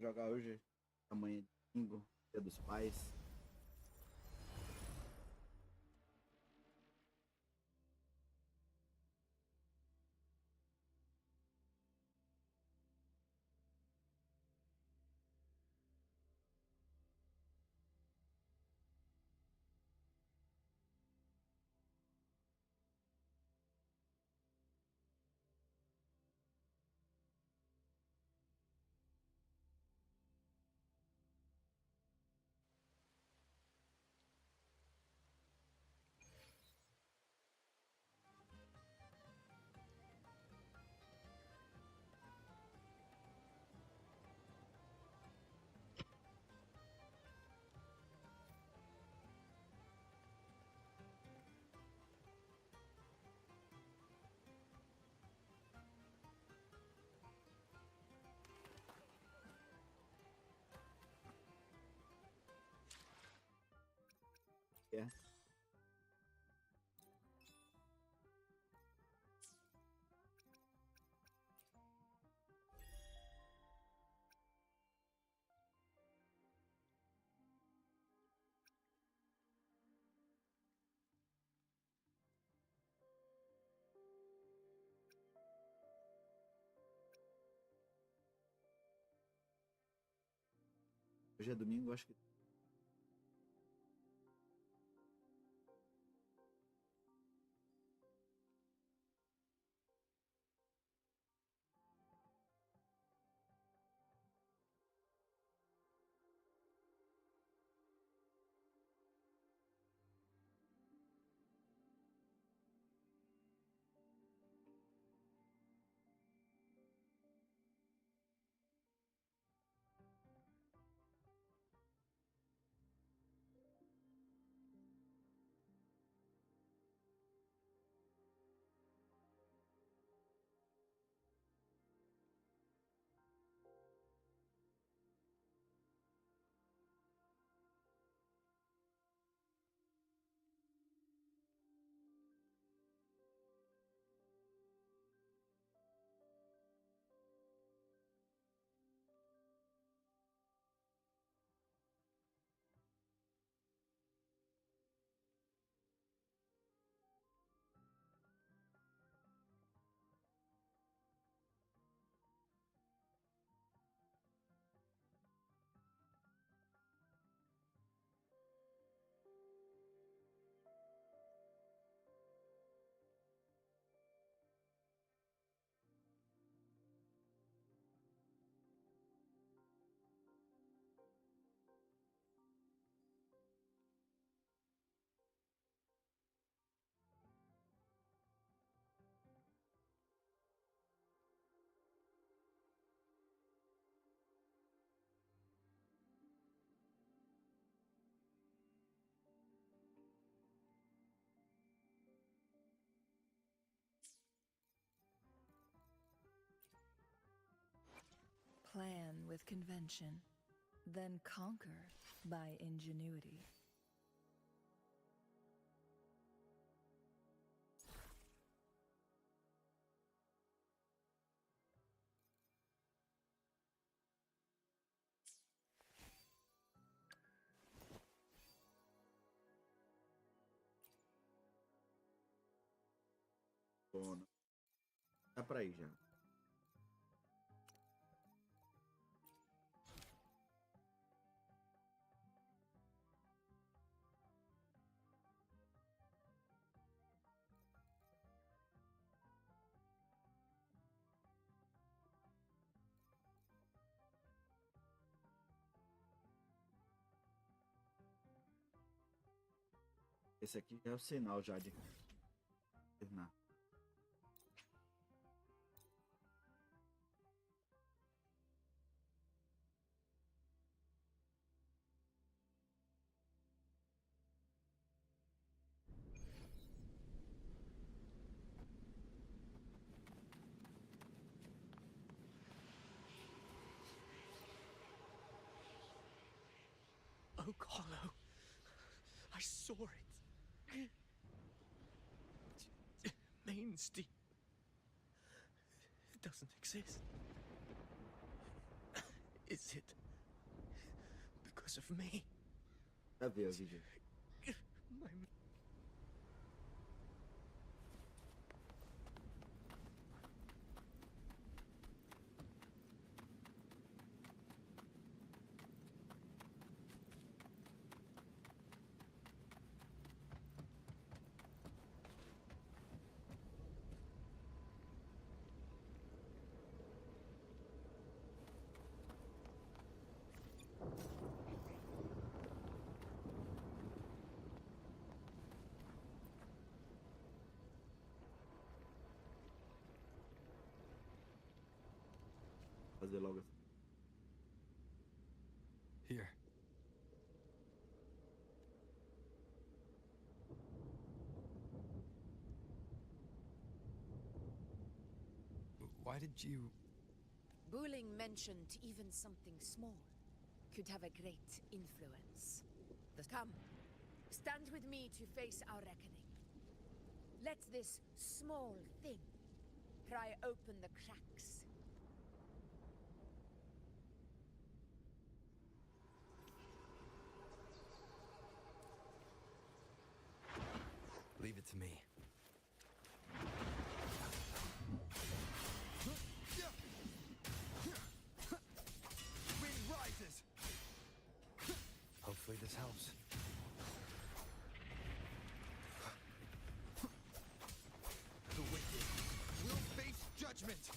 Jogar hoje, amanhã, domingo, dia dos pais. É. Hoje é domingo, acho que. Plan with convention, then conquer by ingenuity. Bom, né? Dá pra ir já. Esse aqui é o sinal já de terminar. Oak Hollow. I saw it. Main Street. It doesn't exist. Is it because of me? Tá vendo o vídeo? My Fazer logo assim. Here. Why did you... Bulling mentioned even something small could have a great influence. Come, stand with me to face our reckoning. Let this small thing pry open the cracks. Leave it to me. wind rises. Hopefully this helps. The wicked will face judgment.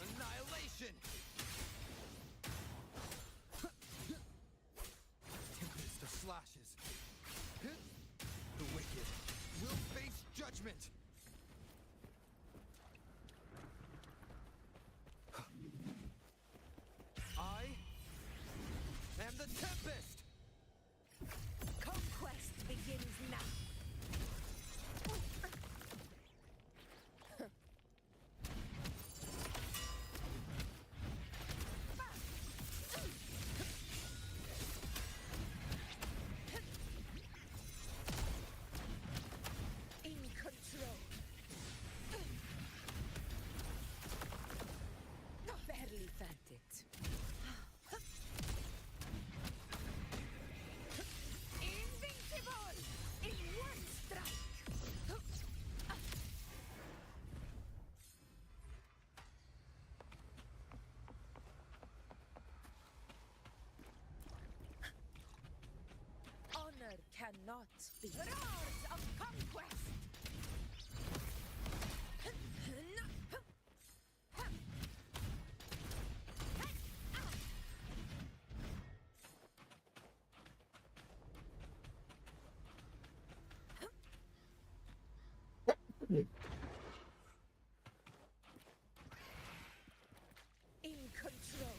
Annihilation. Tempest of slashes. The wicked will face judgment. I am the Tempest. Conquest begins now. In control. Barely felt it. Invincible in one strike. Honor cannot be. Roars of conquest. In control.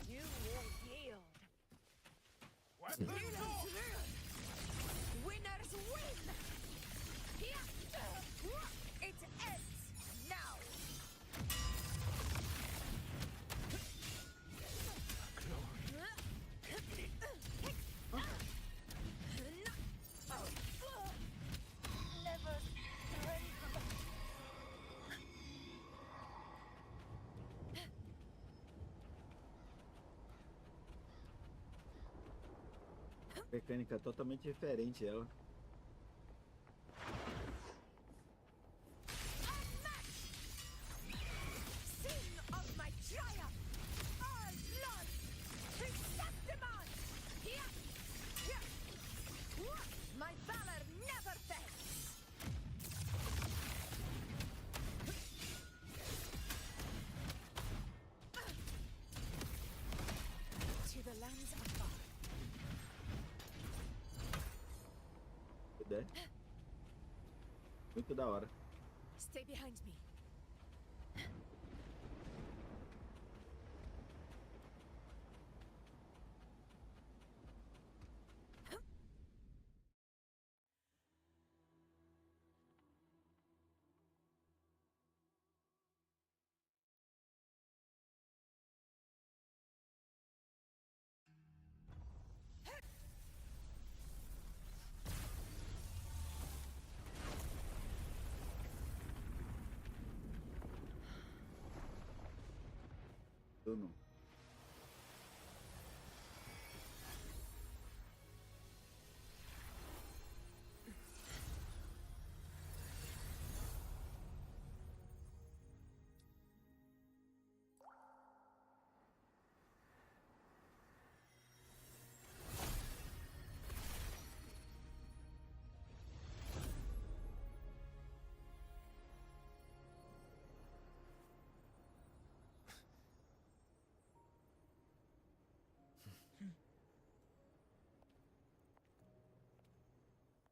You won't yield. Winners win! It ends now! Never surrender. Mecânica totalmente diferente ela. Sing of my triumph! All blood! Chrysanthemum! My valor never fails! To the lands afar. Ideia. Muito da hora. Stay behind me. Turno.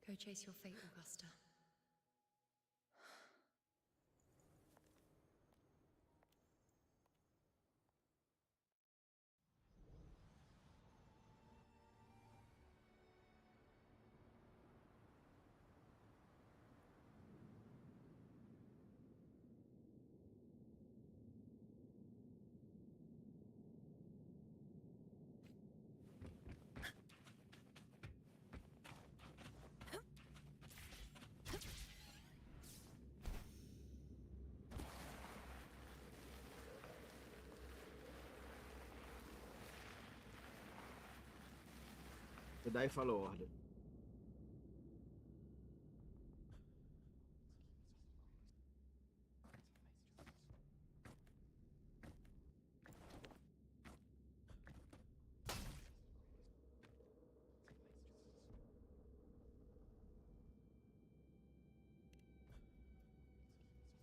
Go chase your fate, Augusta. Jedi falou ordem.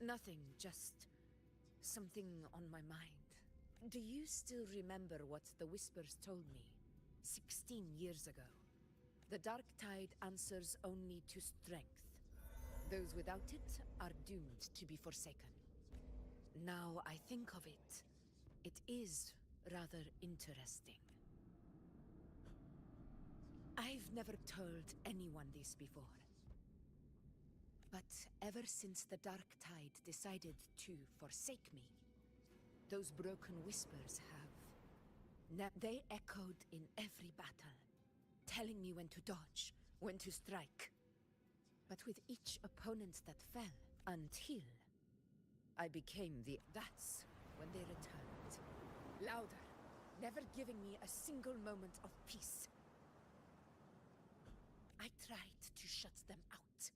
Nothing, just something on my mind. Do you still remember what the Whispers told me 16 years ago? The dark tide answers only to strength. Those without it are doomed to be forsaken. Now I think of it, it is rather interesting. I've never told anyone this before. But ever since the dark tide decided to forsake me, those broken whispers have... They echoed in every battle, telling me when to dodge, when to strike. But with each opponent that fell, until I became the... That's when they returned. Louder, never giving me a single moment of peace. I tried to shut them out.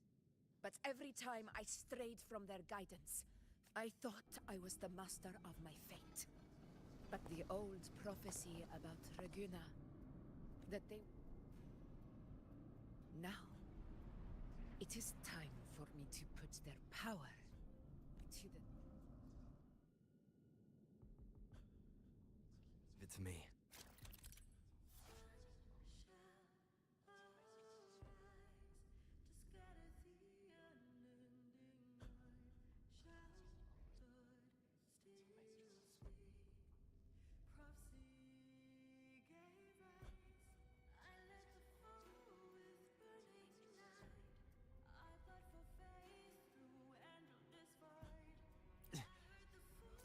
But every time I strayed from their guidance, I thought I was the master of my fate. But the old prophecy about Reguna, that they... Now, it is time for me to put their power to the... Give it to me.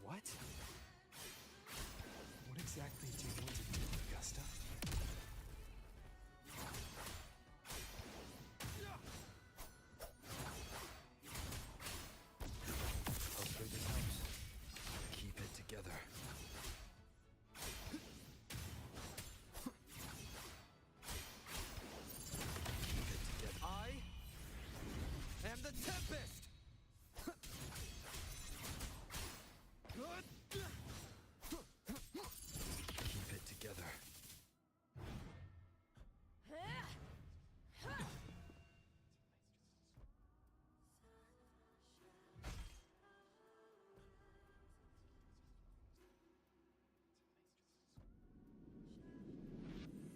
What? What exactly do you want to do, Augusta? Hopefully this helps. Keep it together. Keep it together. I am the Tempest! Keep it together.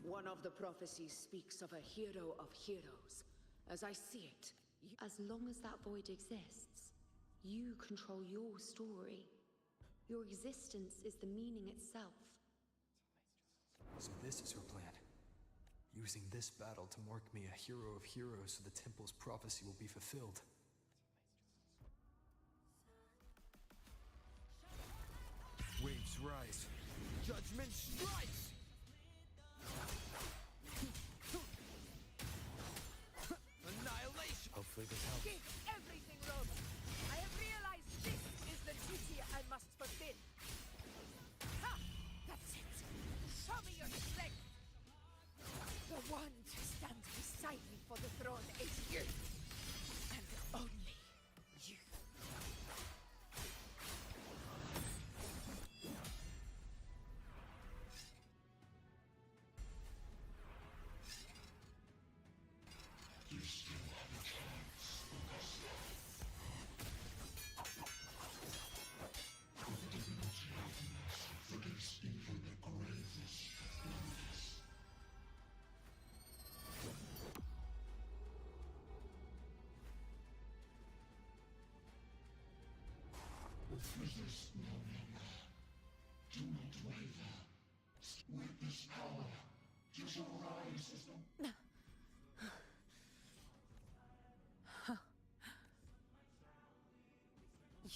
One of the prophecies speaks of a hero of heroes. As I see it, As long as that void exists, you control your story. Your existence is the meaning itself. So this is her plan. Using this battle to mark me a hero of heroes so the temple's prophecy will be fulfilled. Waves rise. Judgment strikes! Annihilation! Hopefully this helps. give everything, Roma. I have realized this is the duty I must fulfill. Ha!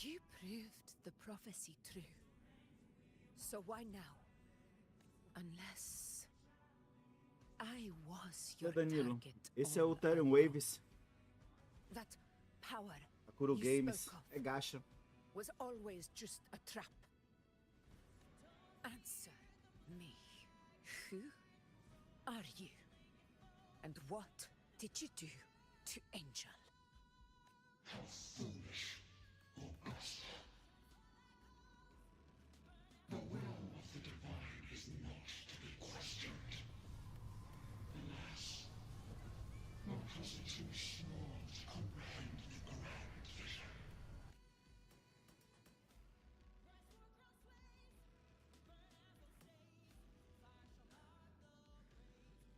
You proved the prophecy true. So why now? Unless I was Ô your Danilo, target esse é o all Terran along. Waves. That power A Kuro you Games. spoke of É gacha. was always just a trap. Answer me. Who are you? And what did you do to Angel?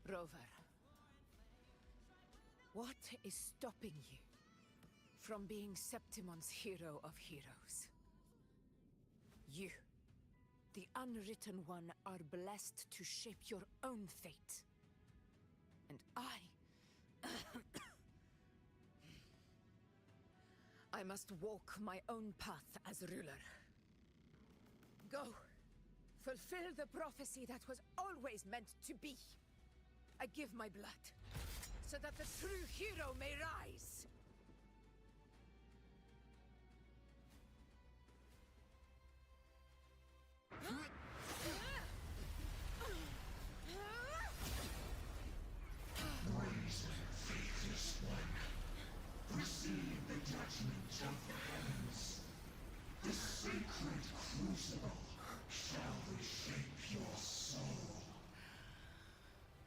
Rover, what is stopping you from being Septimon's hero of heroes? You, the Unwritten One, are blessed to shape your own fate. And I must walk my own path as ruler. Go, fulfill the prophecy that was always meant to be. I give my blood, so that the true hero may rise!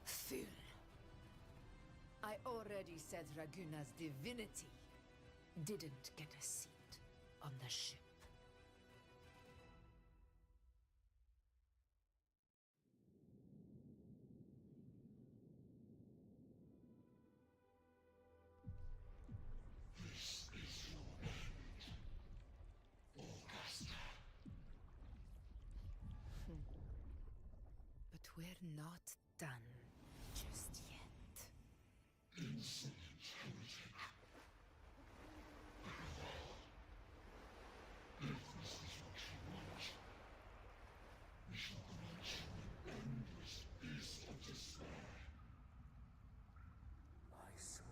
Fool. I already said Raguna's divinity didn't get a seat on the ship. But we're not done just yet. My sword.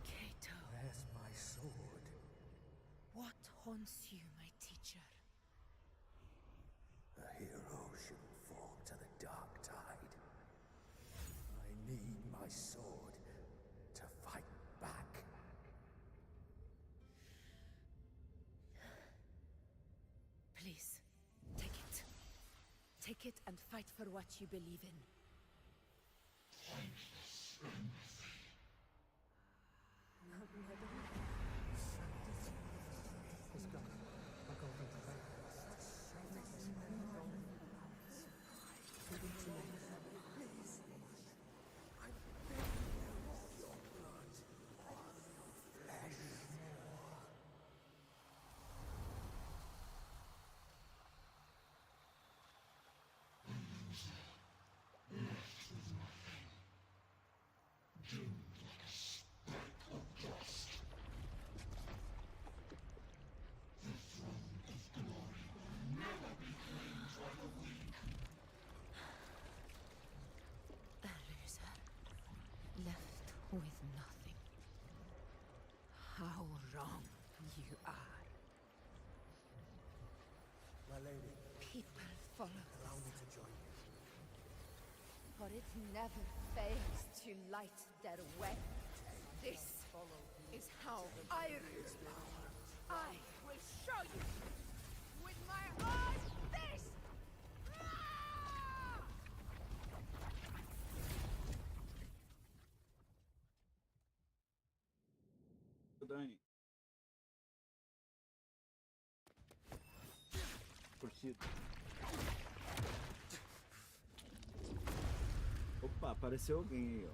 Kato, Where's my sword? what haunts you, my teacher? A hero shouldn't fall to the dark tide. I need my sword to fight back. Please, take it. Take it and fight for what you believe in. A loser, left with nothing. How wrong you are. My lady, People follow allow me this, to join you. for it never fails to light their way. This is how I rule. I will show you with my eyes this! Ah! Dani. Curtido. Opa, apareceu alguém aí, ó.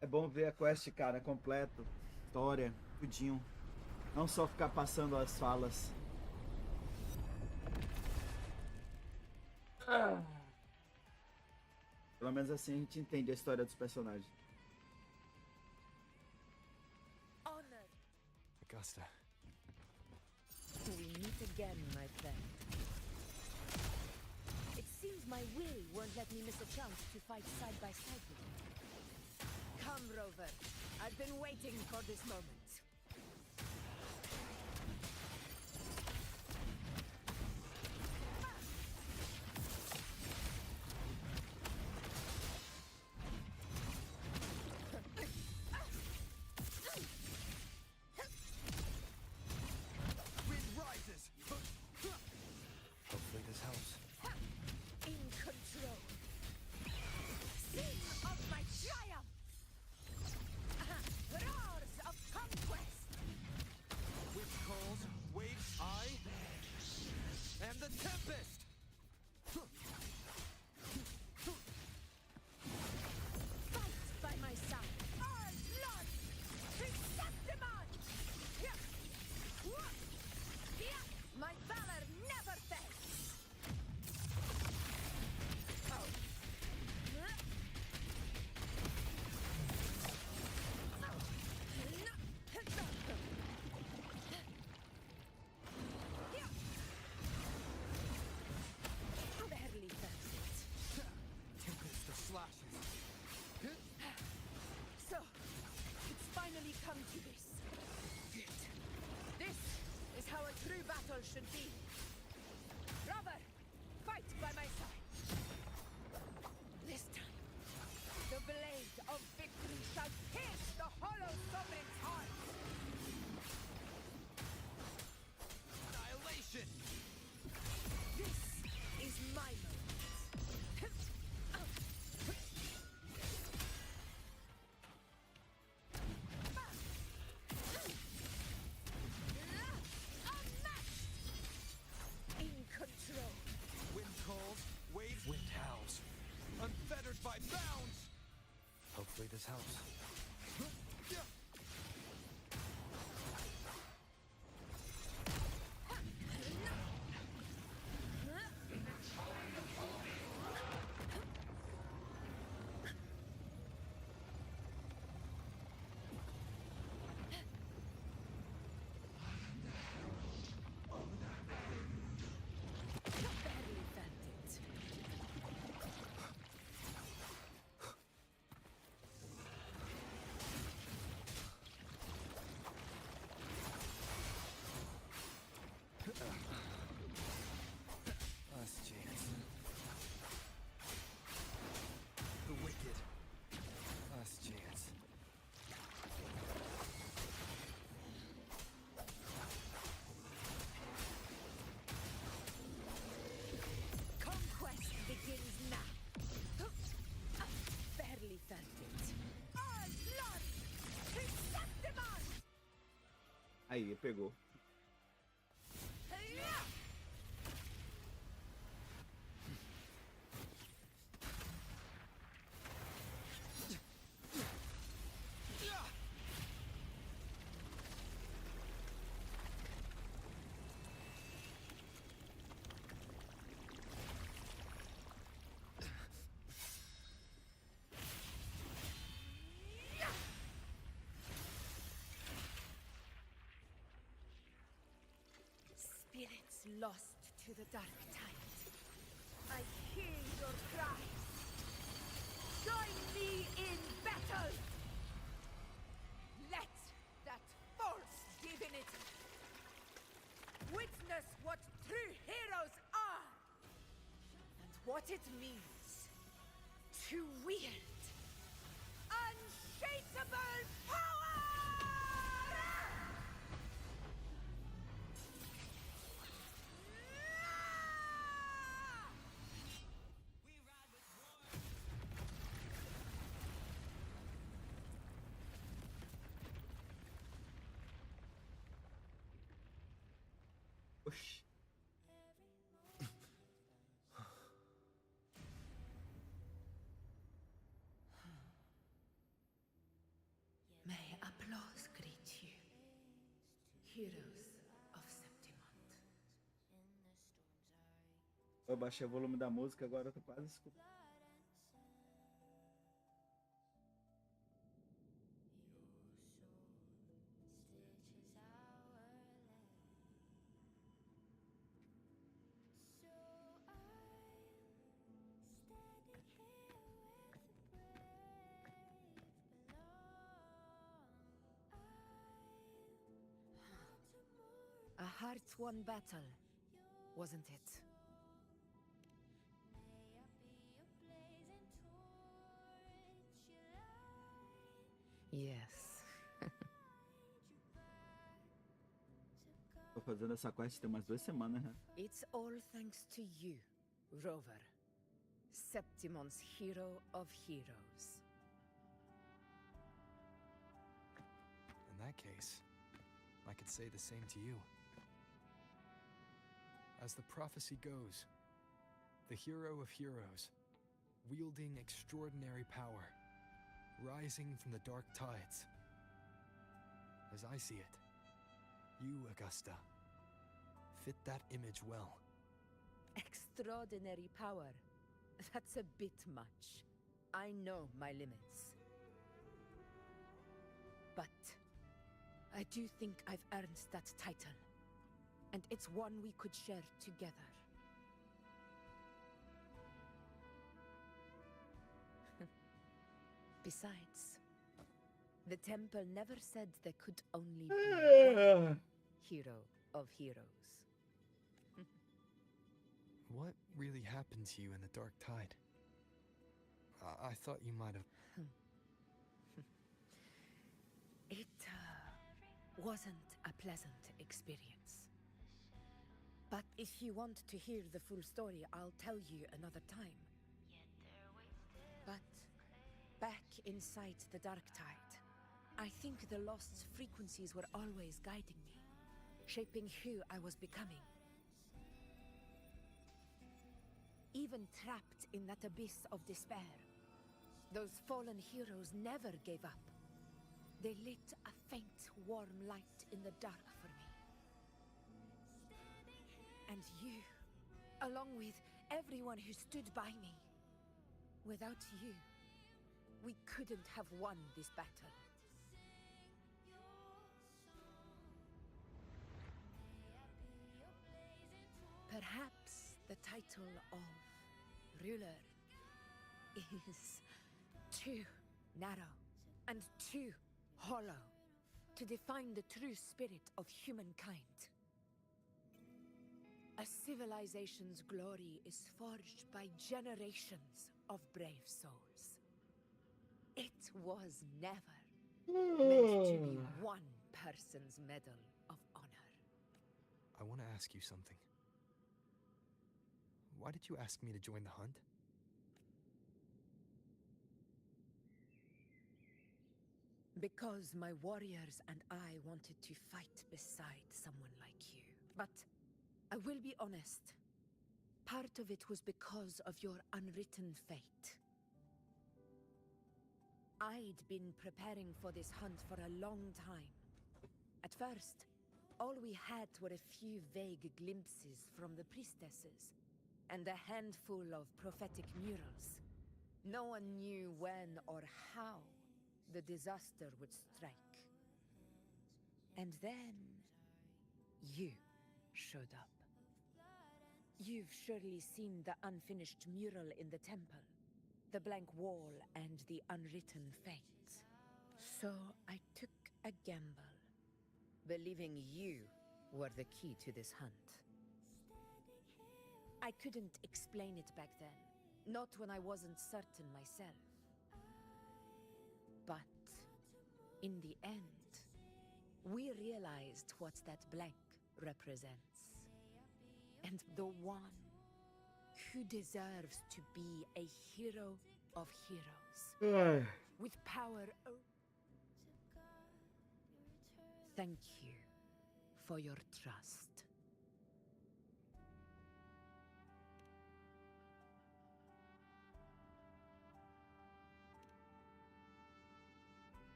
É bom ver a quest, cara, completo. História, tudinho. Não só ficar passando as falas. Pelo menos assim a gente entende a história dos personagens. Honor. Augusta. We meet again, my friend. It seems my will won't let me miss a chance to fight side by side with you. Come, Rover. I've been waiting for this moment. Wind rises! Hopefully this helps. In control. Scene of my triumph! Roars of conquest! Which calls, waves, I am the Tempest! Fight by my side! Our Lord! Chrysanthemum! My valor never fails! Oh. Barely felt it. Tempest of slashes. So, it's finally come to this. This is how a true battle should be. Brother, fight by my side. This time, the blade of victory shall pierce the hollow sovereign's heart. Annihilation! This is my moment. In control. Wind calls, waves, Wind howls. unfettered by bounds! Hopefully this helps. Barely felt it. Last chance. The wicked. Last chance. Conquest begins now. Barely felt it. Our Lord! Chrysanthemum! Aí, pegou. Spirits lost to the dark tide. I hear your cries. Join me in battle! Let that false divinity witness what true heroes are and what it means to wield unshakable power! Oxi. heroes of Septimont. Eu baixei o volume da música, agora eu tô quase escutando. A hard-won battle, wasn't it? Yes. Tô fazendo essa quest tem umas 2 semanas, né? It's all thanks to you, Rover. Septimon's hero of heroes. In that case, I could say the same to you. As the prophecy goes, the hero of heroes, wielding extraordinary power, rising from the dark tides. As I see it, you, Augusta, fit that image well. Extraordinary power. That's a bit much. I know my limits. But I do think I've earned that title. And it's one we could share together. Besides, the temple never said there could only be one hero of heroes. What really happened to you in the Dark Tide? I thought you might have... It wasn't a pleasant experience. But if you want to hear the full story, I'll tell you another time. But back inside the Dark Tide, I think the lost frequencies were always guiding me, shaping who I was becoming. Even trapped in that abyss of despair, those fallen heroes never gave up. They lit a faint, warm light in the dark for me. And you, along with everyone who stood by me. Without you, we couldn't have won this battle. Perhaps the title of ruler is too narrow and too hollow to define the true spirit of humankind. A civilization's glory is forged by generations of brave souls. It was never meant to be one person's medal of honor. I want to ask you something. Why did you ask me to join the hunt? Because my warriors and I wanted to fight beside someone like you. But I will be honest. Part of it was because of your unwritten fate. I'd been preparing for this hunt for a long time. At first, all we had were a few vague glimpses from the priestesses, and a handful of prophetic murals. No one knew when or how the disaster would strike. And then you showed up. You've surely seen the unfinished mural in the temple, the blank wall and the unwritten fate. So I took a gamble, believing you were the key to this hunt. I couldn't explain it back then, not when I wasn't certain myself. But in the end, we realized what that blank represents. And the one who deserves to be a hero of heroes. With power. Thank you for your trust.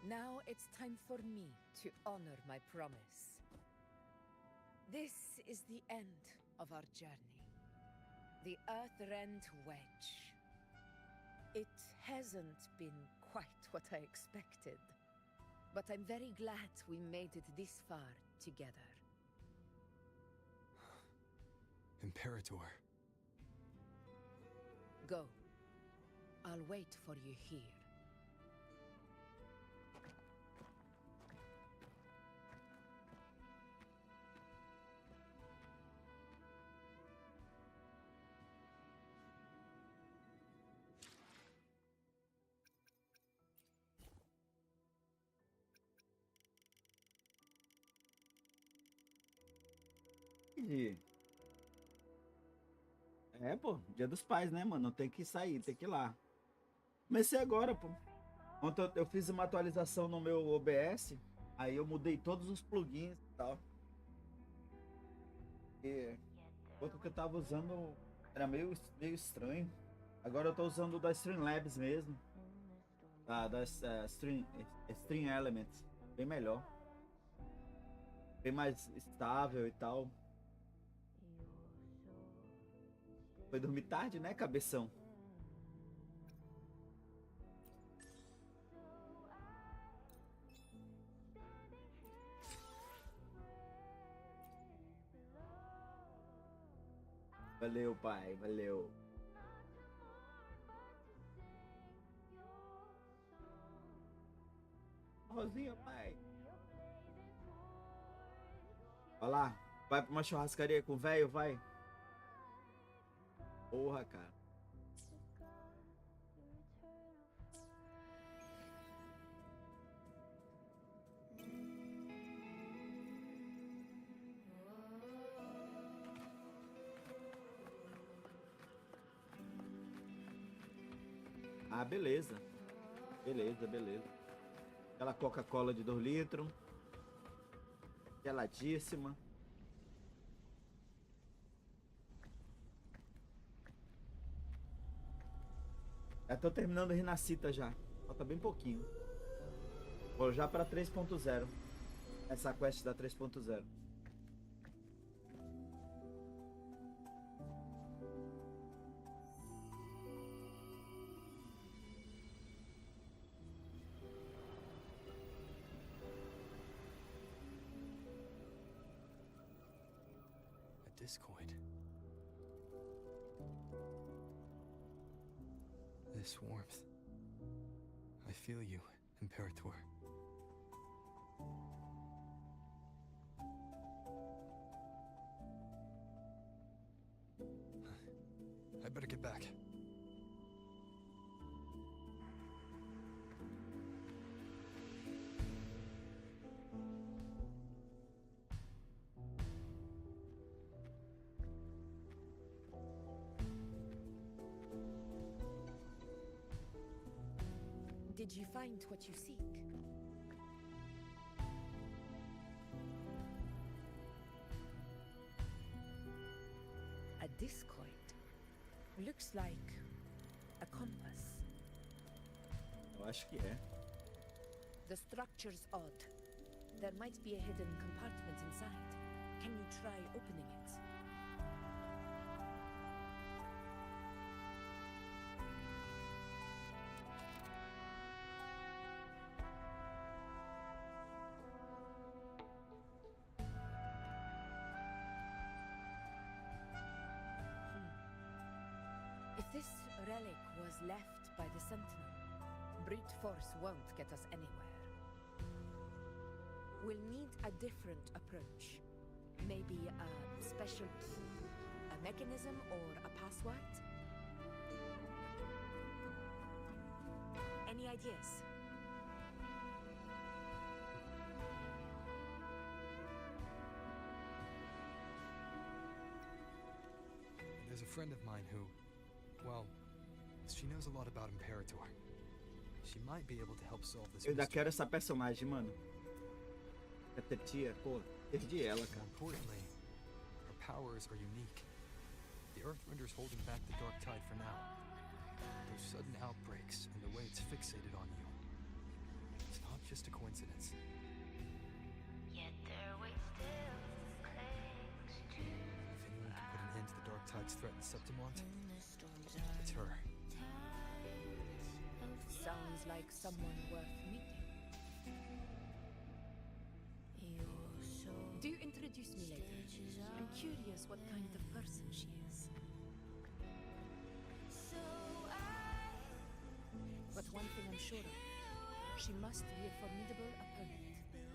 Now it's time for me to honor my promise. This is the end of our journey. The Earthrend Wedge. It hasn't been quite what I expected. But I'm very glad we made it this far together. Imperator. Go. I'll wait for you here. Entendi. É, pô, Dia dos Pais, né, mano? Tem que sair, tem que ir lá. Comecei agora, pô. Ontem eu fiz uma atualização no meu OBS, aí eu mudei todos os plugins e tal. E outro que eu tava usando era meio estranho. Agora eu tô usando o da Streamlabs mesmo. Das Stream Elements. Bem melhor. Bem mais estável e tal. Foi dormir tarde, né, cabeção? Valeu, pai, valeu. Rosinha, pai. Vai lá, vai pra uma churrascaria com o velho, vai. Porra, cara. Ah, beleza. Beleza, beleza. Aquela Coca-Cola de 2 litros. Geladíssima. Já tô terminando Rinacita já. Falta bem pouquinho. Vou já pra 3.0. Essa quest da 3.0. A discoid. This warmth. I feel you, Imperator. I better get back. Did you find what you seek? A discoid. Looks like a compass. Eu acho que é. The structure's odd. There might be a hidden compartment inside. Can you try opening it? If this relic was left by the Sentinel, brute force won't get us anywhere. We'll need a different approach. Maybe a special key, a mechanism, or a password? Any ideas? There's a friend of mine who, well, she knows a lot about Imperator. She might be able to help solve this Eu ainda mystery. quero essa personagem, mano. A Tetia, pô, perdi ela, More cara. importantly, her powers are unique. The Earthrender's holding back the Dark Tide for now. Those sudden outbreaks and the way it's fixated on you. It's not just a coincidence. Yet there waits still this clay. tides threaten Septimont, it's her. Sounds like someone worth meeting. Do introduce me later. I'm curious what kind of person she is. But one thing I'm sure of, she must be a formidable opponent,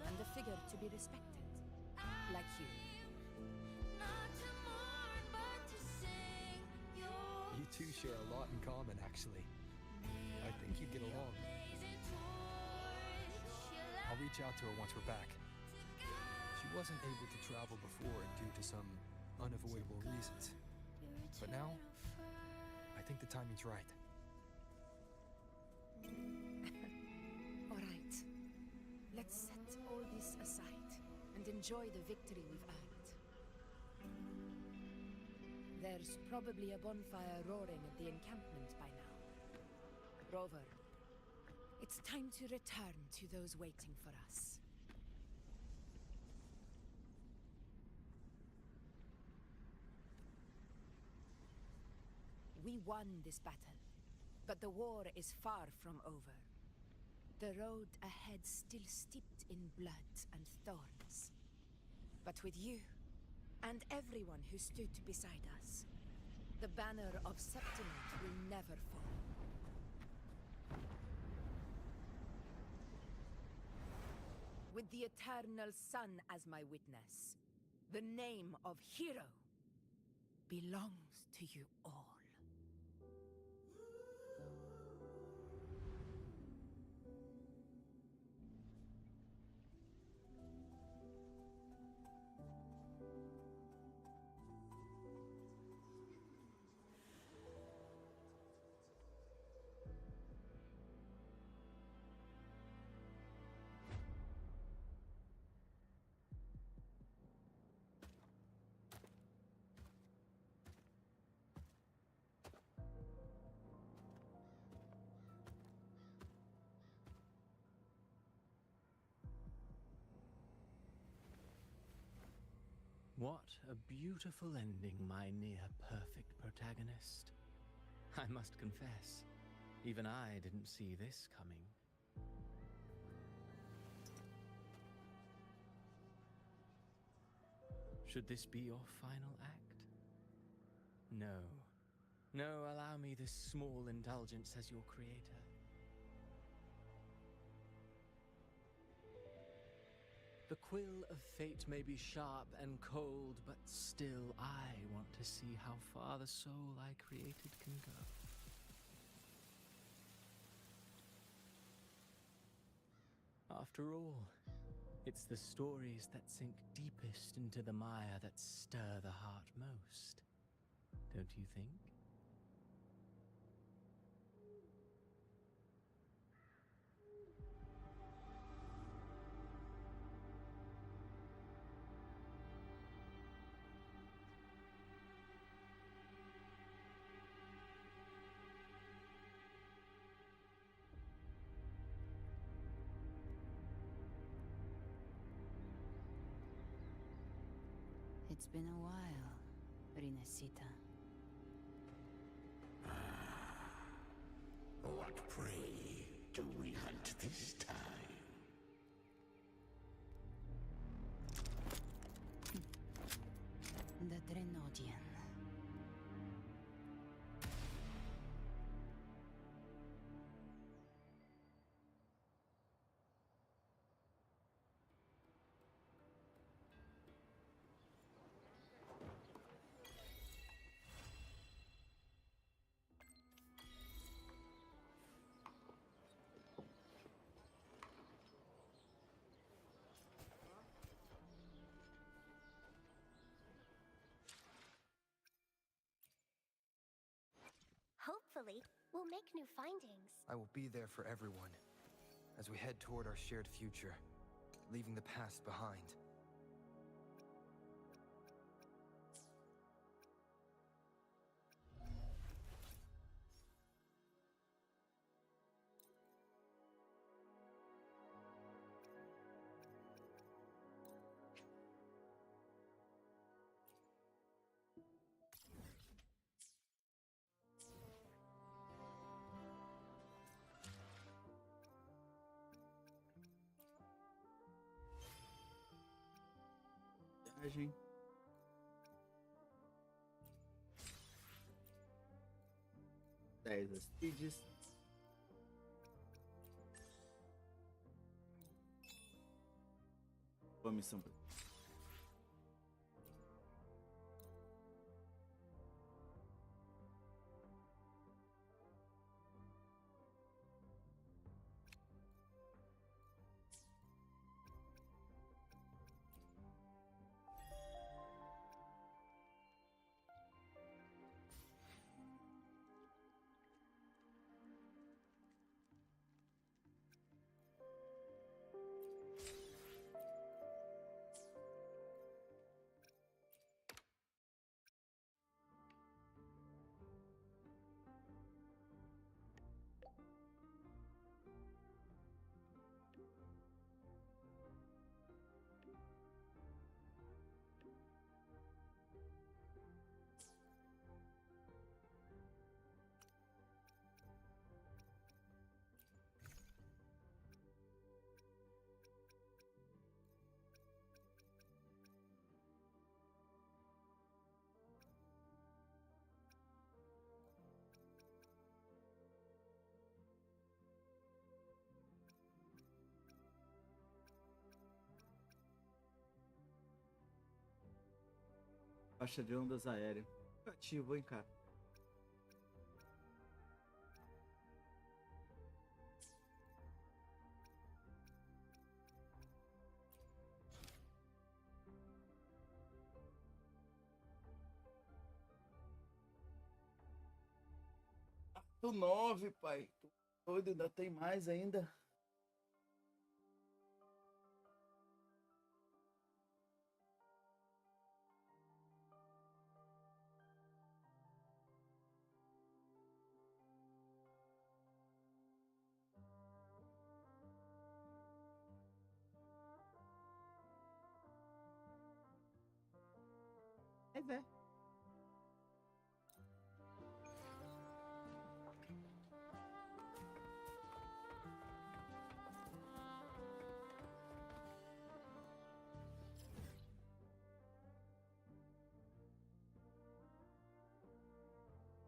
and a figure to be respected, like you. You two share a lot in common, actually. I think you'd get along. I'll reach out to her once we're back. She wasn't able to travel before due to some unavoidable reasons. But now, I think the timing's right. All right. Let's set all this aside and enjoy the victory we've earned. There's probably a bonfire roaring at the encampment by now. Rover, it's time to return to those waiting for us. We won this battle, but the war is far from over. The road ahead still steeped in blood and thorns. But with you, and everyone who stood beside us, the banner of Septimont will never fall. With the eternal sun as my witness, the name of hero belongs to you all. What a beautiful ending, my near-perfect protagonist. I must confess, even I didn't see this coming. Should this be your final act? No. No, allow me this small indulgence as your creator. The quill of fate may be sharp and cold, but still I want to see how far the soul I created can go. After all, it's the stories that sink deepest into the mire that stir the heart most, don't you think? It's been a while, Rinacita. What prey do we hunt this time? The Drenodian. Hopefully, we'll make new findings. I will be there for everyone, as we head toward our shared future, leaving the past behind. viagem. Dez speeds. Boa missão. Faixa de ondas aérea. Ativo, hein, cara. Tô 9, pai. Tô doido, ainda tem mais ainda. É, velho.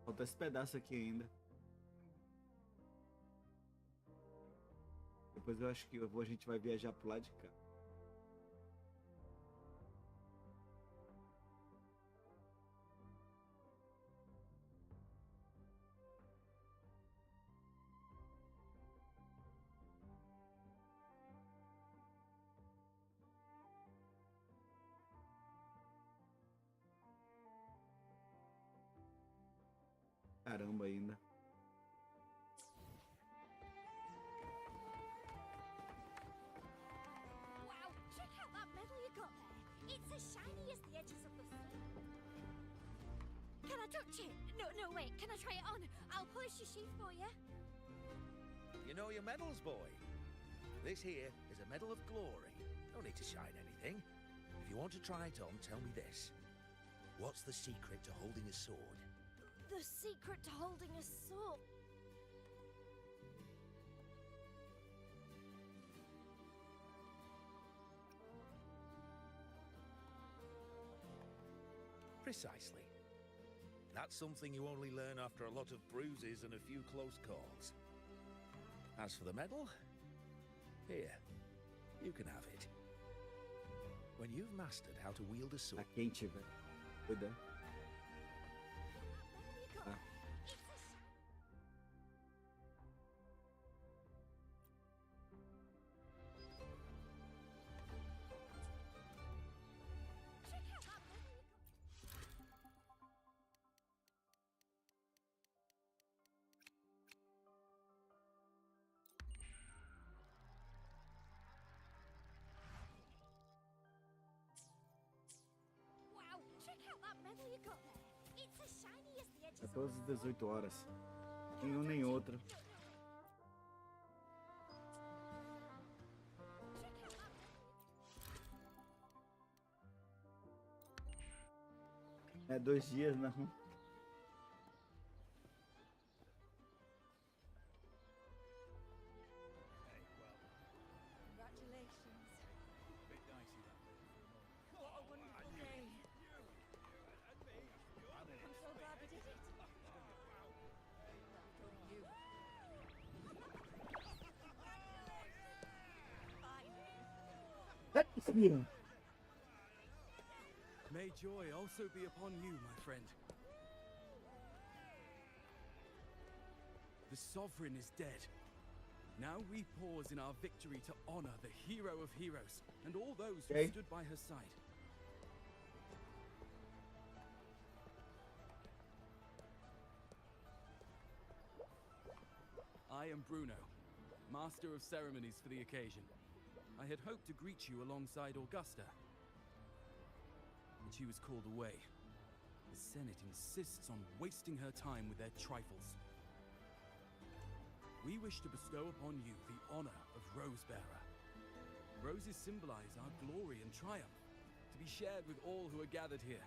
Falta esse pedaço aqui ainda. Depois eu acho que a gente vai viajar pro lado de cá. Caramba ainda. Wow, check out that medal you got there. It's as shiny as the edges of the floor. Can I touch it? No, wait. Can I try it on? I'll polish your sheath for you. You know your medals, boy. This here is a medal of glory. Don't need to shine anything. If you want to try it on, tell me this. What's the secret to holding a sword? The secret to holding a sword. Precisely. That's something you only learn after a lot of bruises and a few close calls. As for the medal, here, you can have it. When you've mastered how to wield a sword... Tá quente, velho. Cuidado. Ah. Wow, check out that medal you got there. It's as shiny as the edges of 14 e 18 horas. Nenhum nem outro. É 2 dias, não. Congratulations. Bit dicey that bit for a moment. Espirra. May joy also be upon you, my friend. The Sovereign is dead. Now we pause in our victory to honor the hero of heroes and all those who stood by her side. I am Bruno, Master of Ceremonies for the occasion. I had hoped to greet you alongside Augusta, but she was called away. The Senate insists on wasting her time with their trifles. We wish to bestow upon you the honor of Rosebearer. Roses symbolize our glory and triumph, to be shared with all who are gathered here.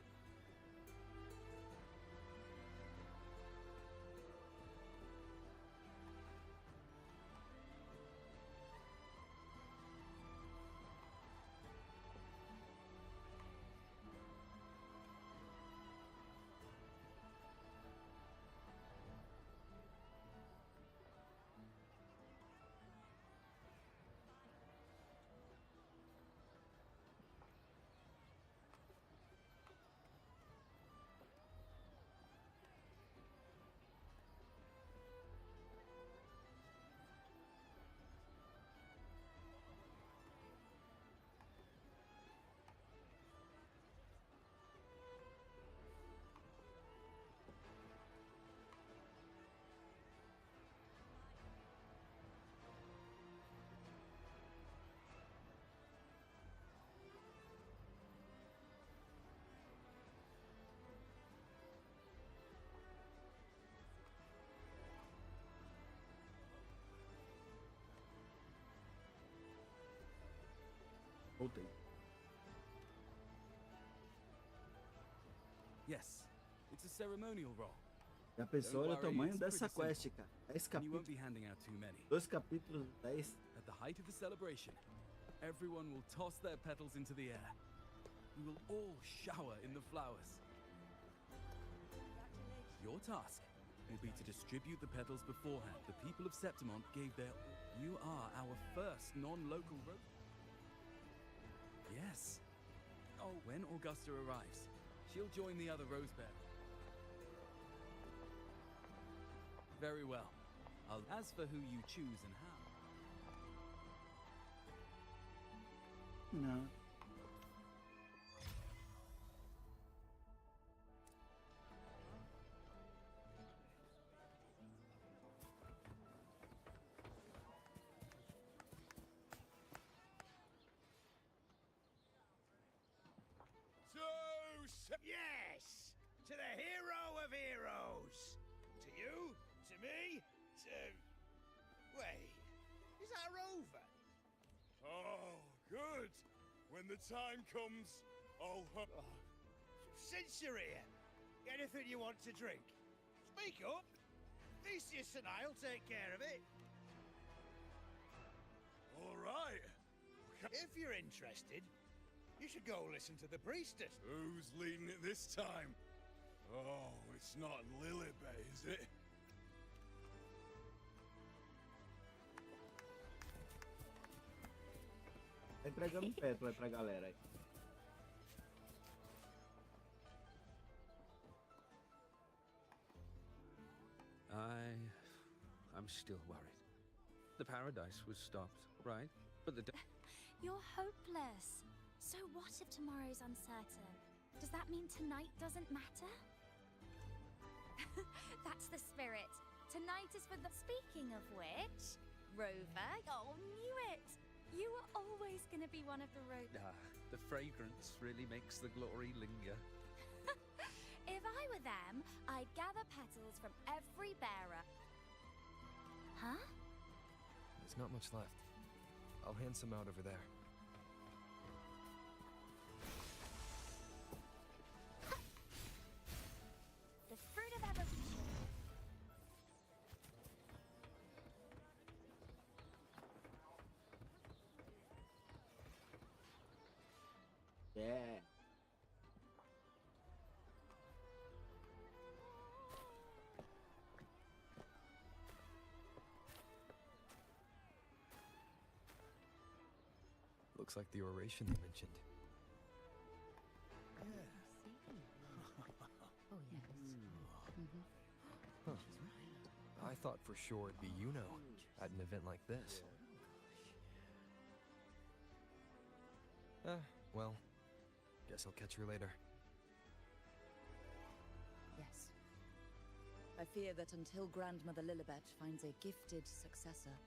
Voltei. Yes, it's a ceremonial role. Já pensou, olha o tamanho dessa quest, cara. 10 And you won't capítulos. be handing out too many. 2 capítulos, 10. At the height of the celebration, everyone will toss their petals into the air. We will all shower in the flowers. Your task will be to distribute the petals beforehand. The people of Septimont gave their... You are our first non-local Yes. Oh, when Augusta arrives, she'll join the other Rosebear. Very well. As for who you choose and how... Não. Yes! To the hero of heroes! To you, to me, to... Wait, is that Rover? Oh, good. When the time comes, I'll... Since you're here, anything you want to drink? Speak up! Theseus and I'll take care of it. All right. If you're interested, you should go listen to the priestess. Who's leading it this time? Oh, it's not Lilibet, is it? Tá entregando pétala aí pra galera aí. I'm still worried. The paradise was stopped, right? But the... You're hopeless. So what if tomorrow's uncertain? Does that mean tonight doesn't matter? That's the spirit. Tonight is for the... Speaking of which, Rover, oh, knew it! You were always gonna be one of the the fragrance really makes the glory linger. If I were them, I'd gather petals from every bearer. Huh? There's not much left. I'll hand some out over there. The fruit of evolution. Yeah. Looks like the oration you mentioned. Oh, yes. Huh. I thought for sure it'd be Yuno at an event like this. Well, guess I'll catch her later. Yes. I fear that until Grandmother Lilibet finds a gifted successor,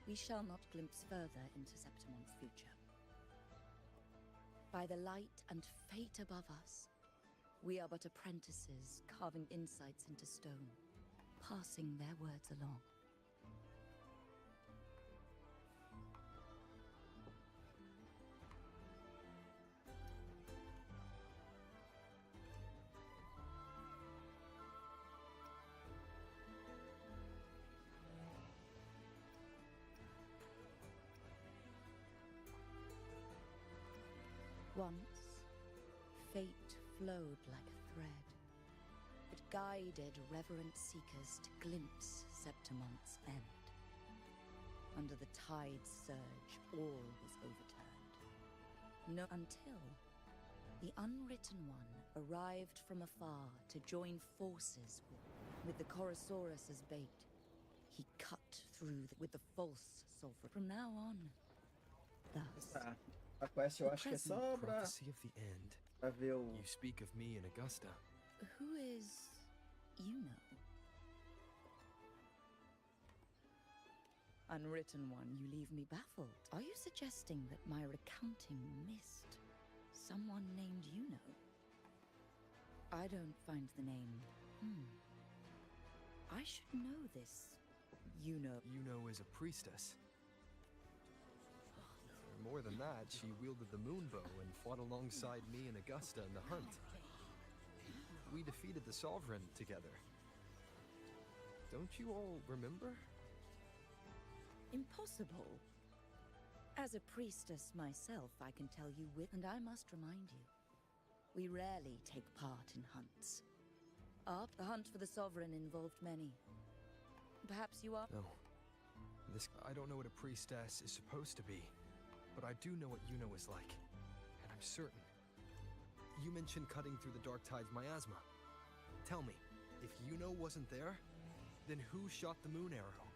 we shall not glimpse further into Septimon's future. By the light and fate above us, we are but apprentices carving insights into stone, passing their words along. Once, fate flowed like a thread. It guided reverent seekers to glimpse Septimon's end. Under the tide's surge, all was overturned. No, until the Unwritten One arrived from afar to join forces with the Chorosaurus as bait. He cut through with the false sulfur. From now on, thus. A quest eu acho que é só pra Prophecy of the end. ver o. You speak of me in Augusta. Who is Yuno? Unwritten One, you leave me baffled. Are you suggesting that my recounting missed someone named Yuno? I don't find the name. I should know this. Yuno. Yuno is a priestess. More than that, she wielded the moonbow and fought alongside me and Augusta in the hunt. We defeated the Sovereign together. Don't you all remember? Impossible. As a priestess myself, I can tell you and I must remind you, we rarely take part in hunts. The hunt for the Sovereign involved many. Perhaps you are— No. I don't know what a priestess is supposed to be, but I do know what Yuno is like, and I'm certain. You mentioned cutting through the Dark Tide's miasma. Tell me, if Yuno wasn't there, then who shot the moon arrow?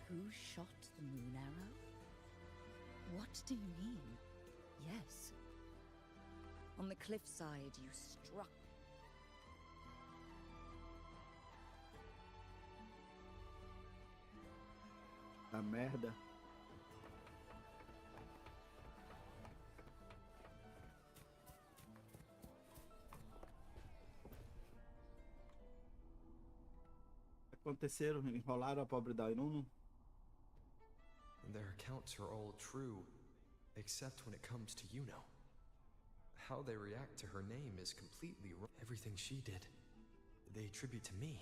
Who shot the moon arrow? What do you mean? Yes. On the cliffside, you struck. A merda. Aconteceram, enrolaram a pobre da Inuno. And their accounts are all true, except when it comes to Yuno. How they react to her name is completely wrong. Everything she did, they attribute to me.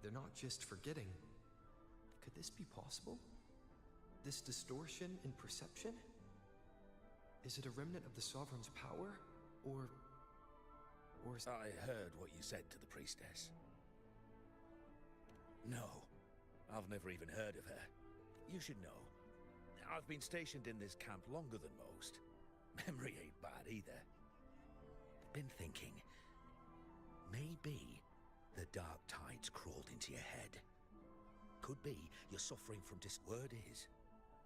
They're not just forgetting. Could this be possible? This distortion in perception? Is it a remnant of the Sovereign's power? Or is— I heard what you said to the priestess. No, I've never even heard of her. You should know. I've been stationed in this camp longer than most. Memory ain't bad either. Been thinking, maybe the dark tides crawled into your head. Could be you're suffering from word is,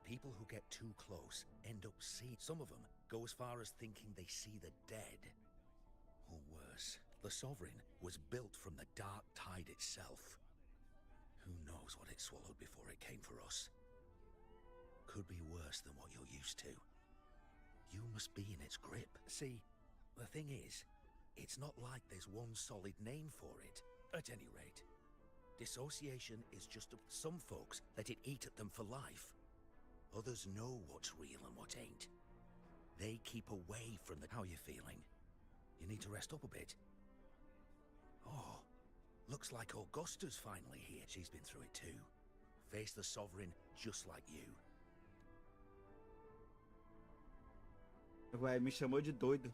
people who get too close end up seeing. Some of them go as far as thinking they see the dead. Or worse, the Sovereign was built from the dark tide itself. Who knows what it swallowed before it came for us? Could be worse than what you're used to. You must be in its grip. See, the thing is, it's not like there's one solid name for it. At any rate, dissociation is just some folks let it eat at them for life. Others know what's real and what ain't. They keep away from the— How you feeling? You need to rest up a bit. Oh, looks like Augusta's finally here. She's been through it too. Faced the Sovereign just like you. Vai, me chamou de doido.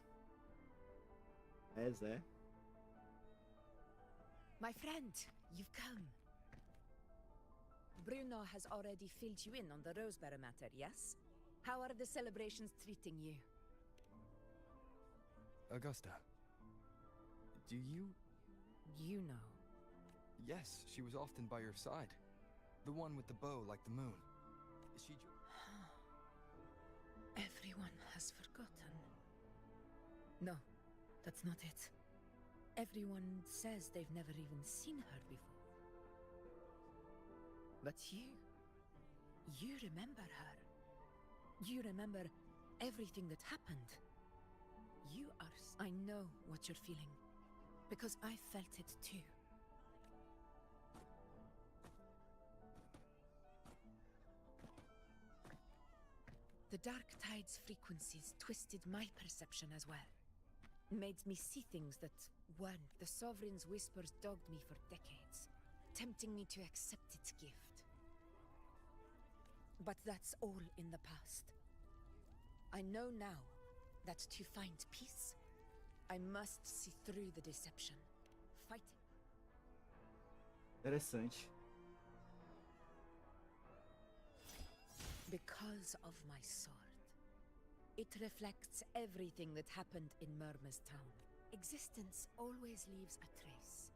É, Zé. My friend, you've come. Bruno has already filled you in on the Rosebearer matter, yes? How are the celebrations treating you? Augusta, do you... You know. Yes, she was often by your side. The one with the bow like the moon. Is she... Everyone has forgotten. No, that's not it. Everyone says they've never even seen her before. But you remember her. You remember everything that happened. You are... I know what you're feeling, because I felt it too. The Dark Tide's frequencies twisted my perception as well. Made me see things that weren't. The Sovereign's whispers dogged me for decades, tempting me to accept its gift. But that's all in the past. I know now that to find peace, I must see through the deception. Fighting. Interessante. Because of my sword. It reflects everything that happened in Murma's town. Existence always leaves a trace.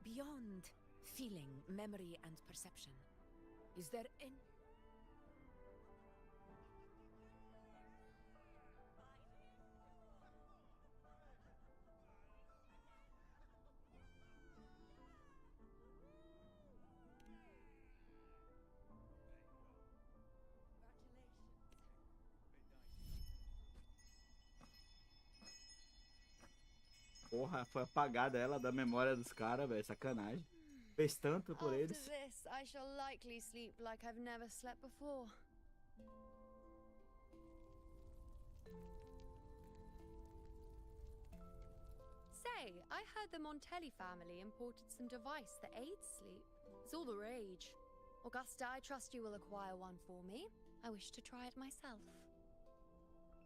Beyond feeling, memory, and perception. Is there any... Porra, foi apagada ela da memória dos caras, velho. Sacanagem. Fez tanto por eles. After this, I shall likely sleep like I've never slept before. Say, I heard the Montelli family imported some device that aids sleep. It's all the rage. Augusta, I trust you will acquire one for me. I wish to try it myself.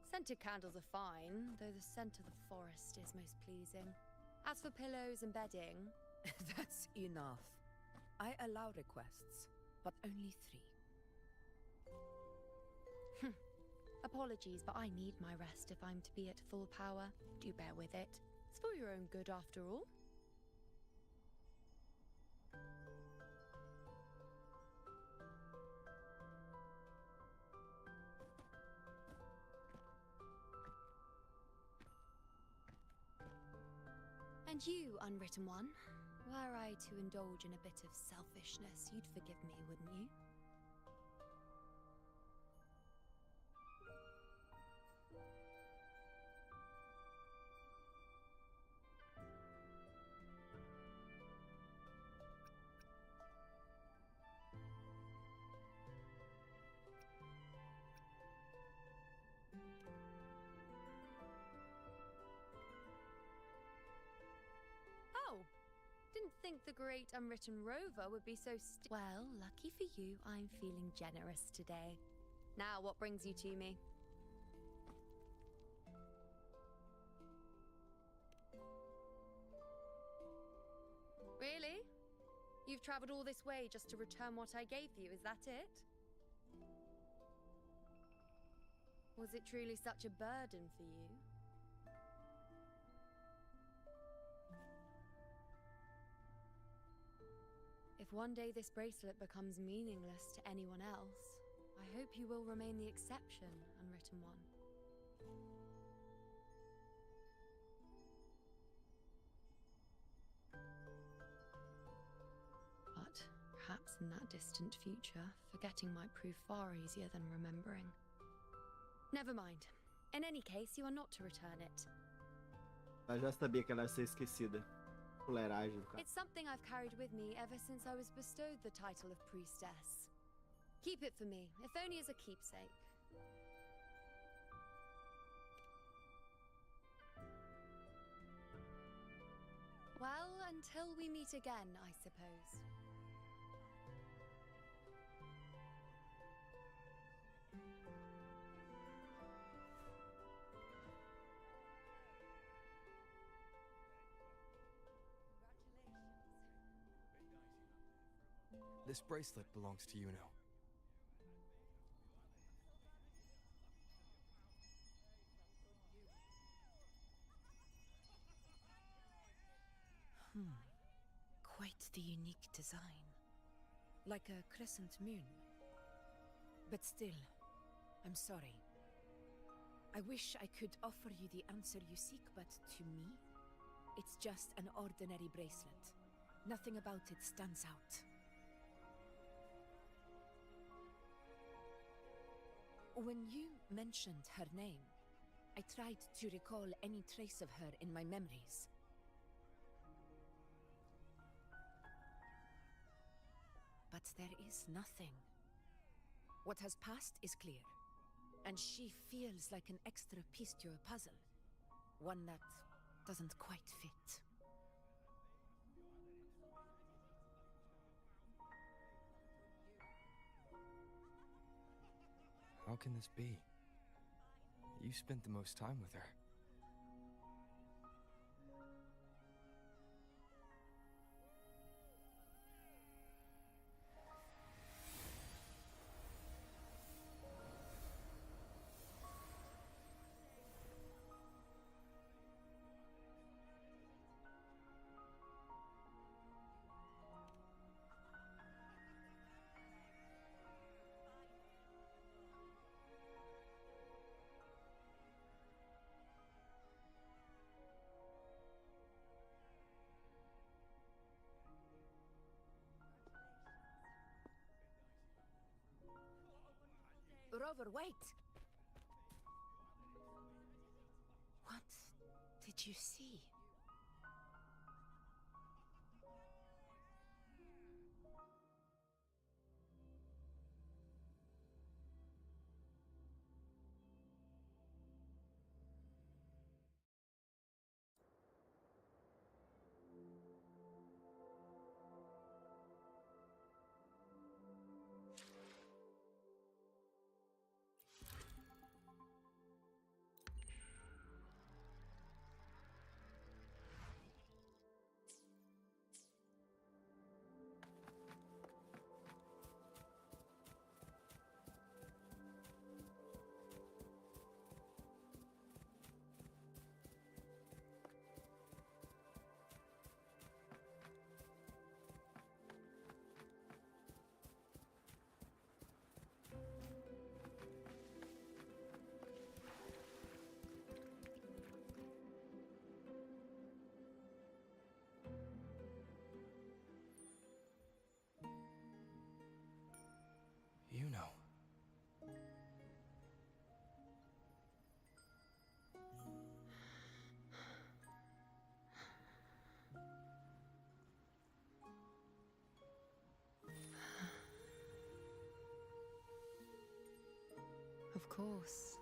Scented candles are fine, though the scent of the forest is most pleasing. As for pillows and bedding... That's enough. I allow requests, but only 3. Apologies, but I need my rest if I'm to be at full power. Do bear with it. It's for your own good after all. And you, Unwritten One, were I to indulge in a bit of selfishness, you'd forgive me, wouldn't you? Didn't think the great unwritten rover would be so well, lucky for you, I'm feeling generous today. Now, what brings you to me? Really? You've traveled all this way just to return what I gave you, is that it? Was it truly such a burden for you? If one day this bracelet becomes meaningless to anyone else, I hope you will remain the exception, Unwritten One. But perhaps in that distant future, forgetting might prove far easier than remembering. Never mind. In any case, you are not to return it. Eu já sabia que ela ia ser esquecida. Fuleiragem do cara. It's something I've carried with me ever since I was bestowed the title of priestess. Keep it for me, if only as a keepsake. Well, until we meet again, I suppose. This bracelet belongs to Yuno. the unique design. Like a crescent moon. But still, I'm sorry. I wish I could offer you the answer you seek, but to me, it's just an ordinary bracelet. Nothing about it stands out. When you mentioned her name, I tried to recall any trace of her in my memories. But there is nothing. What has passed is clear, and she feels like an extra piece to a puzzle. One that doesn't quite fit. How can this be? You spent the most time with her. Rover, wait! What did you see? You know. Of course.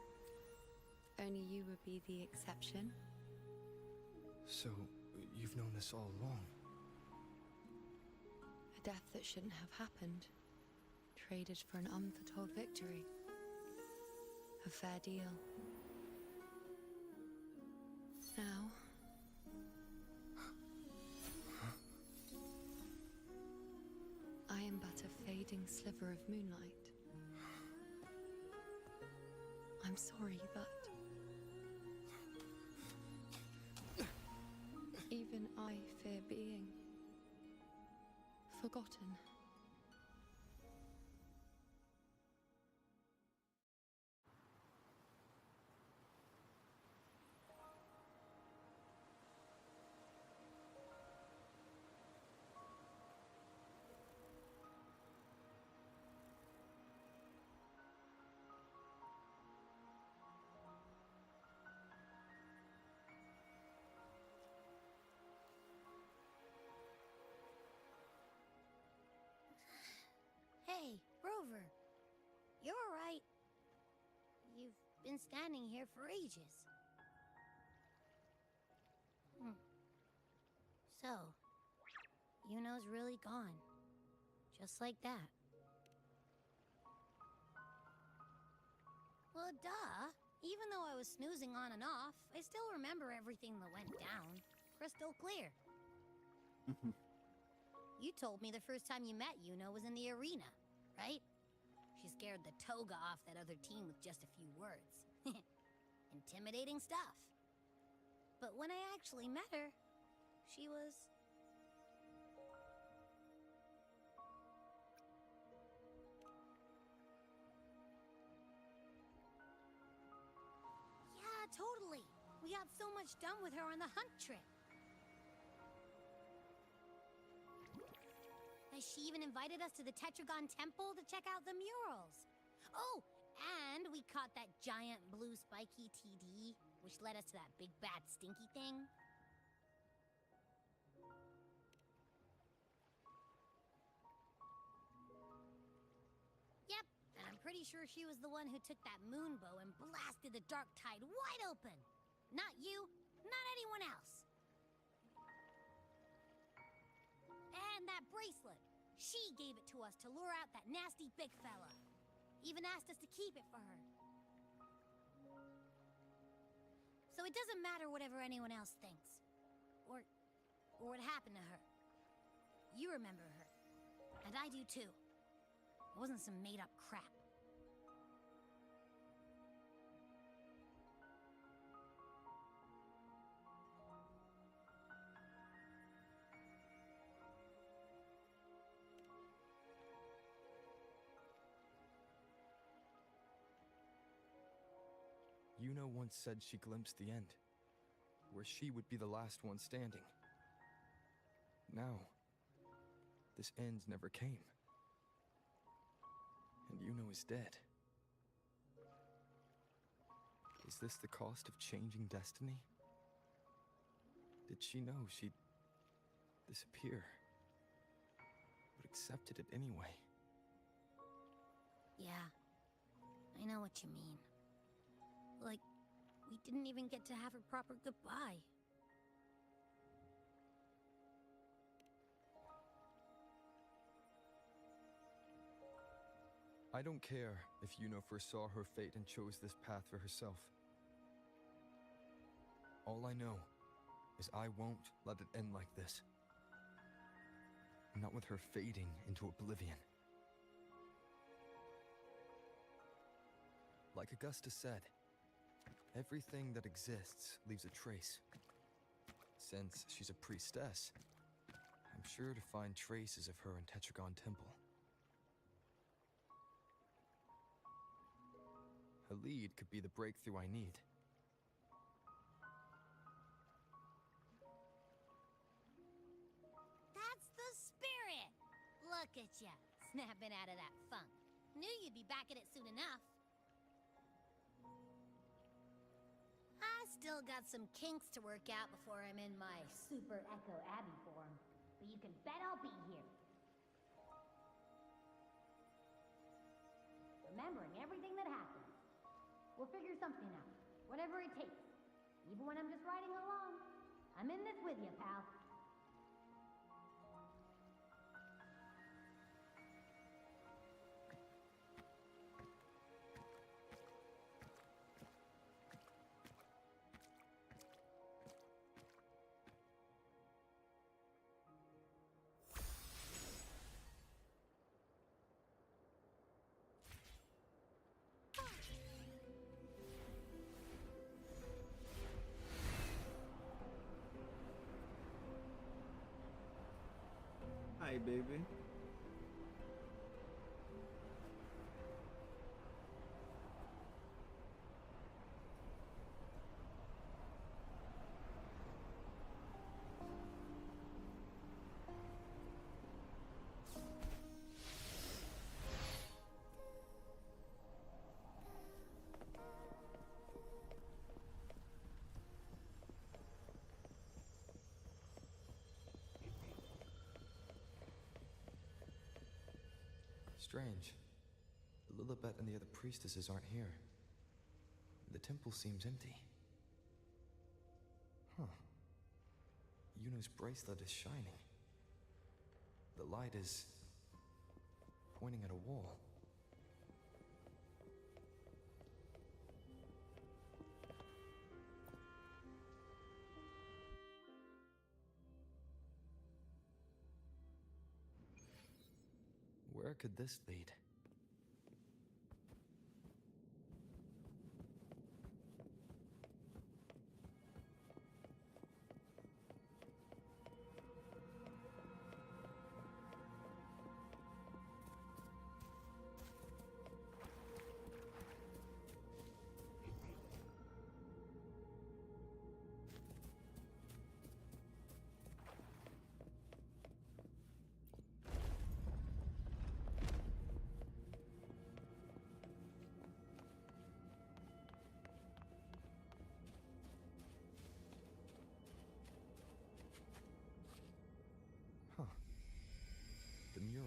Only you would be the exception. So, you've known this all along? A death that shouldn't have happened. Traded for an unforetold victory. A fair deal. Now... I am but a fading sliver of moonlight. I'm sorry, but... even I fear being... forgotten. Hey, Rover. You're right. You've been standing here for ages. So, Yuno's really gone. Just like that. Well, duh. Even though I was snoozing on and off, I still remember everything that went down. Crystal clear. You told me the first time you met Yuno was in the arena, right? She scared the toga off that other team with just a few words. Intimidating stuff. But when I actually met her, she was... We got so much done with her on the hunt trip. Has she even invited us to the Tetragon Temple to check out the murals? Oh, and we caught that giant blue spiky TD, which led us to that big bad stinky thing. Yep, and I'm pretty sure she was the one who took that moon bow and blasted the dark tide wide open. Not you, not anyone else. And that bracelet. She gave it to us to lure out that nasty big fella. Even asked us to keep it for her. So it doesn't matter whatever anyone else thinks. Or what happened to her. You remember her. And I do too. It wasn't some made-up crap. Yuno once said she glimpsed the end, where she would be the last one standing. Now, this end never came. And Yuno is dead. Is this the cost of changing destiny? Did she know she'd disappear, but accepted it anyway? Yeah, I know what you mean. Like, we didn't even get to have a proper goodbye. I don't care if Yuno foresaw her fate and chose this path for herself. All I know is I won't let it end like this. Not with her fading into oblivion. Like Augusta said, everything that exists leaves a trace. Since she's a priestess, I'm sure to find traces of her in Tetragon Temple. Her lead could be the breakthrough I need. That's the spirit! Look at ya, snapping out of that funk. Knew you'd be back at it soon enough. I still got some kinks to work out before I'm in my Super Echo Abbey form, but you can bet I'll be here. Remembering everything that happened. We'll figure something out, whatever it takes. Even when I'm just riding along. I'm in this with you, pal. Hi, baby. Strange. Lilibet and the other priestesses aren't here. The temple seems empty. Huh. Yuno's bracelet is shining. The light is pointing at a wall. Where could this lead?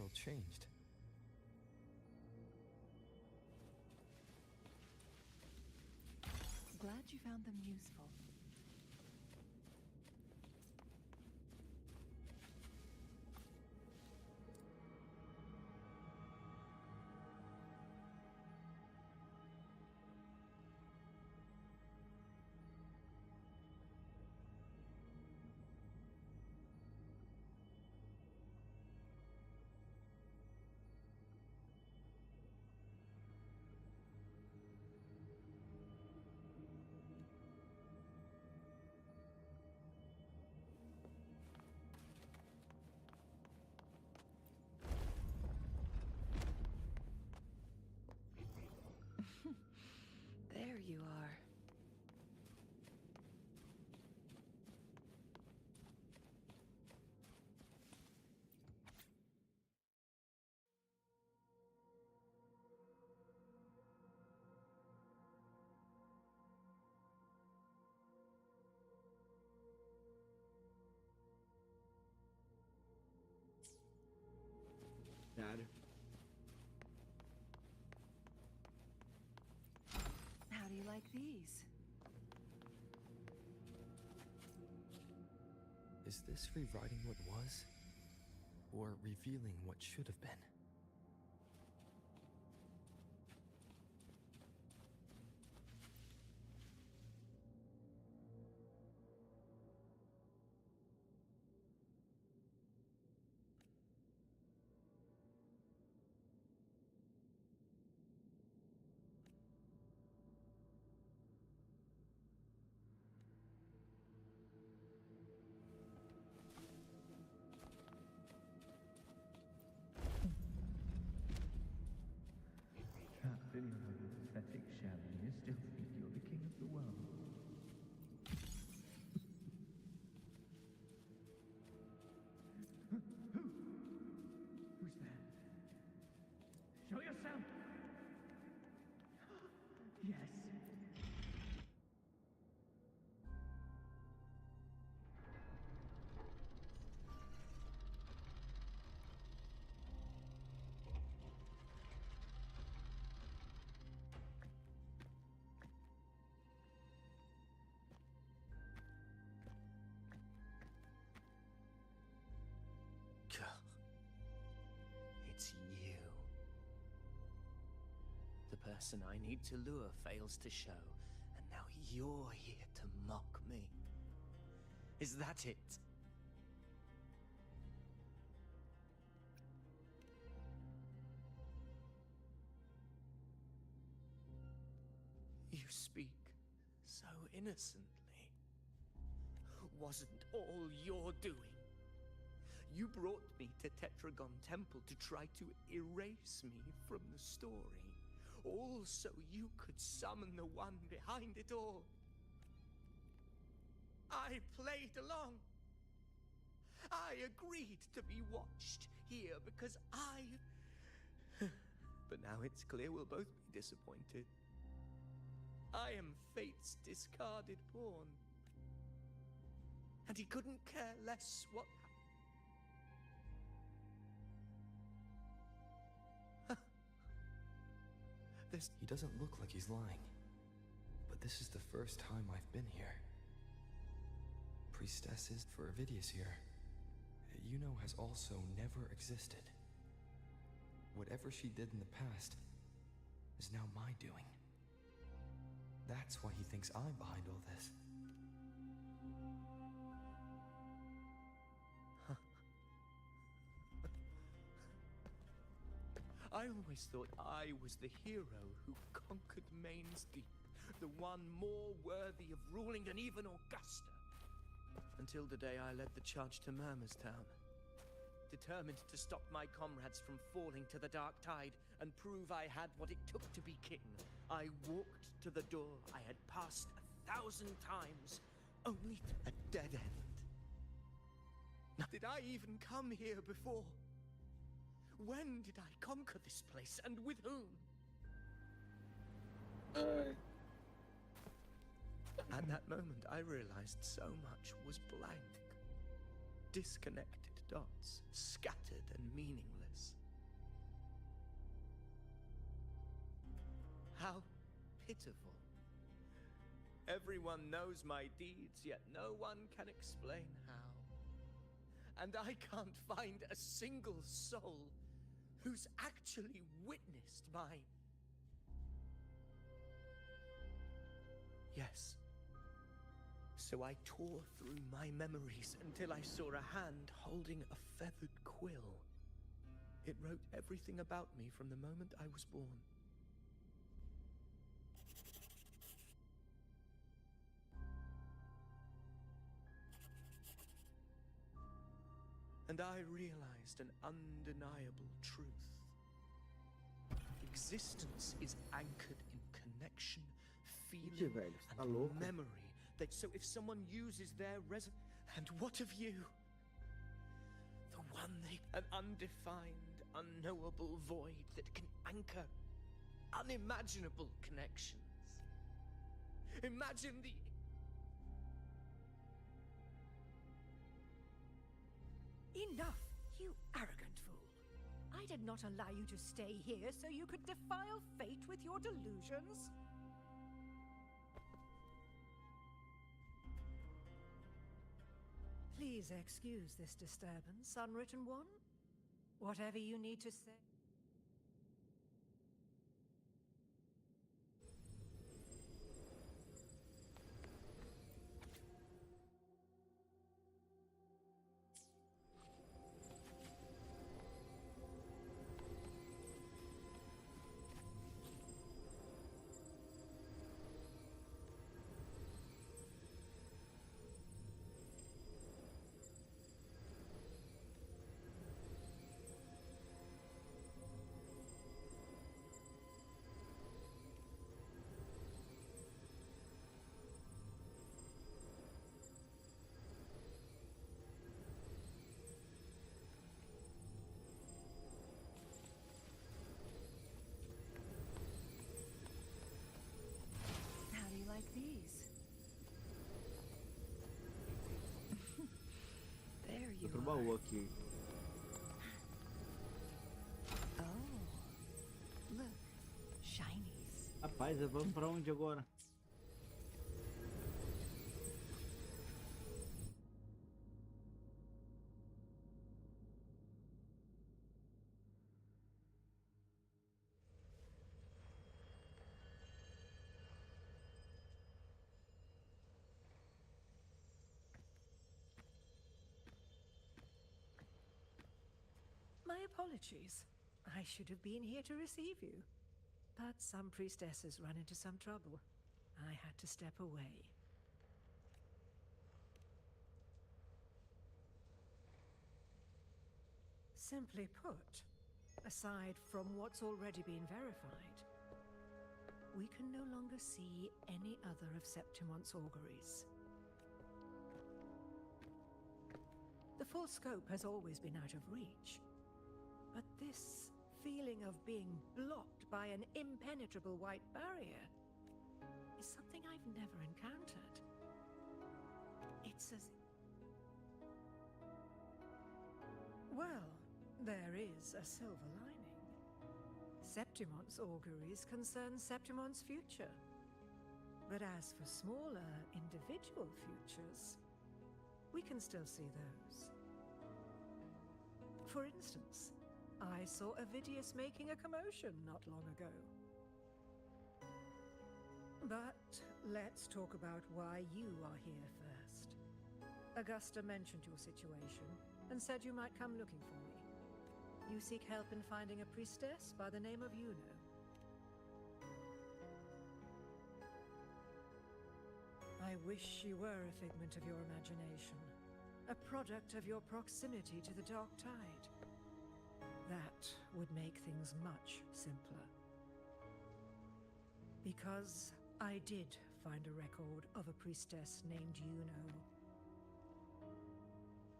world changed. Glad you found them useful. There you are. Dad. How do you like these? Is this rewriting what was? Or revealing what should have been? Trapped in your own pathetic shell, and you still think you're the king of the world. Who's there? Show yourself! Yes. It's you. The person I need to lure fails to show, and now you're here to mock me. Is that it? You speak so innocently. Wasn't all your doing. You brought me to Tetragon Temple to try to erase me from the story, all so you could summon the one behind it all. I played along. I agreed to be watched here because But now it's clear we'll both be disappointed. I am Fate's discarded pawn. And he couldn't care less what He doesn't look like he's lying. But this is the first time I've been here. Priestesses for Avidius here. Has also never existed. Whatever she did in the past is now my doing. That's why he thinks I'm behind all this. I always thought I was the hero who conquered Main's Deep, the one more worthy of ruling than even Augusta. Until the day I led the charge to Murmur's Town. Determined to stop my comrades from falling to the dark tide and prove I had what it took to be king, I walked to the door I had passed 1,000 times, only a dead end. Did I even come here before? When did I conquer this place, and with whom? At that moment, I realized so much was blank. Disconnected dots, scattered and meaningless. pitiful. Everyone knows my deeds, yet no one can explain how. And I can't find a single soul who's actually witnessed my... Yes. So I tore through my memories until I saw a hand holding a feathered quill. It wrote everything about me from the moment I was born. And I realized an undeniable truth. Existence is anchored in connection, feeling, and memory. So if someone uses their and what of you? The one an undefined, unknowable void that can anchor unimaginable connections. Imagine the... Enough, you arrogant fool. I did not allow you to stay here so you could defile fate with your delusions. Please excuse this disturbance, Unwritten One. Whatever you need to say. Like these. There you Outro are. baú aqui. Oh, look, shinies. Rapaz, vamos pra onde agora? My apologies. I should have been here to receive you. But some priestesses run into some trouble. I had to step away. Simply put, aside from what's already been verified, we can no longer see any other of Septimon's auguries. The full scope has always been out of reach. But this feeling of being blocked by an impenetrable white barrier is something I've never encountered. It's as... Well, there is a silver lining. Septimon's auguries concern Septimon's future. But as for smaller, individual futures, we can still see those. For instance, I saw Avidius making a commotion not long ago. But let's talk about why you are here first. Augusta mentioned your situation and said you might come looking for me. You seek help in finding a priestess by the name of Yuno. I wish she were a figment of your imagination, a product of your proximity to the Dark Tide. That would make things much simpler. Because I did find a record of a priestess named Yuno.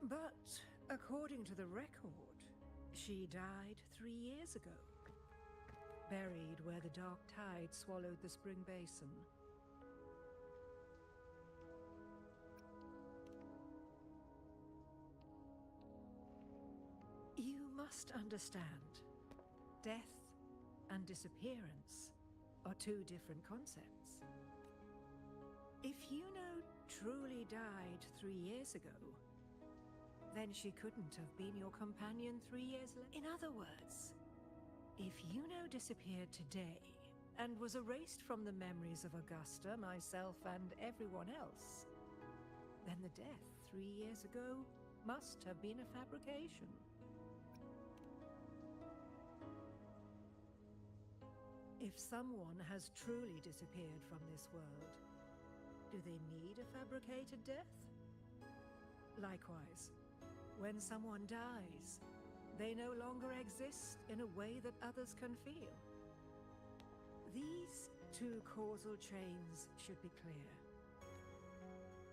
But according to the record, she died 3 years ago, buried where the Dark Tide swallowed the Spring Basin. You must understand, death and disappearance are two different concepts. If Yuno truly died 3 years ago, then she couldn't have been your companion 3 years later. In other words, if Yuno disappeared today and was erased from the memories of Augusta, myself, and everyone else, then the death 3 years ago must have been a fabrication. If someone has truly disappeared from this world, do they need a fabricated death? Likewise, when someone dies, they no longer exist in a way that others can feel. These two causal chains should be clear.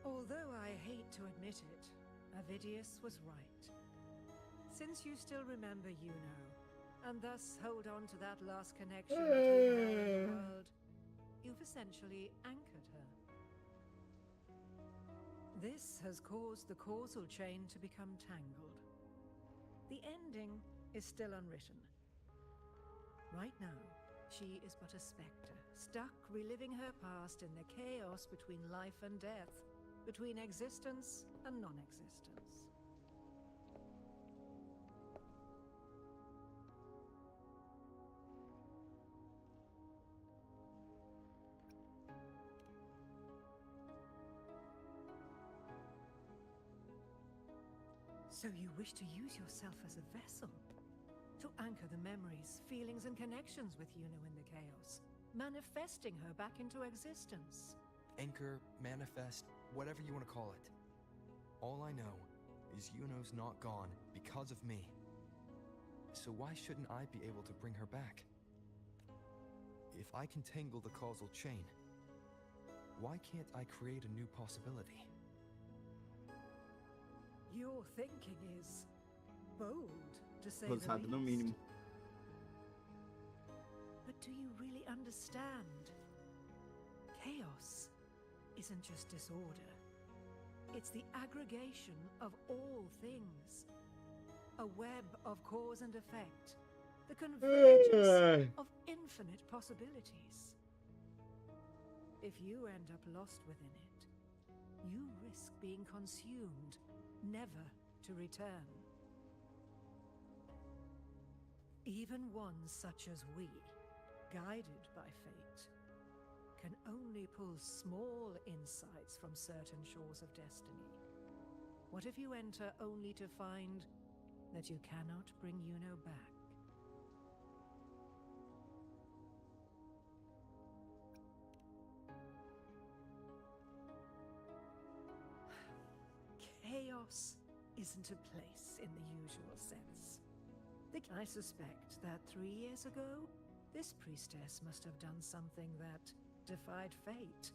Although I hate to admit it, Avidius was right. Since you still remember Yuno, and thus hold on to that last connection between her and the world, you've essentially anchored her. This has caused the causal chain to become tangled. The ending is still unwritten. Right now, she is but a spectre, stuck reliving her past in the chaos between life and death, between existence and non-existence. So you wish to use yourself as a vessel? To anchor the memories, feelings, and connections with Yuno in the chaos, manifesting her back into existence. Anchor, manifest, whatever you want to call it. All I know is Yuno's not gone because of me. So why shouldn't I be able to bring her back? If I can tangle the causal chain, why can't I create a new possibility? Your thinking is bold, to say Ousado the no least. mínimo. But do you really understand? Chaos isn't just disorder. It's the aggregation of all things. A web of cause and effect. The convergence of infinite possibilities. If you end up lost within it, you risk being consumed, never to return. Even ones such as we, guided by fate, can only pull small insights from certain shores of destiny. What if you enter only to find that you cannot bring Yuno back? Chaos isn't a place in the usual sense. I suspect that 3 years ago, this priestess must have done something that defied fate,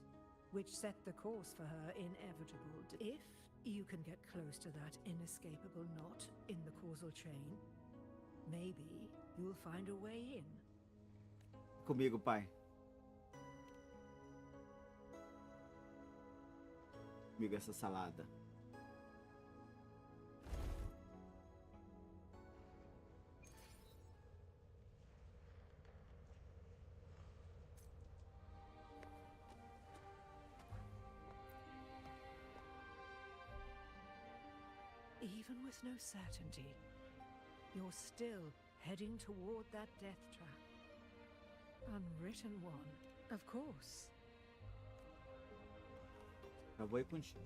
which set the course for her inevitable. If you can get close to that inescapable knot in the causal chain, maybe you'll find a way in. Comigo, pai. Comigo essa salada. Even with no certainty, you're still heading toward that death trap. Unwritten one, of course. Já vou ir contigo.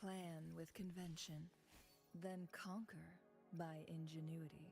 Plan with convention, then conquer by ingenuity.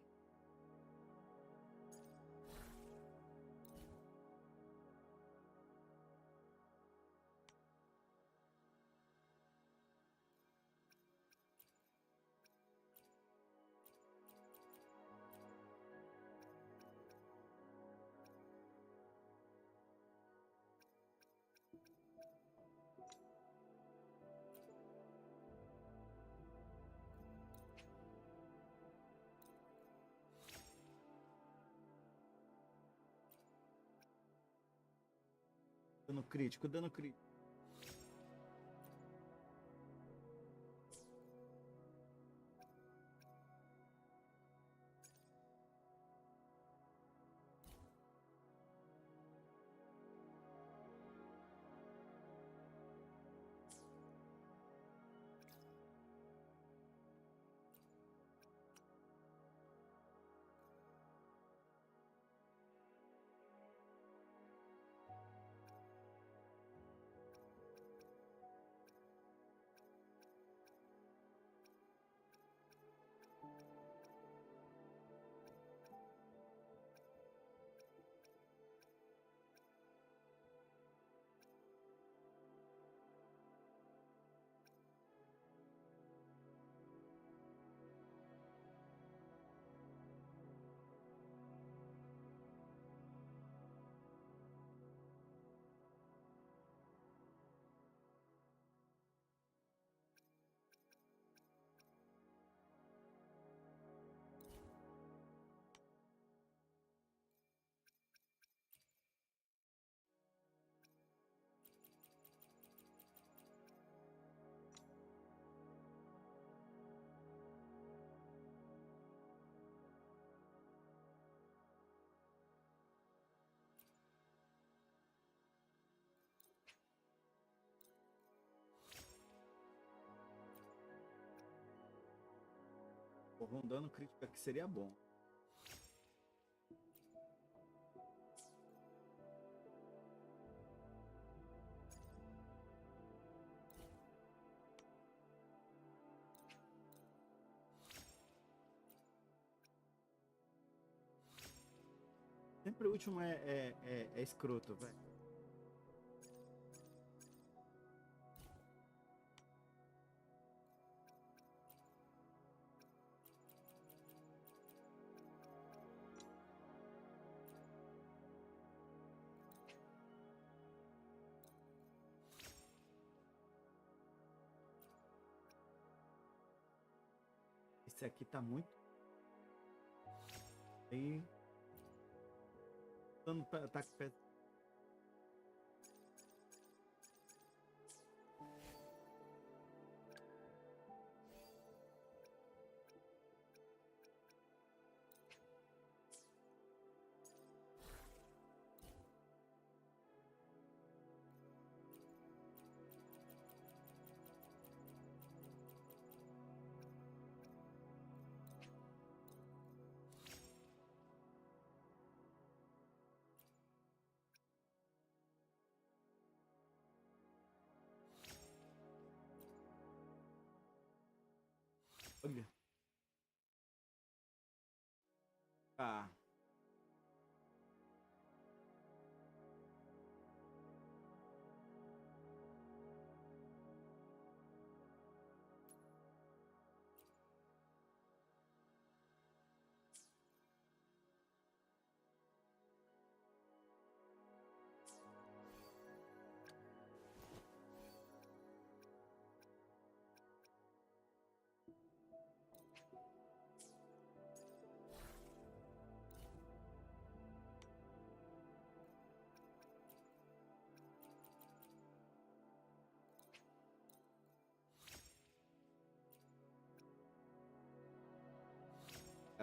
Dano crítico, dano crítico. Um dano crítico aqui seria bom. Sempre o último é escroto, velho. Esse aqui tá muito. Aí. Dando ataque perto. Olha. Ah.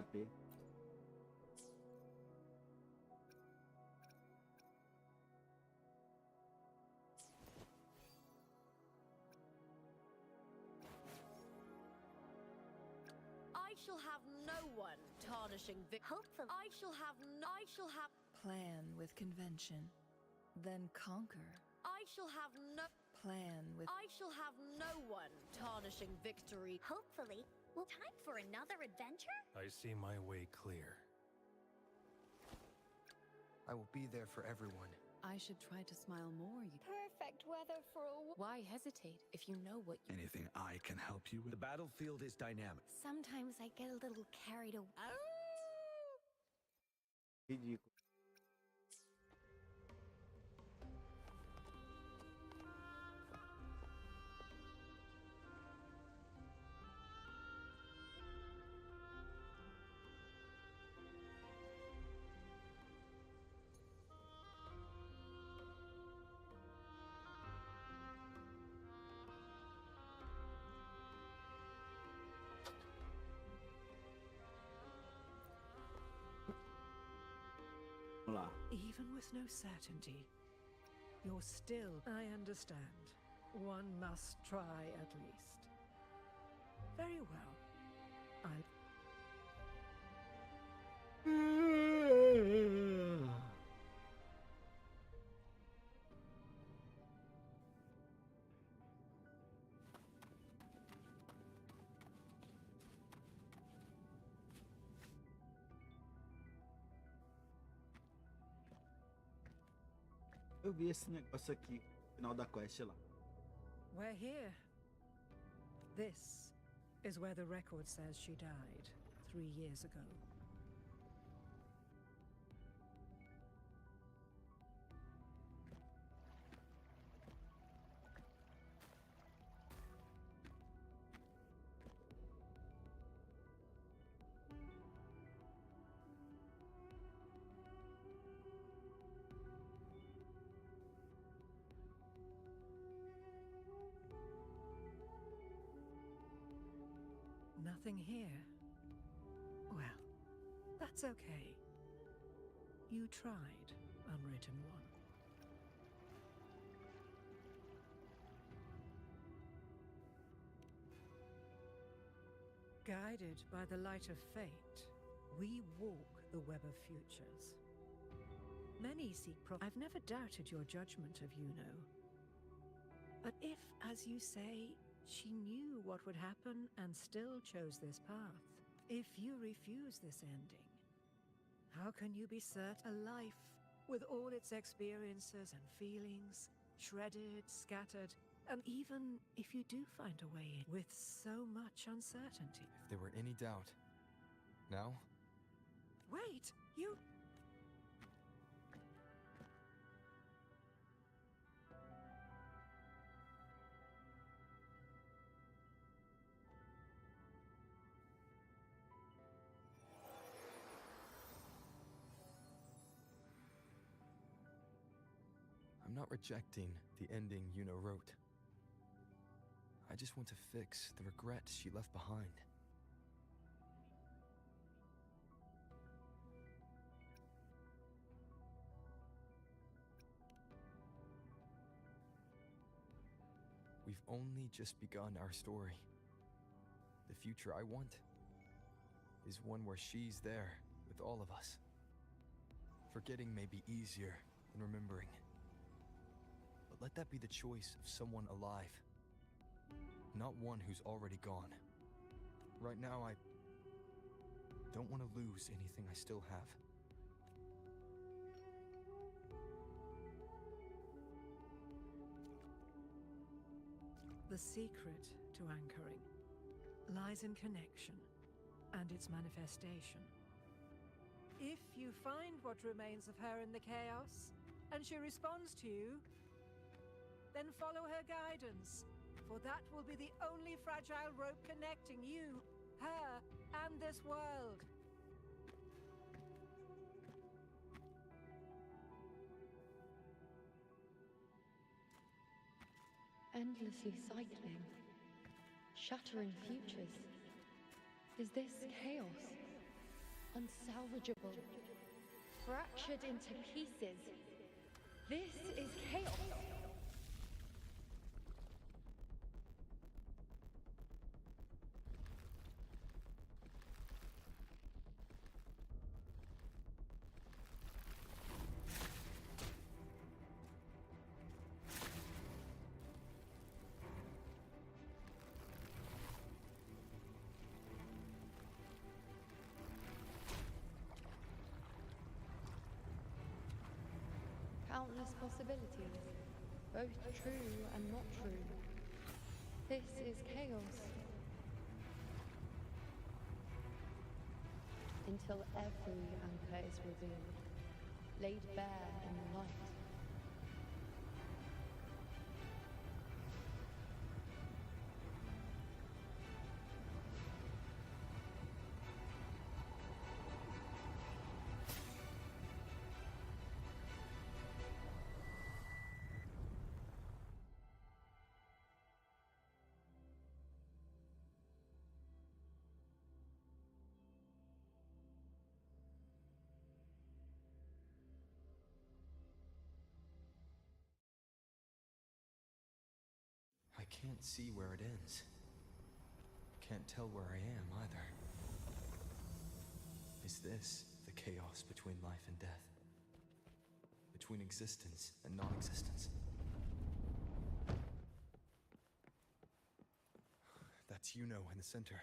HP. I shall have no one tarnishing Hopefully. I shall have Plan with convention, then conquer. I shall have no Plan with I shall have no one tarnishing victory. Hopefully. Well, time for another adventure? I see my way clear. I will be there for everyone. I should try to smile more. Perfect weather for a Why hesitate if you know what you... Anything I can help you with? The battlefield is dynamic. Sometimes I get a little carried away. Ridículo. even with no certainty, you're still... I understand. One must try at least. Very well. Eu vi esse negócio aqui, no final da quest lá. We're here. This is where the record says she died 3 years ago. Nothing here. Well, that's okay. You tried, Unwritten One. Guided by the light of fate, we walk the web of futures. Many seek I've never doubted your judgment of Yuno. But if, as you say, she knew what would happen and still chose this path, if you refuse this ending, how can you be certain a life with all its experiences and feelings, shredded, scattered, and even if you do find a way in with so much uncertainty? If there were any doubt, now? Wait, you... I'm not rejecting the ending Yuno wrote. I just want to fix the regret she left behind. We've only just begun our story. The future I want is one where she's there with all of us. Forgetting may be easier than remembering. But let that be the choice of someone alive, not one who's already gone. Right now, I don't want to lose anything I still have. The secret to anchoring lies in connection and its manifestation. If you find what remains of her in the chaos, and she responds to you, then follow her guidance, for that will be the only fragile rope connecting you, her, and this world. Endlessly cycling, shattering futures. Is this chaos? Unsalvageable, fractured into pieces. This is chaos. Countless possibilities, both true and not true. This is chaos. Until every anchor is revealed, laid bare in the light. can't see where it ends. Can't tell where I am either. Is this the chaos between life and death? Between existence and non-existence? That's in the center.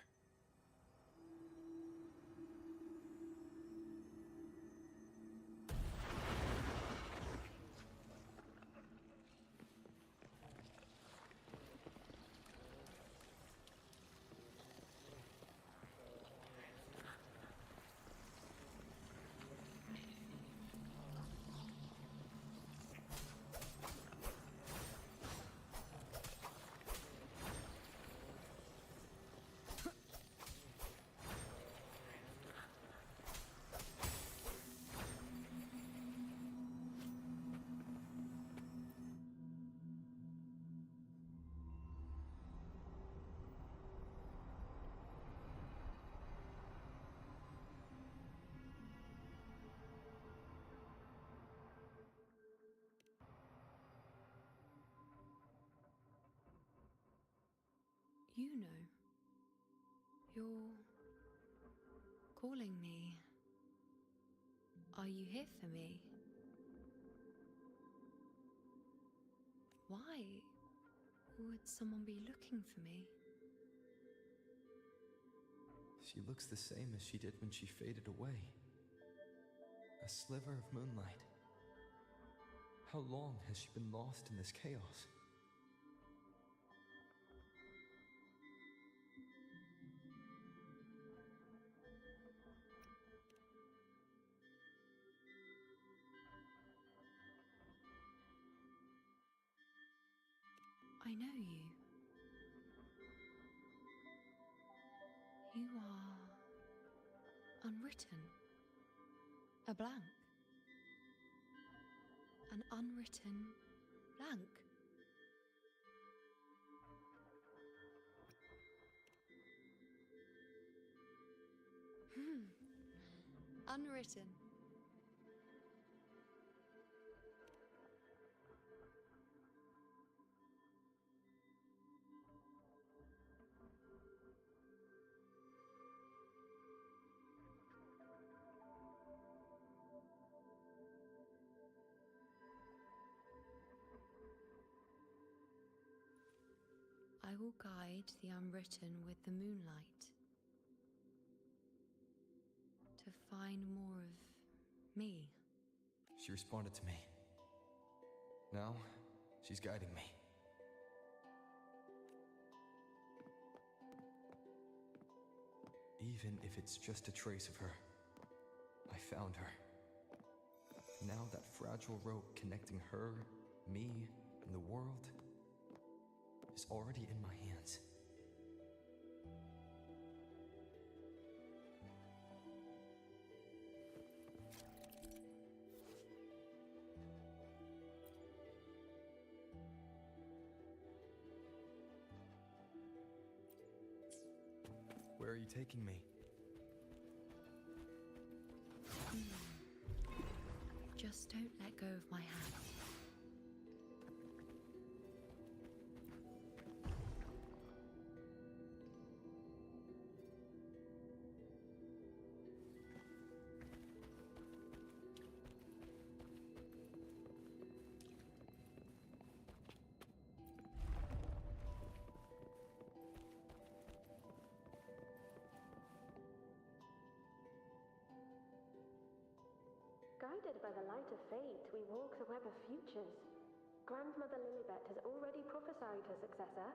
You're calling me. Are you here for me? Why would someone be looking for me? She looks the same as she did when she faded away. A sliver of moonlight. How long has she been lost in this chaos? I know you. You are unwritten. A blank. An unwritten blank. Unwritten. I will guide the unwritten with the moonlight to find more of me. She responded to me. Now, she's guiding me. Even if it's just a trace of her, I found her. Now that fragile rope connecting her, me, and the world is already in my hands. Where are you taking me? Just don't let go of my hand. Guided by the light of fate, we walk the web of futures. Grandmother Lilibet has already prophesied her successor.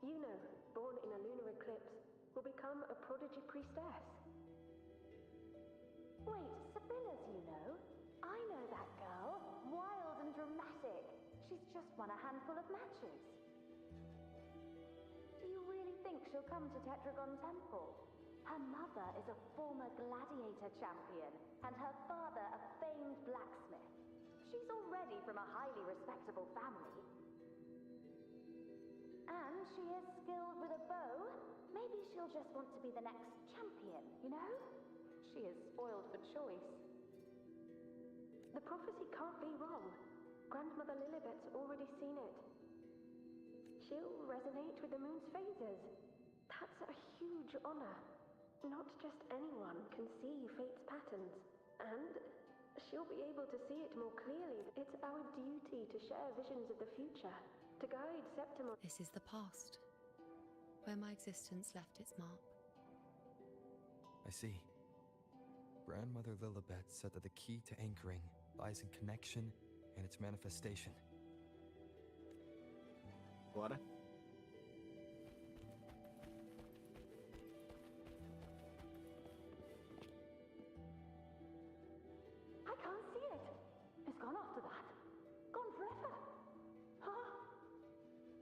Yuno, born in a lunar eclipse, will become a prodigy priestess. Wait, Sibylla's Yuno? I know that girl. Wild and dramatic. She's just won a handful of matches. Do you really think she'll come to Tetragon Temple? Her mother is a former gladiator champion, and her father a famed blacksmith. She's already from a highly respectable family. And she is skilled with a bow. Maybe she'll just want to be the next champion, you know? She is spoiled for choice. The prophecy can't be wrong. Grandmother Lilibet's already seen it. She she'll resonate with the moon's phases. That's a huge honor. Not just anyone can see fate's patterns, and she'll be able to see it more clearly. It's our duty to share visions of the future, to guide Septimon. This is the past, where my existence left its mark. I see. Grandmother Lilibet said that the key to anchoring lies in connection and its manifestation. Bora. I can't see it. It's gone after that. Gone forever. Huh?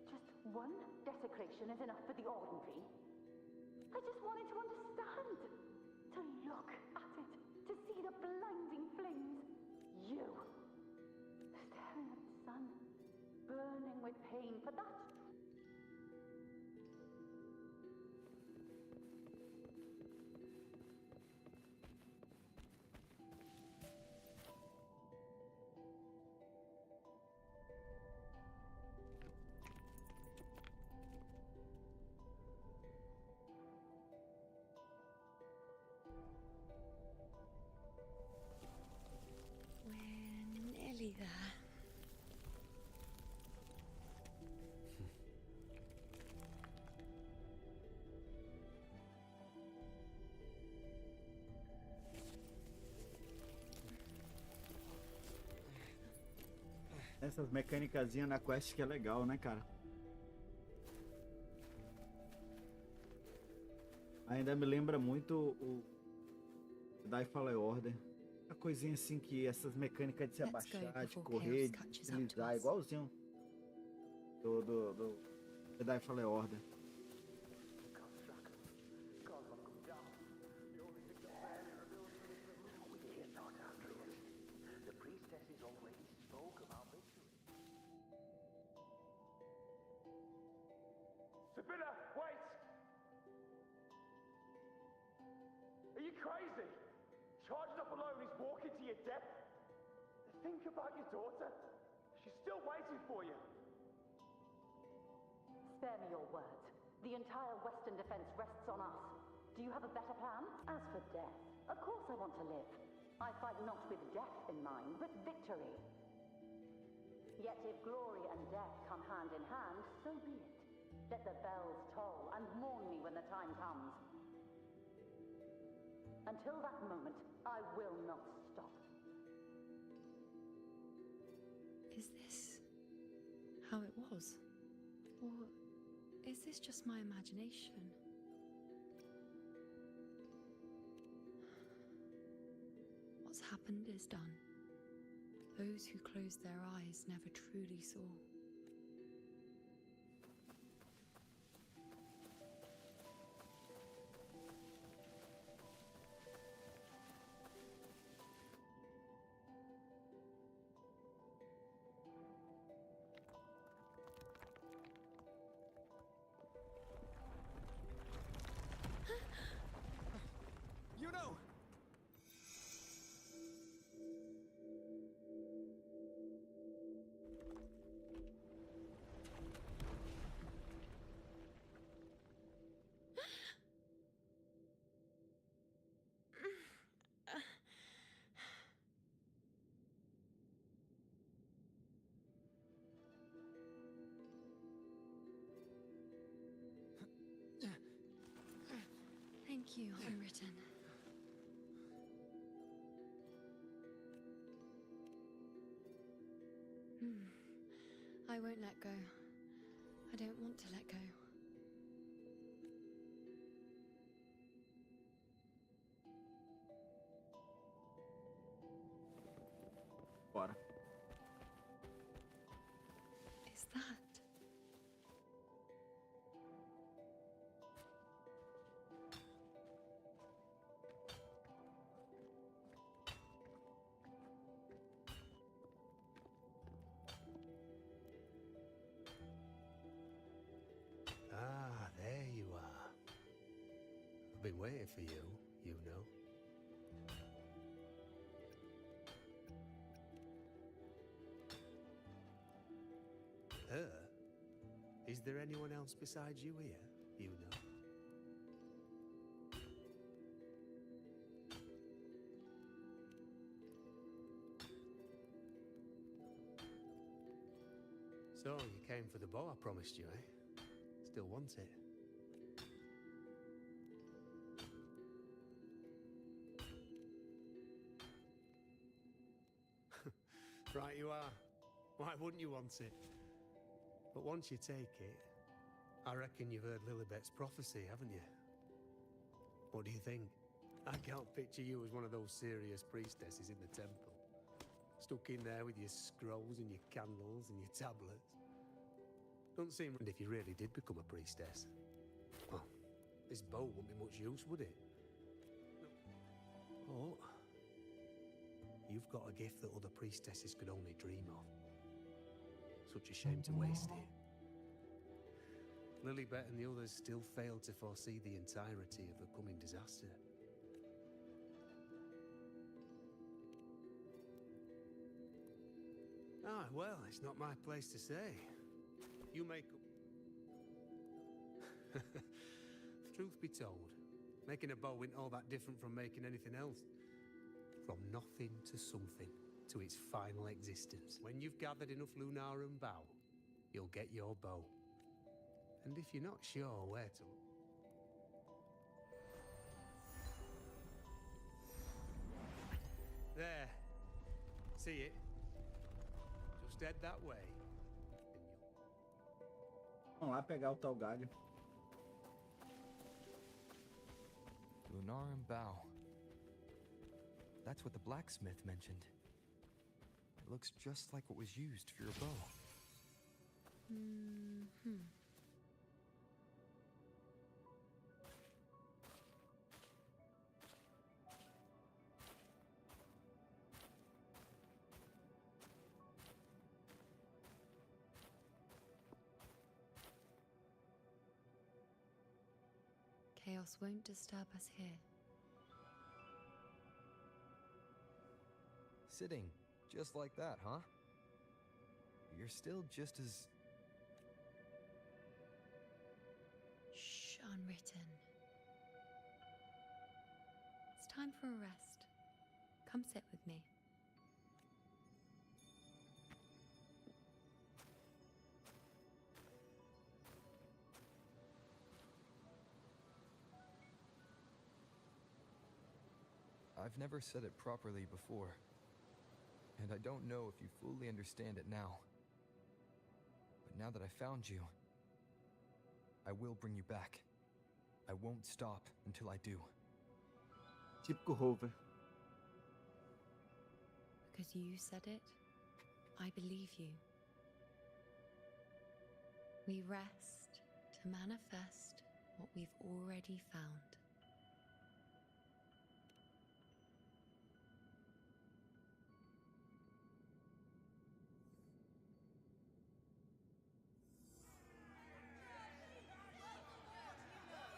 Just one desecration is enough for the ordinary. I just wanted to understand. To look at it. To see the blinding flames. You. Staring at the sun. Burning with pain for that. We're nearly there. Essas mecânicazinhas na quest que é legal, né, cara? Ainda me lembra muito o Jedi Fallen Order. Uma coisinha assim que essas mecânicas de se abaixar, de correr, de deslizar, igualzinho do Jedi Fallen Order. Sibylla, wait! Are you crazy? Charging up alone is walking to your death? Think about your daughter. She's still waiting for you. Spare me your words. The entire Western defense rests on us. Do you have a better plan? As for death, of course I want to live. I fight not with death in mind, but victory. Yet if glory and death come hand in hand, so be it. Let the bells toll and mourn me when the time comes. Until that moment, I will not stop. Is this how it was? Or is this just my imagination? What's happened is done. Those who closed their eyes never truly saw. You know! Thank you, Unwritten. I won't let go. I don't want to let go. Bora. Is that? Ah, there you are. I've been waiting for you, you know. Her? Is there anyone else besides you here, you know? So, you came for the bow I promised you, eh? Still want it? Right you are. Why wouldn't you want it? But once you take it, I reckon you've heard Lilibet's prophecy, haven't you? What do you think? I can't picture you as one of those serious priestesses in the temple. Stuck in there with your scrolls and your candles and your tablets. Don't seem... And if you really did become a priestess, well, this bow wouldn't be much use, would it? Oh, you've got a gift that other priestesses could only dream of. Such a shame to waste it. Lilibet and the others still failed to foresee the entirety of the coming disaster. Ah, well, it's not my place to say. You make up... Truth be told, making a bow isn't all that different from making anything else. From nothing to something, to its final existence. When you've gathered enough lunar and bow, you'll get your bow. And if you're not sure where to... There. See it? Just head that way. Vamos lá pegar o tal galho. Lunar and bow. That's what the blacksmith mentioned. It looks just like what was used for your bow. Chaos won't disturb us here. Sitting, just like that, huh? You're still just as... Shh, unwritten. It's time for a rest. Come sit with me. I've never said it properly before, and I don't know if you fully understand it now. But now that I found you, I will bring you back. I won't stop until I do. Típico Rover. Because you said it, I believe you. We rest to manifest what we've already found.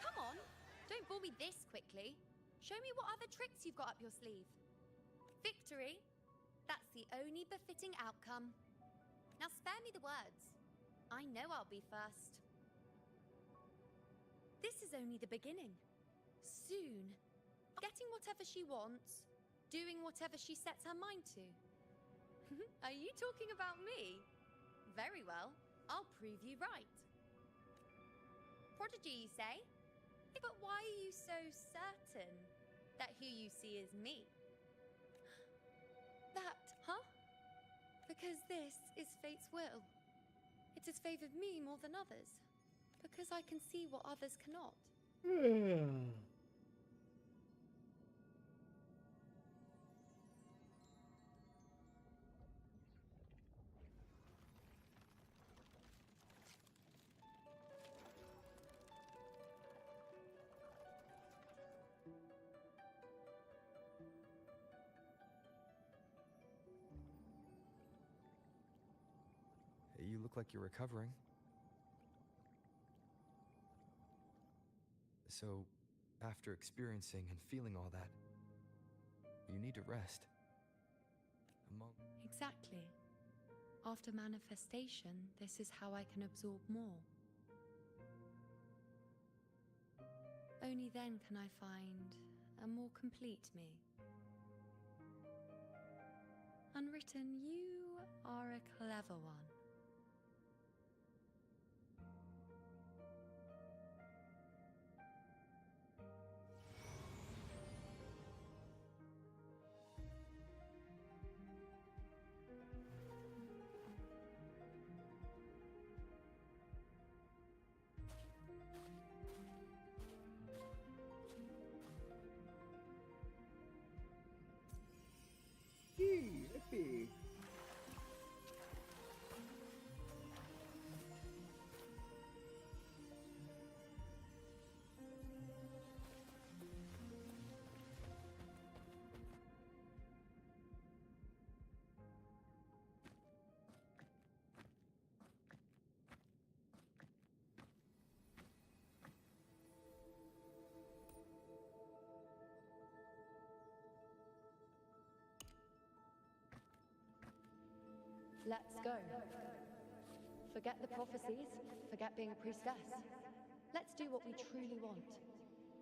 Come on, don't bore me this quickly. Show me what other tricks you've got up your sleeve. Victory? That's the only befitting outcome. Now spare me the words. I know I'll be first. This is only the beginning. Soon, getting whatever she wants, doing whatever she sets her mind to. Are you talking about me? Very well, I'll prove you right. Prodigy, you say? But why are you so certain that who you see is me? That, huh? Because this is fate's will. It has favored me more than others. Because I can see what others cannot. You look like you're recovering. So, after experiencing and feeling all that, you need to rest. Exactly. After manifestation, this is how I can absorb more. Only then can I find a more complete me. Unwritten, you are a clever one. Yippee! Let's go. Forget the prophecies, forget being a priestess. Let's do what we truly want.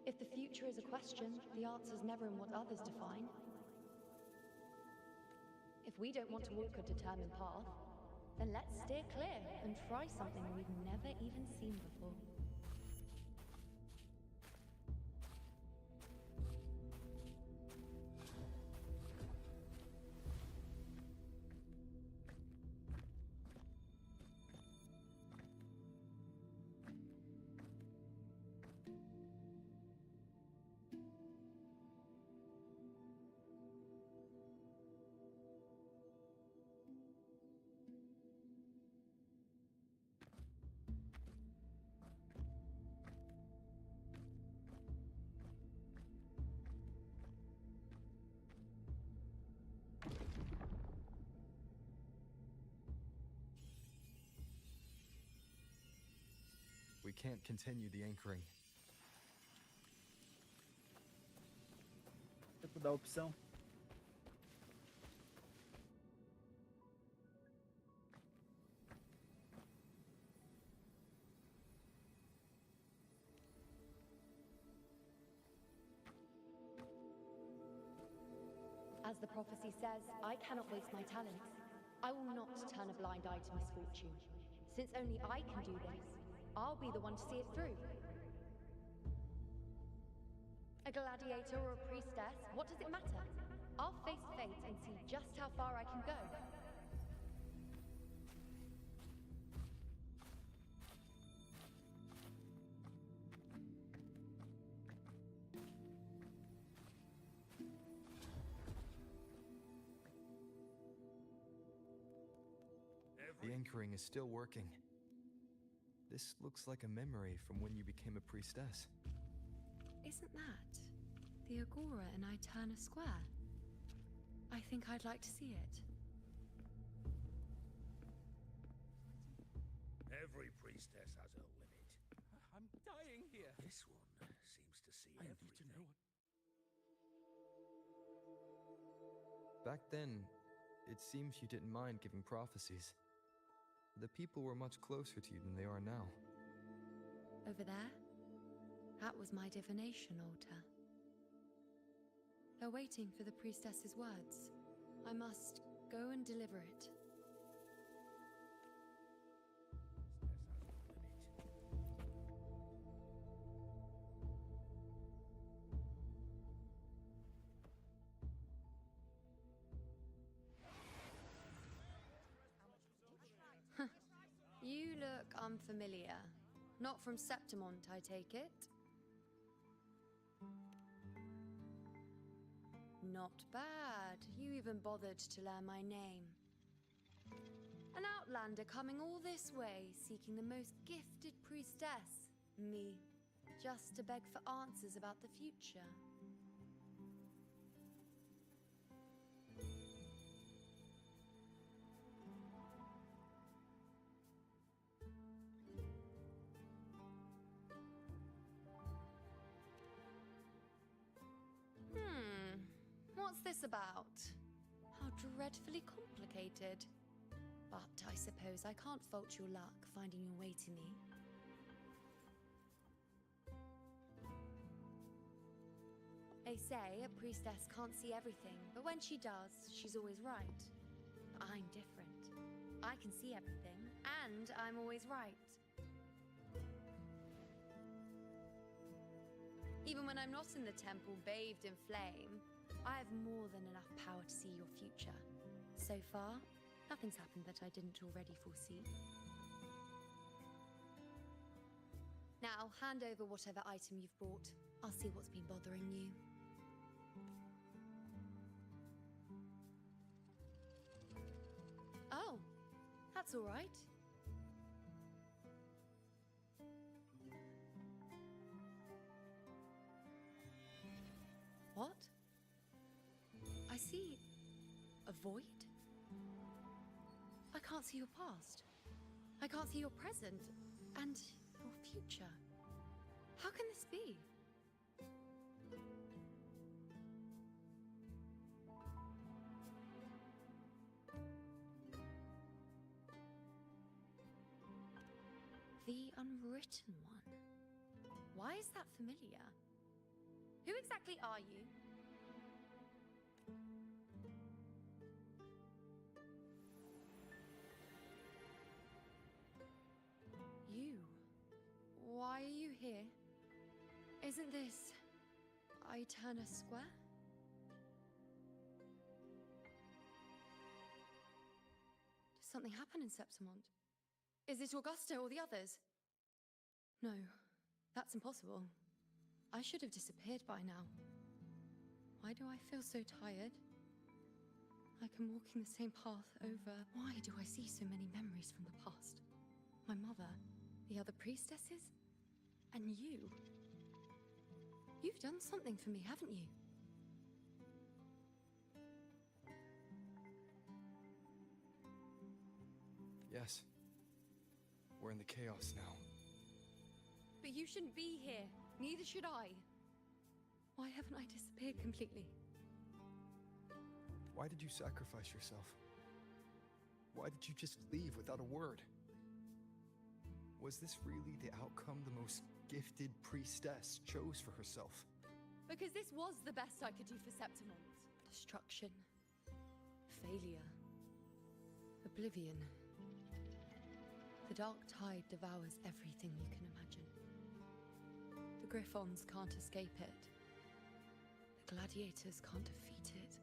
If the future is a question, the answer's never in what others define. If we don't want to walk a determined path, then let's steer clear and try something we've never even seen before. We can't continue the anchoring. Tempo da opção. As the prophecy says, I cannot waste my talents. I will not turn a blind eye to misfortune. Since only I can do this, I'll be the one to see it through. A gladiator or a priestess, what does it matter? I'll face fate and see just how far I can go. The anchoring is still working. This looks like a memory from when you became a priestess. Isn't that the Agora in Eterna Square? I think I'd like to see it. Every priestess has her limit. I'm dying here. This one seems to see I need everything. to know. Back then, it seems you didn't mind giving prophecies. The people were much closer to you than they are now. Over there? That was my divination altar. They're waiting for the priestess's words. I must go and deliver it. You look unfamiliar. Not from Septimont, I take it? Not bad. You even bothered to learn my name. An outlander coming all this way, seeking the most gifted priestess, me, just to beg for answers about the future. What's this about? How dreadfully complicated. But I suppose I can't fault your luck finding your way to me. They say a priestess can't see everything, but when she does, she's always right. But I'm different. I can see everything, and I'm always right. Even when I'm not in the temple bathed in flame, I have more than enough power to see your future. So far, nothing's happened that I didn't already foresee. Now, hand over whatever item you've brought. I'll see what's been bothering you. Oh, that's all right. What? I see a void? I can't see your past. I can't see your present and your future. How can this be? The Unwritten One. Why is that familiar? Who exactly are you? You? Why are you here? Isn't this Eterna Square? Did something happen in Septimont? Is it Augusta or the others? No, that's impossible. I should have disappeared by now. Why do I feel so tired? Like I'm walking the same path over. Why do I see so many memories from the past? My mother, the other priestesses, and you. You've done something for me, haven't you? Yes. We're in the chaos now. But you shouldn't be here. Neither should I. Why haven't I disappeared completely? Why did you sacrifice yourself? Why did you just leave without a word? Was this really the outcome the most gifted priestess chose for herself? Because this was the best I could do for Septimont. Destruction. Failure. Oblivion. The dark tide devours everything you can imagine. The Griffons can't escape it. The gladiators can't defeat it.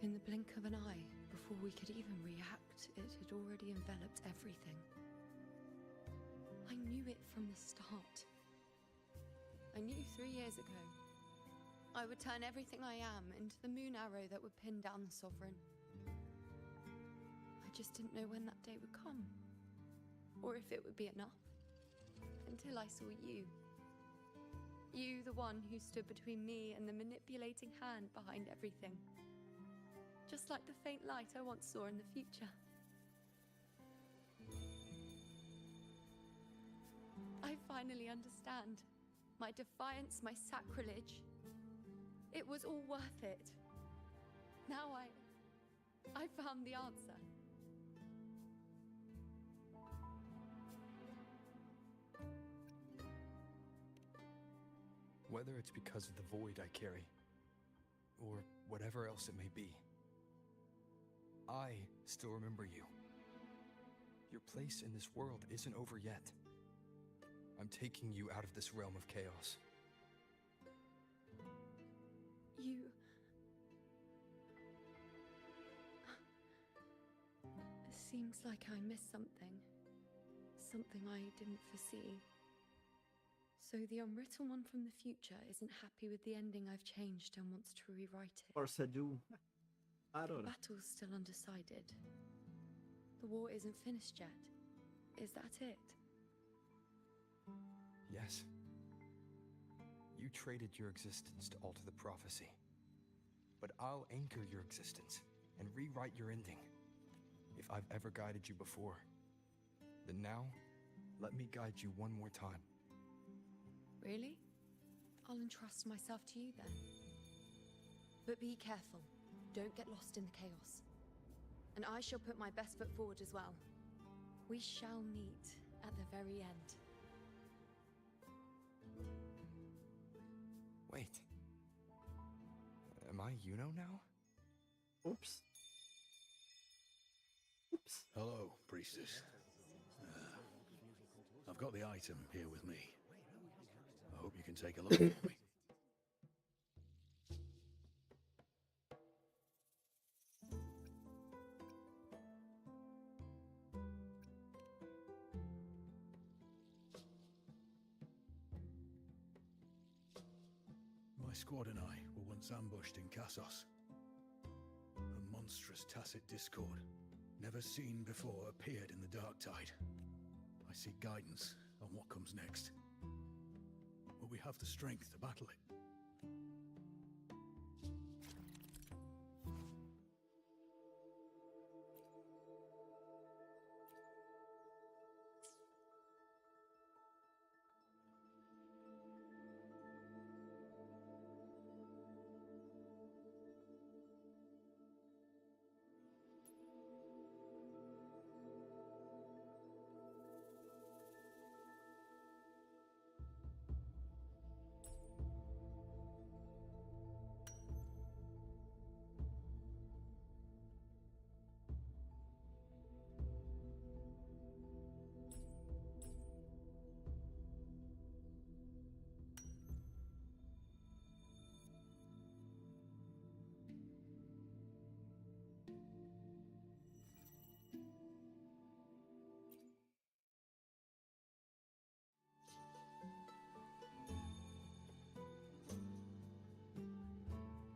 In the blink of an eye, before we could even react, it had already enveloped everything. I knew it from the start. I knew 3 years ago I would turn everything I am into the moon arrow that would pin down the Sovereign. I just didn't know when that day would come, or if it would be enough, until I saw you. You, the one who stood between me and the manipulating hand behind everything. Just like the faint light I once saw in the future. I finally understand. My defiance, my sacrilege. It was all worth it. Now I found the answer. Whether it's because of the void I carry, or whatever else it may be, I still remember you. Your place in this world isn't over yet. I'm taking you out of this realm of chaos. You... Seems like I missed something. Something I didn't foresee. So the Unwritten One from the future isn't happy with the ending I've changed and wants to rewrite it. Of course I do. I don't The know. battle's still undecided. The war isn't finished yet. Is that it? Yes. You traded your existence to alter the prophecy. But I'll anchor your existence and rewrite your ending. If I've ever guided you before, then now, let me guide you one more time. Really? I'll entrust myself to you then. But be careful. Don't get lost in the chaos. And I shall put my best foot forward as well. We shall meet at the very end. Wait. Am I Yuno now? Oops. Oops. Hello, priestess. I've got the item here with me. I hope you can take a look for me. My squad and I were once ambushed in Kassos. A monstrous tacit discord, never seen before, appeared in the dark tide. I seek guidance on what comes next. Will we have the strength to battle it?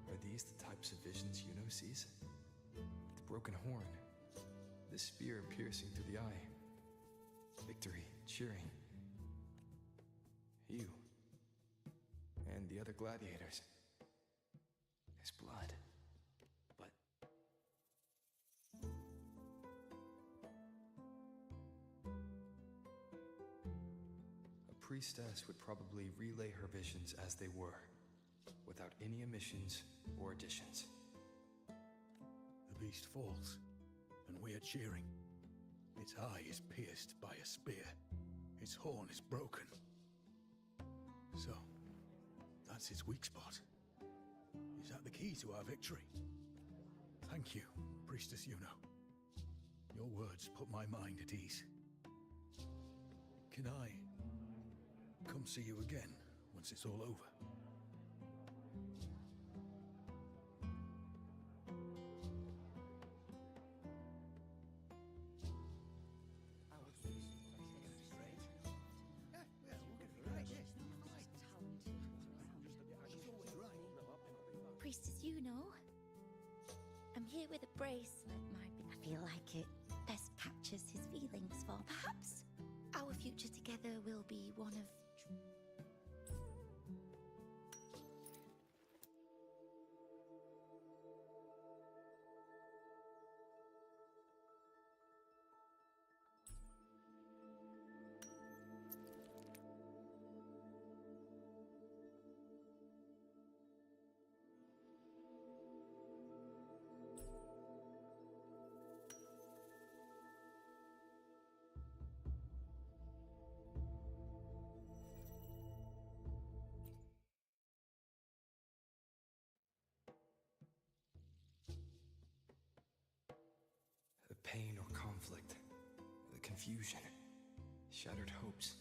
Are these the types of visions Yuno sees? The broken horn, the spear piercing through the eye, victory cheering. You and the other gladiators. His blood. But a priestess would probably relay her visions as they were, without any omissions or additions. The beast falls, and we are cheering. Its eye is pierced by a spear. Its horn is broken. So, that's its weak spot. Is that the key to our victory? Thank you, Priestess Yuno. Your words put my mind at ease. Can I come see you again once it's all over? Priestess Yuno, I'm here with a bracelet. I feel like it best captures his feelings for. Perhaps our future together will be one of the pain or conflict, the confusion, shattered hopes.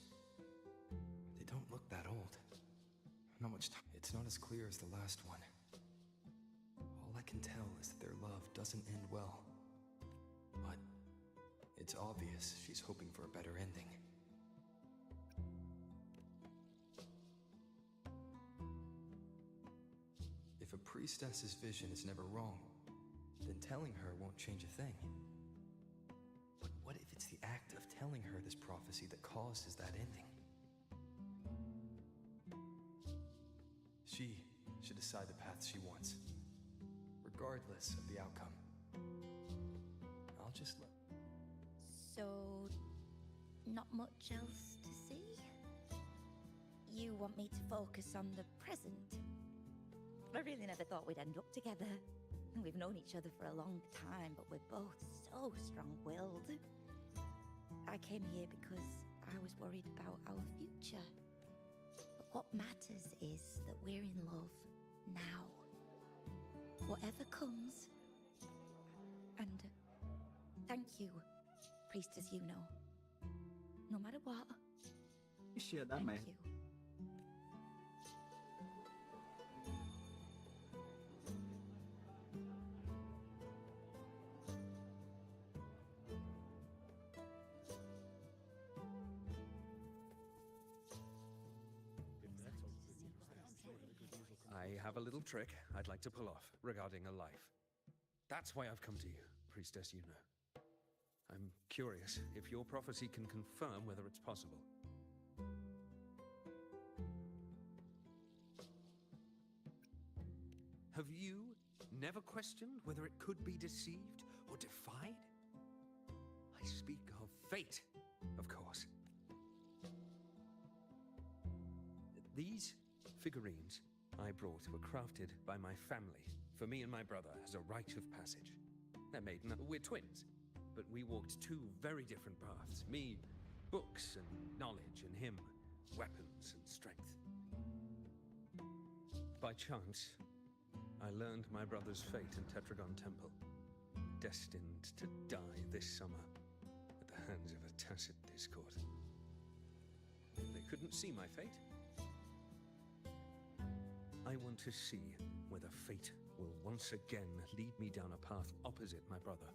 They don't look that old. Not much time. It's not as clear as the last one. All I can tell is that their love doesn't end well. But it's obvious she's hoping for a better ending. If a priestess's vision is never wrong, then telling her won't change a thing. But what if it's the act of telling her this prophecy that causes that ending? She should decide the path she wants, regardless of the outcome. I'll just let... So, not much else to see? You want me to focus on the present? I really never thought we'd end up together. We've known each other for a long time, but we're both so strong-willed. I came here because I was worried about our future. But what matters is that we're in love now. whatever comes. And thank you, Priestess Yuno. No matter what. Ixi, ia dar Thank merda. you. I have a little trick I'd like to pull off regarding a life. That's why I've come to you, Priestess Yuno. I'm curious if your prophecy can confirm whether it's possible. Have you never questioned whether it could be deceived or defied? I speak of fate, of course. These figurines I brought were crafted by my family for me and my brother as a rite of passage. They're made, we're twins, but we walked two very different paths. Me, books and knowledge, and him, weapons and strength. By chance, I learned my brother's fate in Tetragon Temple, destined to die this summer at the hands of a tacit discord. They couldn't see my fate. I want to see whether fate will once again lead me down a path opposite my brother.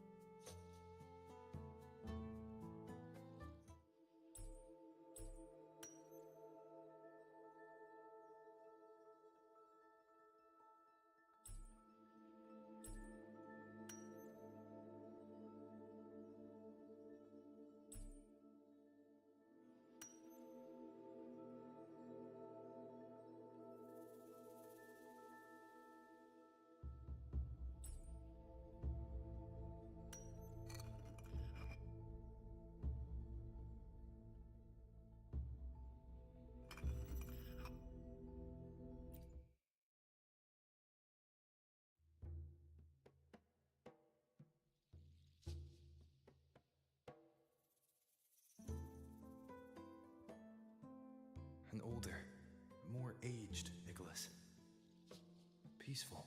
An older, more aged Nicholas. Peaceful.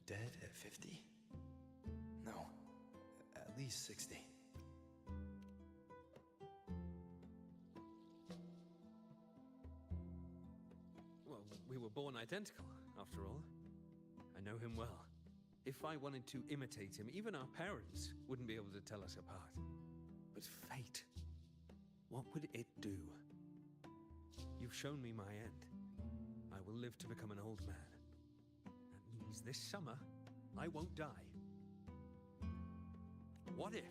Dead at 50? No, at least 60. Well, we were born identical, after all. I know him well. If I wanted to imitate him, even our parents wouldn't be able to tell us apart. But fate, what would it do? You've shown me my end. I will live to become an old man. That means this summer, I won't die. What if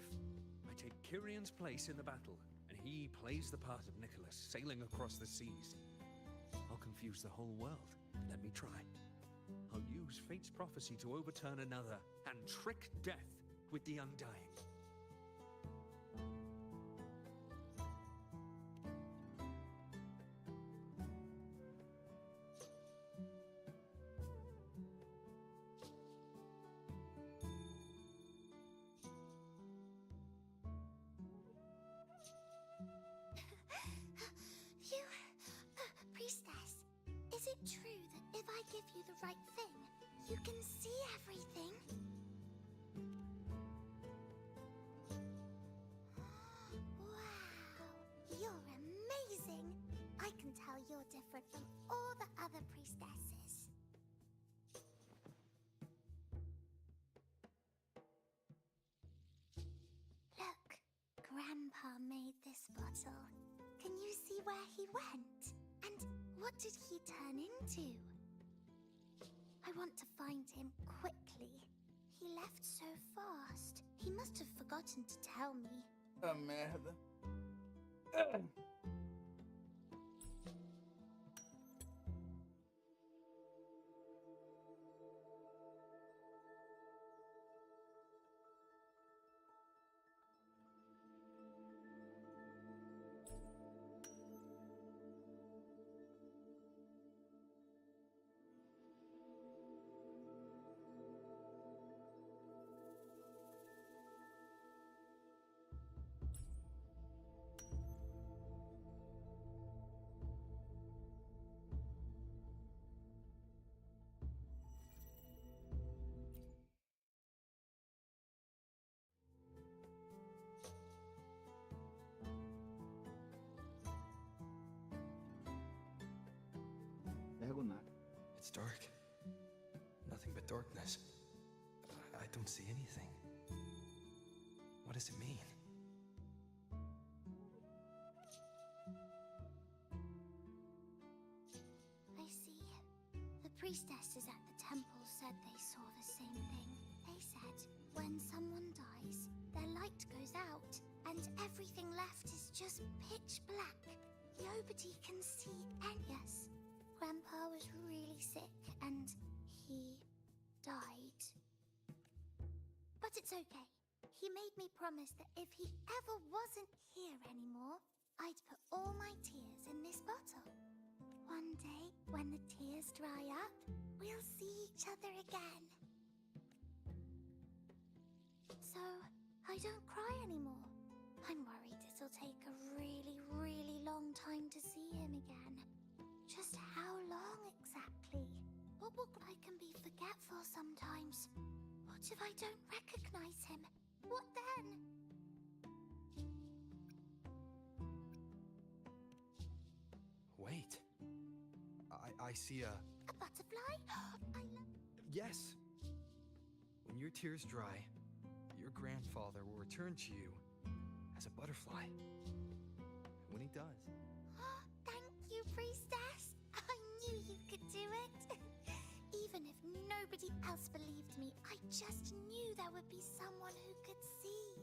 I take Kyrion's place in the battle, and he plays the part of Nicholas, sailing across the seas? I'll confuse the whole world. Let me try. I'll use fate's prophecy to overturn another, and trick death with the undying. Priestess, is it true that if I give you the right thing, you can see everything? Wow, you're amazing! I can tell you're different from all the other priestesses. Look, Grandpa made this bottle. Can you see where he went? And what did he turn into? I want to find him quickly. He left so fast. He must have forgotten to tell me. Ah, merda. It's dark. Nothing but darkness. I don't see anything. What does it mean? I see. The priestesses at the temple said they saw the same thing. They said when someone dies, their light goes out, and everything left is just pitch black. Nobody can see any. Yes, Grandpa was really sick, and he died. But it's okay. He made me promise that if he ever wasn't here anymore, I'd put all my tears in this bottle. One day, when the tears dry up, we'll see each other again. So, I don't cry anymore. I'm worried it'll take a really, really long time to see him again. Just how long exactly? I can be forgetful sometimes. What if I don't recognize him? What then? Wait. I see a... A butterfly? I love... Yes. When your tears dry, your grandfather will return to you as a butterfly. When he does... Thank you, priestess. I knew you could do it. Even if nobody else believed me, I just knew there would be someone who could see.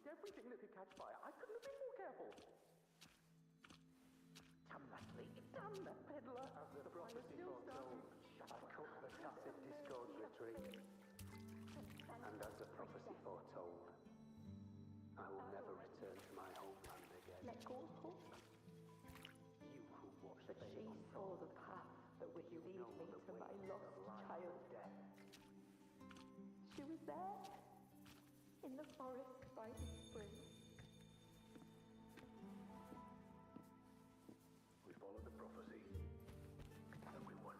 Everything that could catch fire. I couldn't have been more careful. Damn that leak. Damn that peddler. As the prophecy foretold, I cut the tacit discord's retreat. And as the prophecy foretold, I will never return to my homeland again. Let go of hope. You who watched But she saw the path that would lead me to my lost child. She was there, in the forest by the spring. We followed the prophecy, and we won.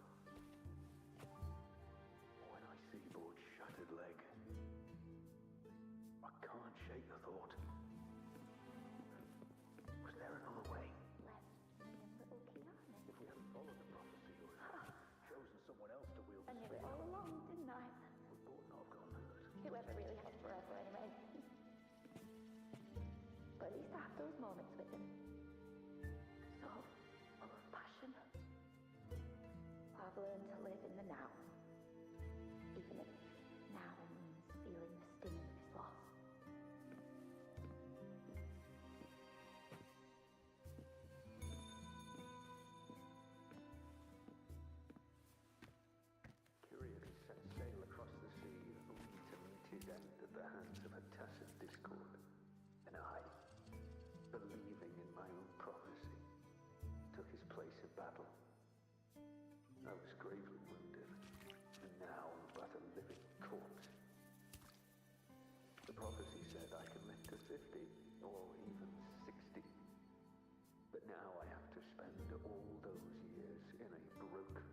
When I see Bord's shattered leg, I can't shake the thought. Was there another way? Little Kiana. If we hadn't followed the prophecy or chosen someone else to wield I the knew it sword, all along, didn't I? would Bord not have gone hurt? Whoever really has forever anyway. But at least I have those moments with him. So, full of passion. I've learned to live in the now. Even if now means feeling the sting of his loss. Kyrian set sail across the sea, only to meet his end at the hands of a tacit discord. And I, believing in my own prophecy, took his place in battle. I was gravely wounded, and now am but a living corpse. The prophecy said I can live to 50, or even 60. But now I have to spend all those years in a broken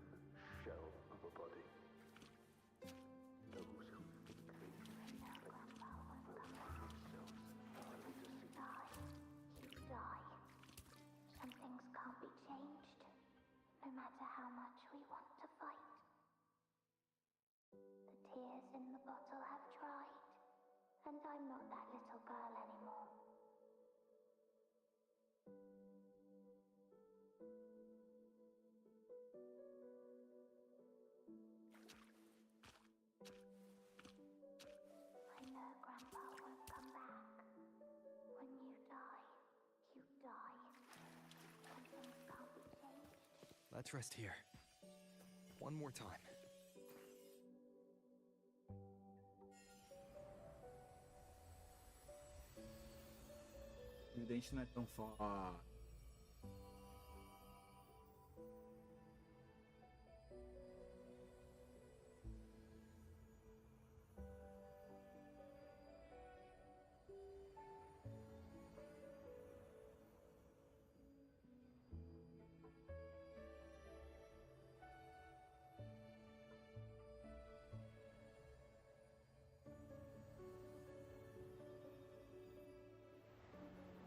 shell of a body. Those who think they can see fate will find themselves utterly deceived. You die. Some things can't be changed, no matter how much we want to fight. The tears in the bottle have dried, and I'm not that little girl anymore. Let's rest here. One more time. O dente não é tão forte.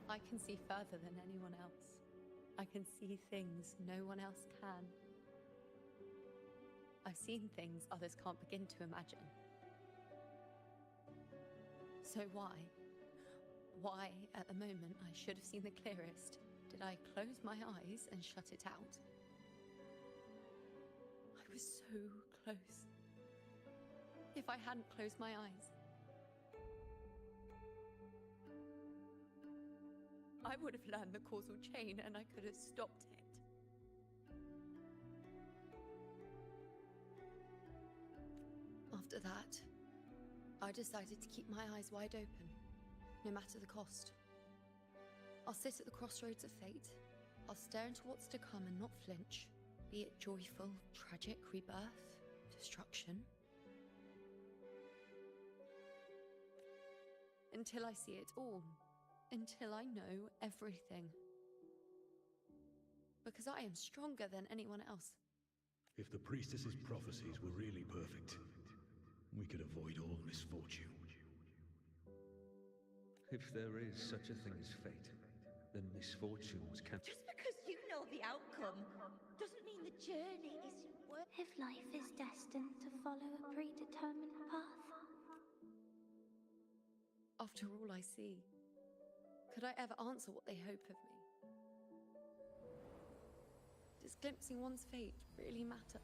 I can see further than anyone else. I can see things no one else can. I've seen things others can't begin to imagine. So why, at the moment I should have seen the clearest, did I close my eyes and shut it out? I was so close. If I hadn't closed my eyes, I would have learned the causal chain and I could have stopped it. After that, I decided to keep my eyes wide open, no matter the cost. I'll sit at the crossroads of fate. I'll stare into what's to come and not flinch, be it joyful, tragic, rebirth, destruction. Until I see it all. Until I know everything. Because I am stronger than anyone else. If the priestess's prophecies were really perfect, we could avoid all misfortune. If there is such a thing as fate, then misfortunes can... Just because you know the outcome doesn't mean the journey isn't worth... If life is destined to follow a predetermined path. After all I see, could I ever answer what they hope of me? Does glimpsing one's fate really matter?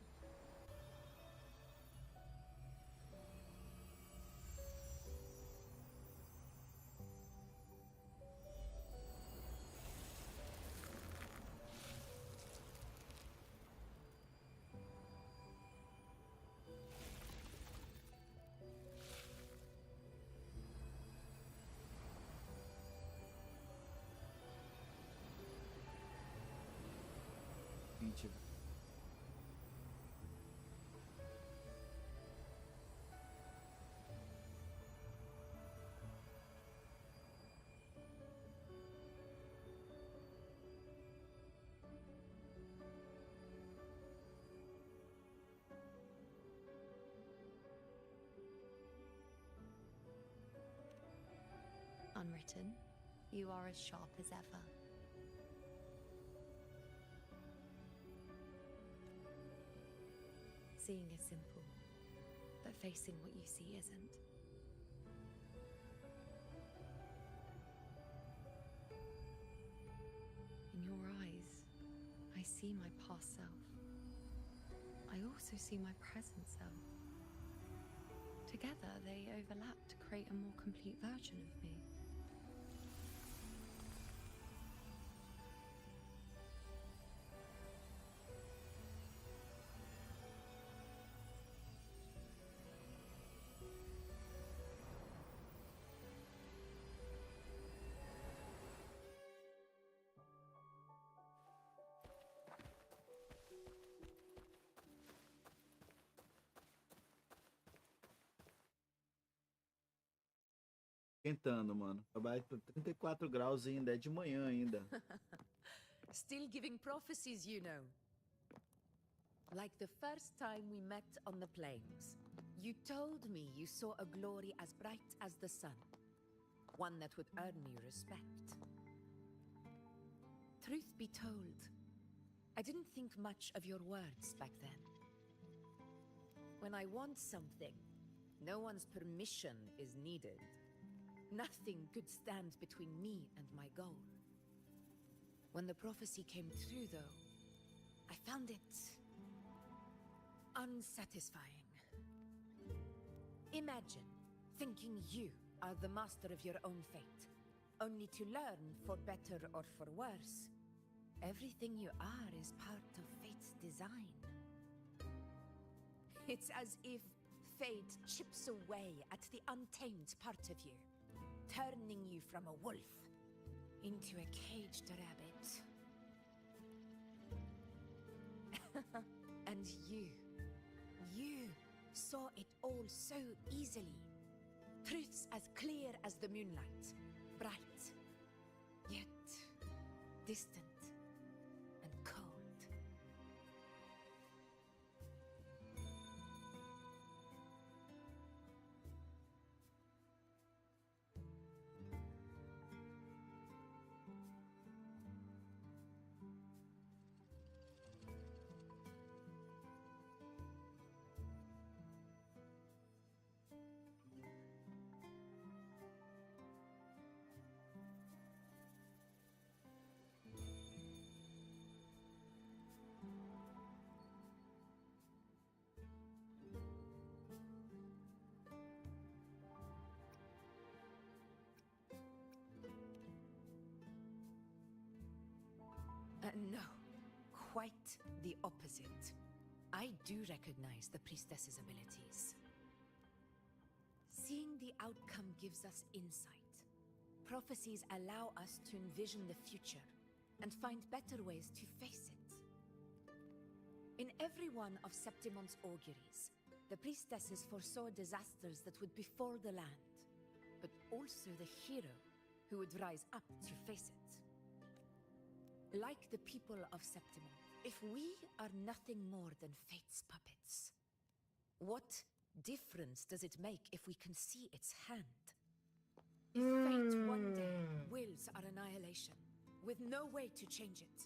Unwritten, you are as sharp as ever. Seeing is simple, but facing what you see isn't. In your eyes, I see my past self. I also see my present self. Together, they overlap to create a more complete version of me. Esquentando, mano. Vai por 34 graus ainda, é de manhã ainda. Still giving prophecies, you know. Like the first time we met on the plains, you told me you saw a glory as bright as the sun, one that would earn me respect. Truth be told, I didn't think much of your words back then. When I want something, no one's permission is needed. Nothing good stands between me and my goal. When the prophecy came true, though, I found it unsatisfying. Imagine thinking you are the master of your own fate, only to learn, for better or for worse, Everything you are is part of fate's design. It's as if fate chips away at the untamed part of you, turning you from a wolf into a caged rabbit. And you saw it all so easily. Truths as clear as the moonlight, bright, yet distant and cold. No, quite the opposite. I do recognize the priestess's abilities. Seeing the outcome gives us insight. Prophecies allow us to envision the future and find better ways to face it. In every one of Septimon's auguries, the priestesses foresaw disasters that would befall the land, but also the hero who would rise up to face it. Like the people of Septimon, if we are nothing more than fate's puppets, what difference does it make if we can see its hand? If fate one day wills our annihilation, with no way to change it,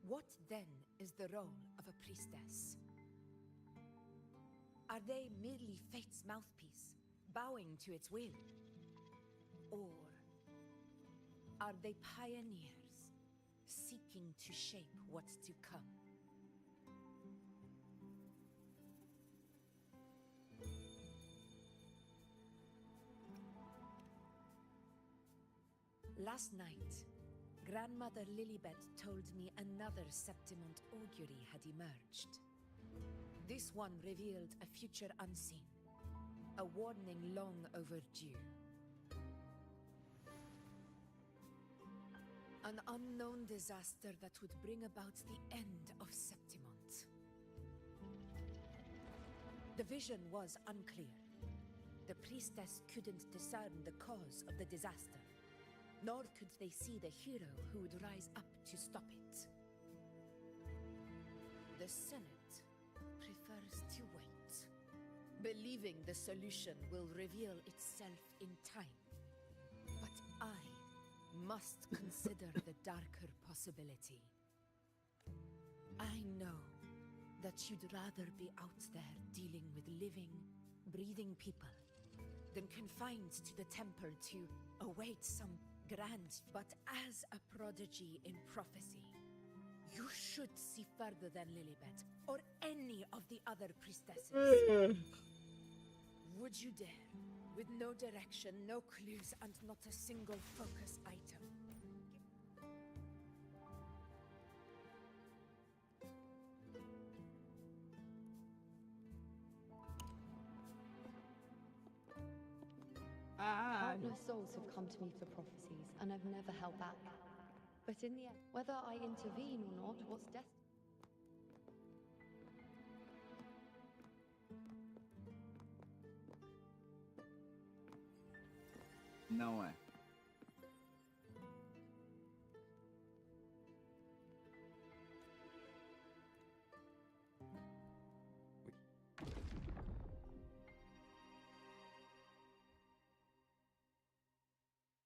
what then is the role of a priestess? Are they merely fate's mouthpiece, bowing to its will? Or are they pioneers, seeking to shape what's to come? Last night, Grandmother Lilibet told me another Septimont augury had emerged. This one revealed a future unseen, a warning long overdue. An unknown disaster that would bring about the end of Septimont. The vision was unclear. The priestess couldn't discern the cause of the disaster, nor could they see the hero who would rise up to stop it. The Senate prefers to wait, believing the solution will reveal itself in time. But I must consider the darker possibility. I know that you'd rather be out there dealing with living, breathing people than confined to the temple to await some grand. But as a prodigy in prophecy, you should see further than Lilibet or any of the other priestesses. Would you dare? With no direction, no clues, and not a single focus item. Countless souls have come to me for prophecies, and I've never held back. But in the end, whether I intervene or not, what's destined? Não é.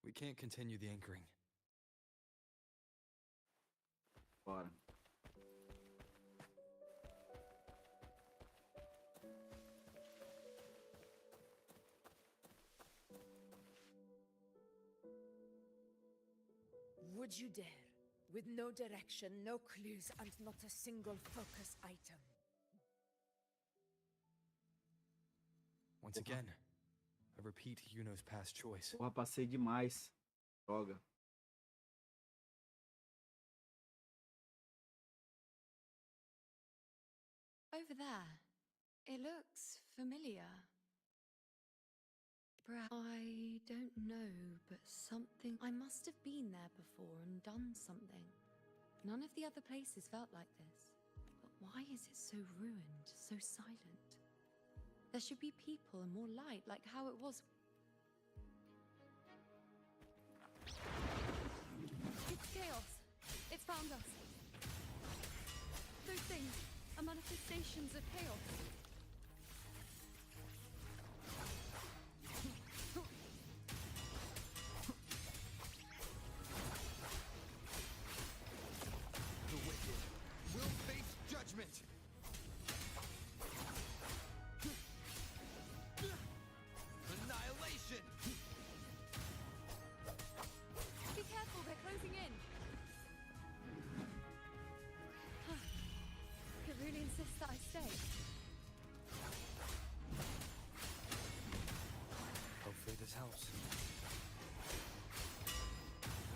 We can't continue the anchoring. Bora. Would you dare? With no direction, no clues, and not a single focus item. Once again, I repeat Yuno's past choice. Porra, passei demais. Droga. Over there. It looks familiar. I don't know, but something... I must have been there before and done something. None of the other places felt like this. But why is it so ruined, so silent? There should be people and more light, like how it was... It's chaos. It's found us. Those things are manifestations of chaos. The wicked will face judgment. Annihilation. Be careful, they're closing in. It really insists that I stay. Hopefully this helps.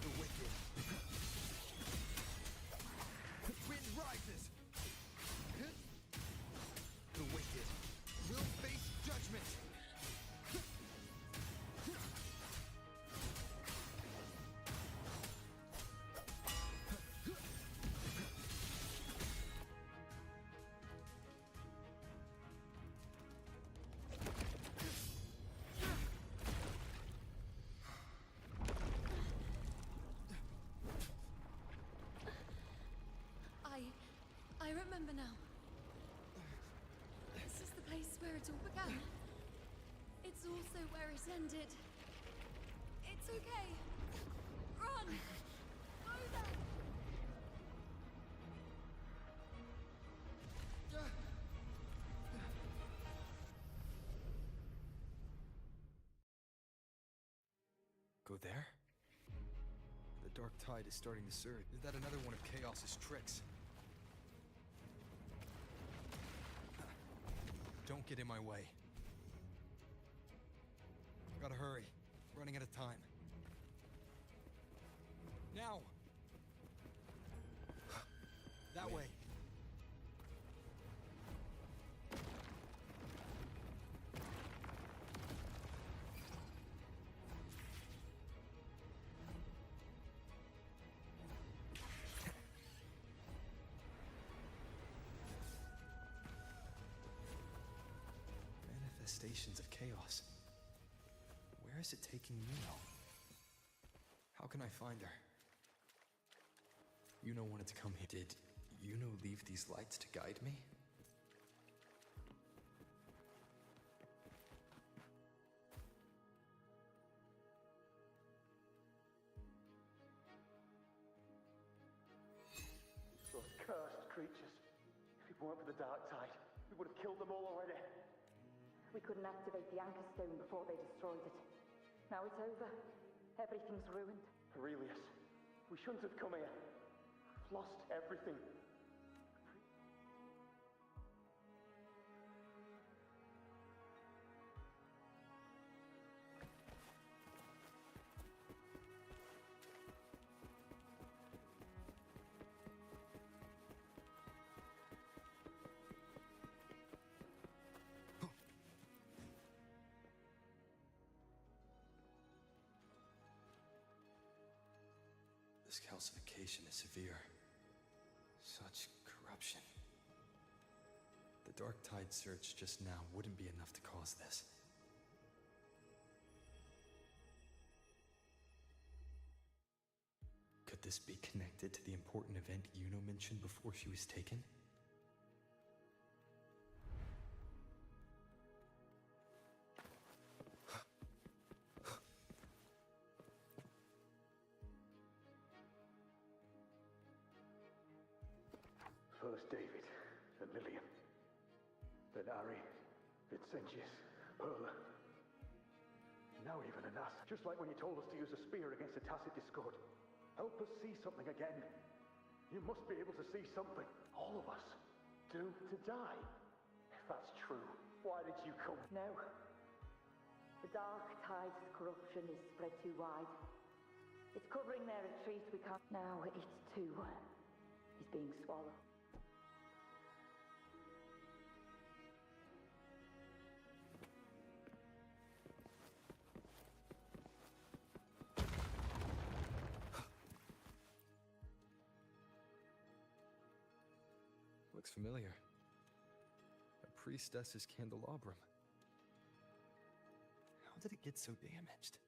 The wicked. Wind rises. The wicked will face judgment. I remember now. This is the place where it all began. It's also where it ended. It's okay. Run! Go there! Go there? The dark tide is starting to surge. Is that another one of Chaos's tricks? Don't get in my way. Gotta hurry. Running out of time. Now! That way. Manifestations of chaos. Where is it taking Yuno? How can I find her? Yuno wanted to come here. Did Yuno leave these lights to guide me? Those cursed creatures. If it weren't for the dark tide, we would have killed them all already. We couldn't activate the anchor stone before they destroyed it. Now it's over. Everything's ruined. Aurelius, we shouldn't have come here. We've lost everything. This calcification is severe. Such corruption. The dark tide surge just now wouldn't be enough to cause this. Could this be connected to the important event Yuno mentioned before she was taken? First David, then Lillian, then Ari, Vincentius, Perla. Now even Anas. Just like when you told us to use a spear against a tacit discord. Help us see something again. You must be able to see something. All of us. Doomed to die. If that's true, why did you come? No. The dark tide's corruption is spread too wide. It's covering their retreat. We can't... Now it too is being swallowed. looks familiar. A priestess's candelabrum. How did it get so damaged?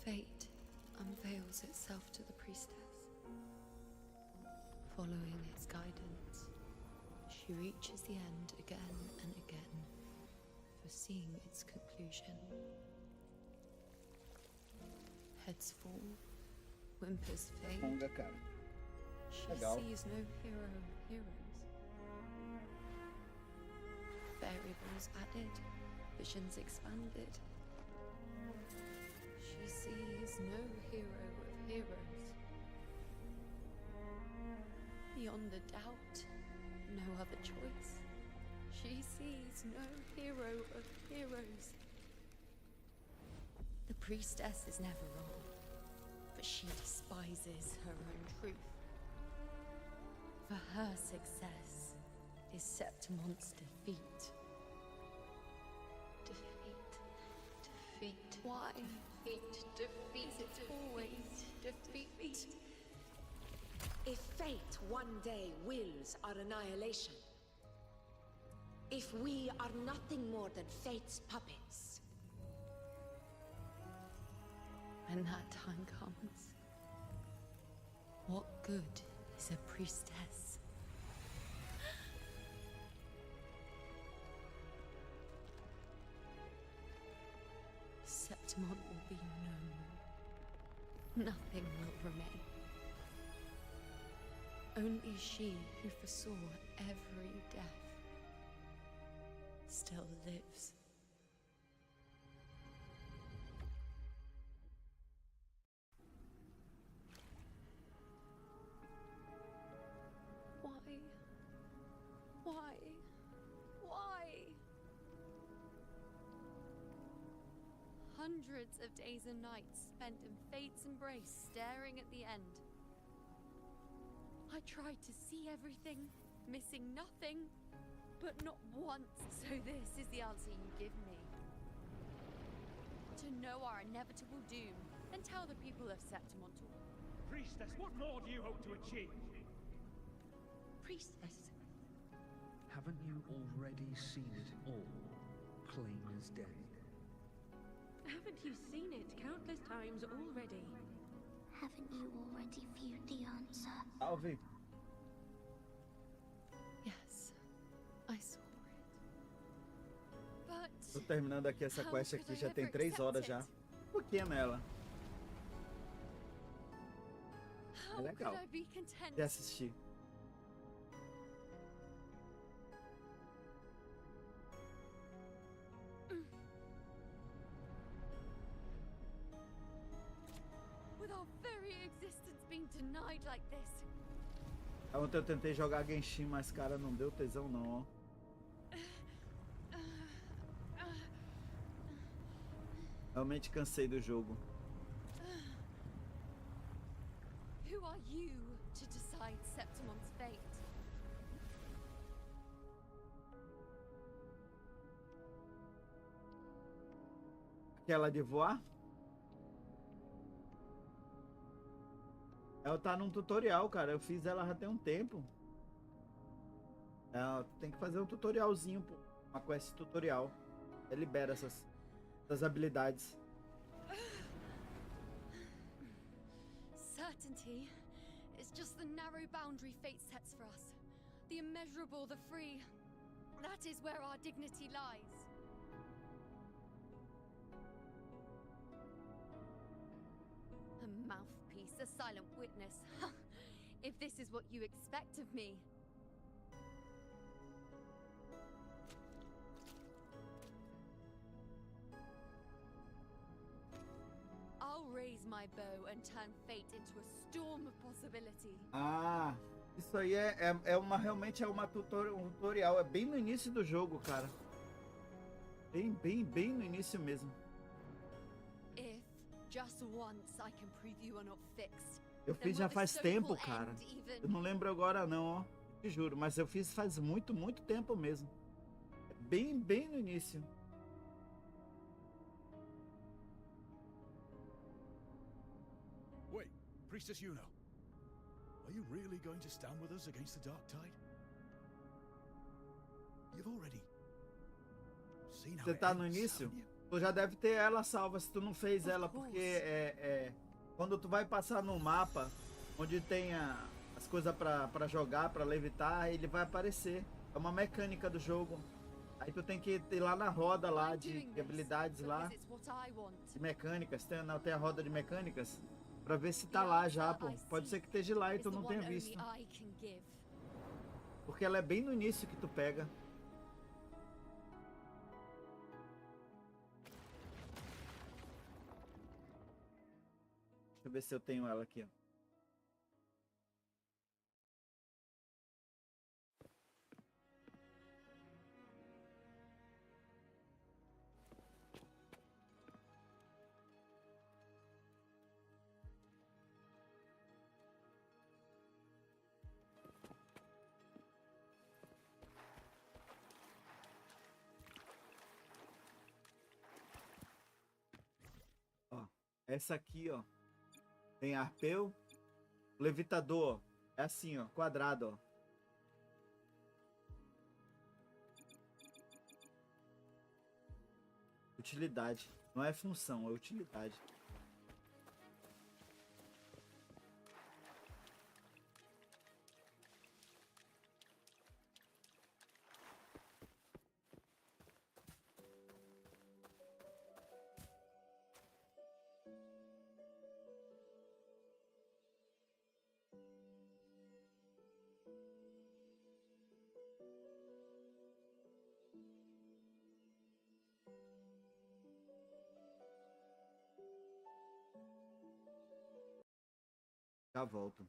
Fate unveils itself to the priestess. Following its guidance, she reaches the end again and again, foreseeing its conclusion. Heads fall, whimpers fade. Longa, cara. She Legal. sees no hero of heroes. Variables added, visions expanded. She sees no hero of heroes. Beyond a doubt, no other choice. She sees no hero of heroes. The priestess is never wrong, but she despises her own truth. For her success is Septimon's defeat. Defeat. Why? Defeat. Is it always defeat? If fate one day wills our annihilation, if we are nothing more than fate's puppets, When that time comes, what good is a priestess? Septimon will be no more. Nothing will remain. Only she who foresaw every death still lives. Why? Hundreds of days and nights spent in fate's embrace, staring at the end. I tried to see everything, missing nothing, but not once. So this is the answer you give me. To know our inevitable doom, and tell the people of Septimon to... Priestess, what more do you hope to achieve? Priestess. Haven't you already seen it all, plain as day? Haven't you seen it countless times already? Haven't you already viewed the answer? Salve. Yes, I saw it. But Tô terminando aqui essa quest aqui, já tem 3 horas já. Um pouquinho nela. É legal de assistir. With our very existence being denied like this. Ontem eu tentei jogar Genshin, mas cara, não deu tesão não, ó. Realmente cansei do jogo. Who are you to decide Septimon's fate? Aquela de voar? Ela tá num tutorial, cara. Eu fiz ela já tem um tempo. Ela tem que fazer um tutorialzinho, uma quest tutorial. Ele libera essas habilidades. Certainty is just the narrow boundary fate sets for us. The immeasurable, the free. That is where our dignity lies. A mouthpiece, a silent witness. If this is what you expect of me. I'll raise my bow and turn fate into a storm of possibility. Ah, isso aí realmente é um tutorial. É bem no início do jogo, cara. Bem no início mesmo. If just once I can prove you are not fixed, Eu fiz já faz tempo, cara. Eu não lembro agora não, ó. Te juro, mas eu fiz faz muito, muito tempo mesmo. Bem no início. Wait, Priestess Yuno. Are you really going to stand with us against the dark tide? You've already seen how Você it tá no ends, início? haven't you? Tu já deve ter ela salva se tu não fez ela, porque quando tu vai passar no mapa onde tem as coisas pra jogar, pra levitar, ele vai aparecer. É uma mecânica do jogo. Aí tu tem que ir lá na roda lá de habilidades lá, de mecânicas, tem a roda de mecânicas, pra ver se tá lá já, pô. Pode ser que esteja lá e tu não tenha visto. Porque ela é bem no início que tu pega. Deixa eu ver se eu tenho ela aqui, ó. Ó, essa aqui, ó. Tem arpeu. Levitador, ó. É assim, ó. Quadrado, ó. Utilidade. Não é função, é utilidade. Já volto.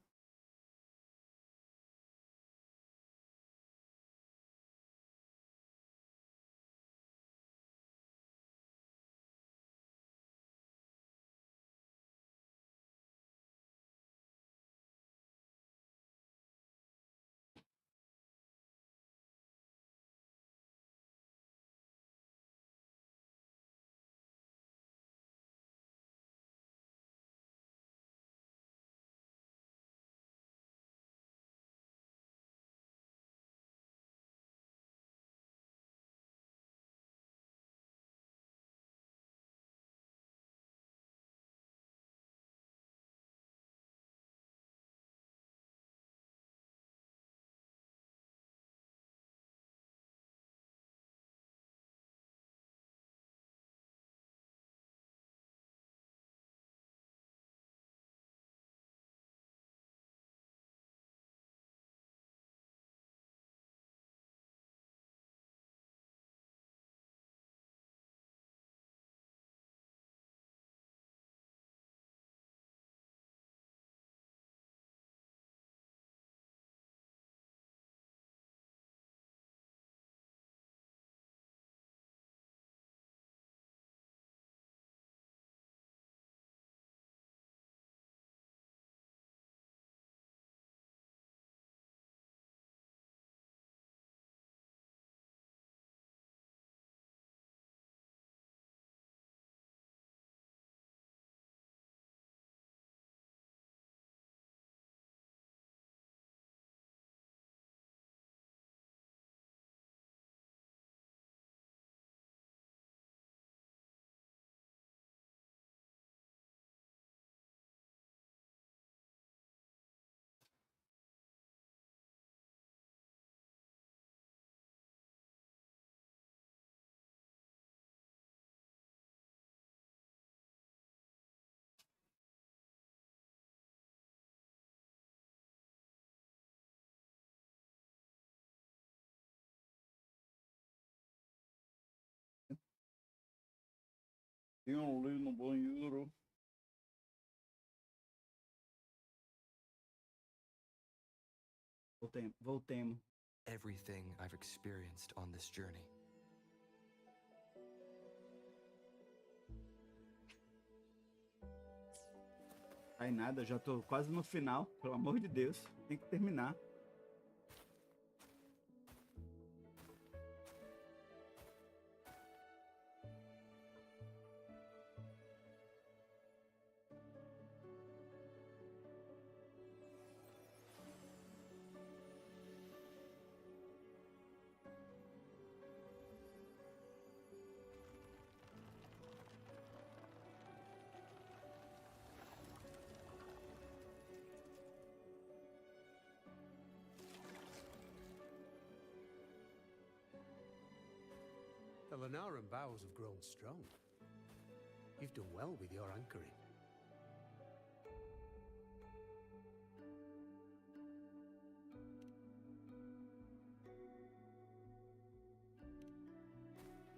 Eu ali no banheiro. Voltemos. Everything I've experienced on this journey. Sai nada, já tô quase no final. Pelo amor de Deus, tem que terminar. The Lunaran bows have grown strong. You've done well with your anchoring.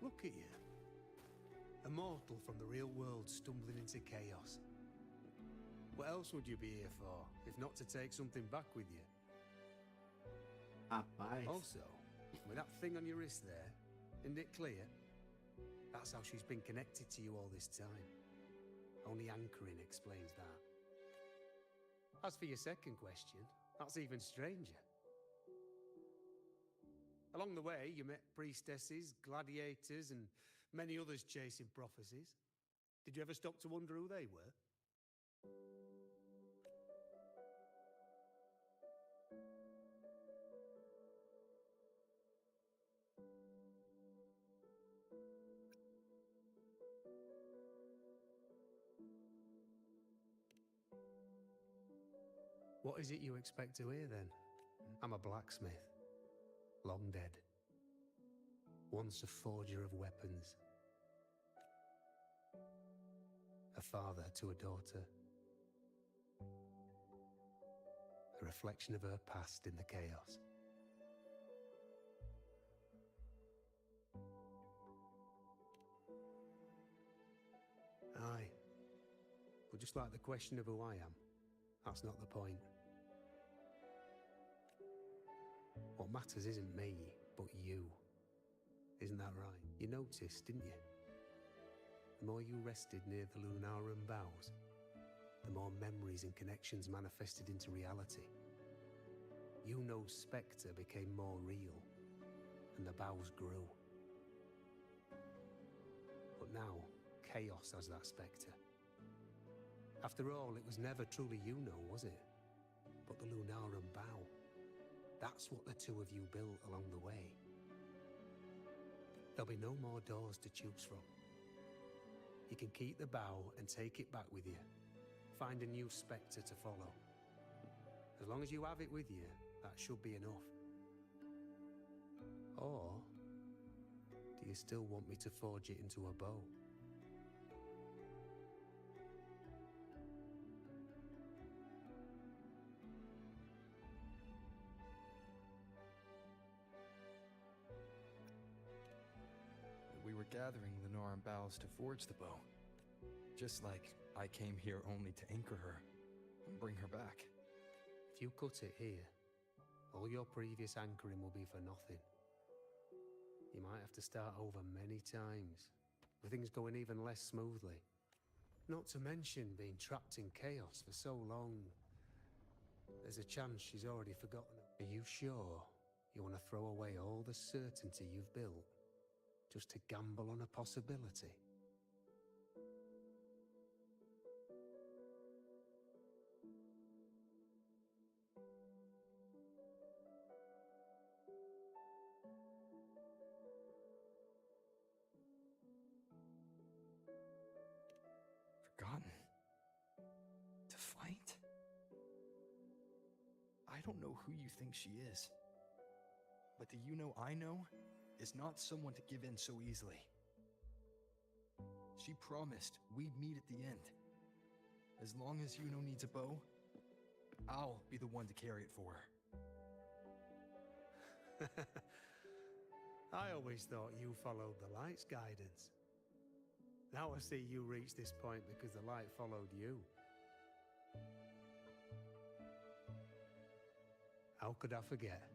Look at you. A mortal from the real world stumbling into chaos. What else would you be here for, if not to take something back with you? Rapaz. Also, with that thing on your wrist there, isn't it clear? That's how she's been connected to you all this time. Only anchoring explains that. As for your second question, that's even stranger. Along the way, you met priestesses, gladiators, and many others chasing prophecies. Did you ever stop to wonder who they were? What is it you expect to hear, then? I'm a blacksmith. Long dead. Once a forger of weapons. A father to a daughter. A reflection of her past in the chaos. Aye. But just like the question of who I am, that's not the point. What matters isn't me, but you. Isn't that right? You noticed, didn't you? The more you rested near the Lunaran bows, the more memories and connections manifested into reality. Yuno's spectre became more real, and the bows grew. But now, chaos has that spectre. After all, it was never truly Yuno, was it? But the Lunaran bow. That's what the two of you built along the way. There'll be no more doors to choose from. You can keep the bow and take it back with you. Find a new spectre to follow. As long as you have it with you, that should be enough. Or, do you still want me to forge it into a bow? We were gathering Lunaran boughs to forge the bow. Just like I came here only to anchor her and bring her back. If you cut it here, all your previous anchoring will be for nothing. You might have to start over many times, with things going even less smoothly. Not to mention being trapped in chaos for so long. There's a chance she's already forgotten. Are you sure you want to throw away all the certainty you've built just to gamble on a possibility? Forgotten? To fight? I don't know who you think she is. But the Yuno I know is not someone to give in so easily. She promised we'd meet at the end. As long as Yuno needs a bow, I'll be the one to carry it for her. I always thought you followed the light's guidance. Now I see you reached this point because the light followed you. How could I forget?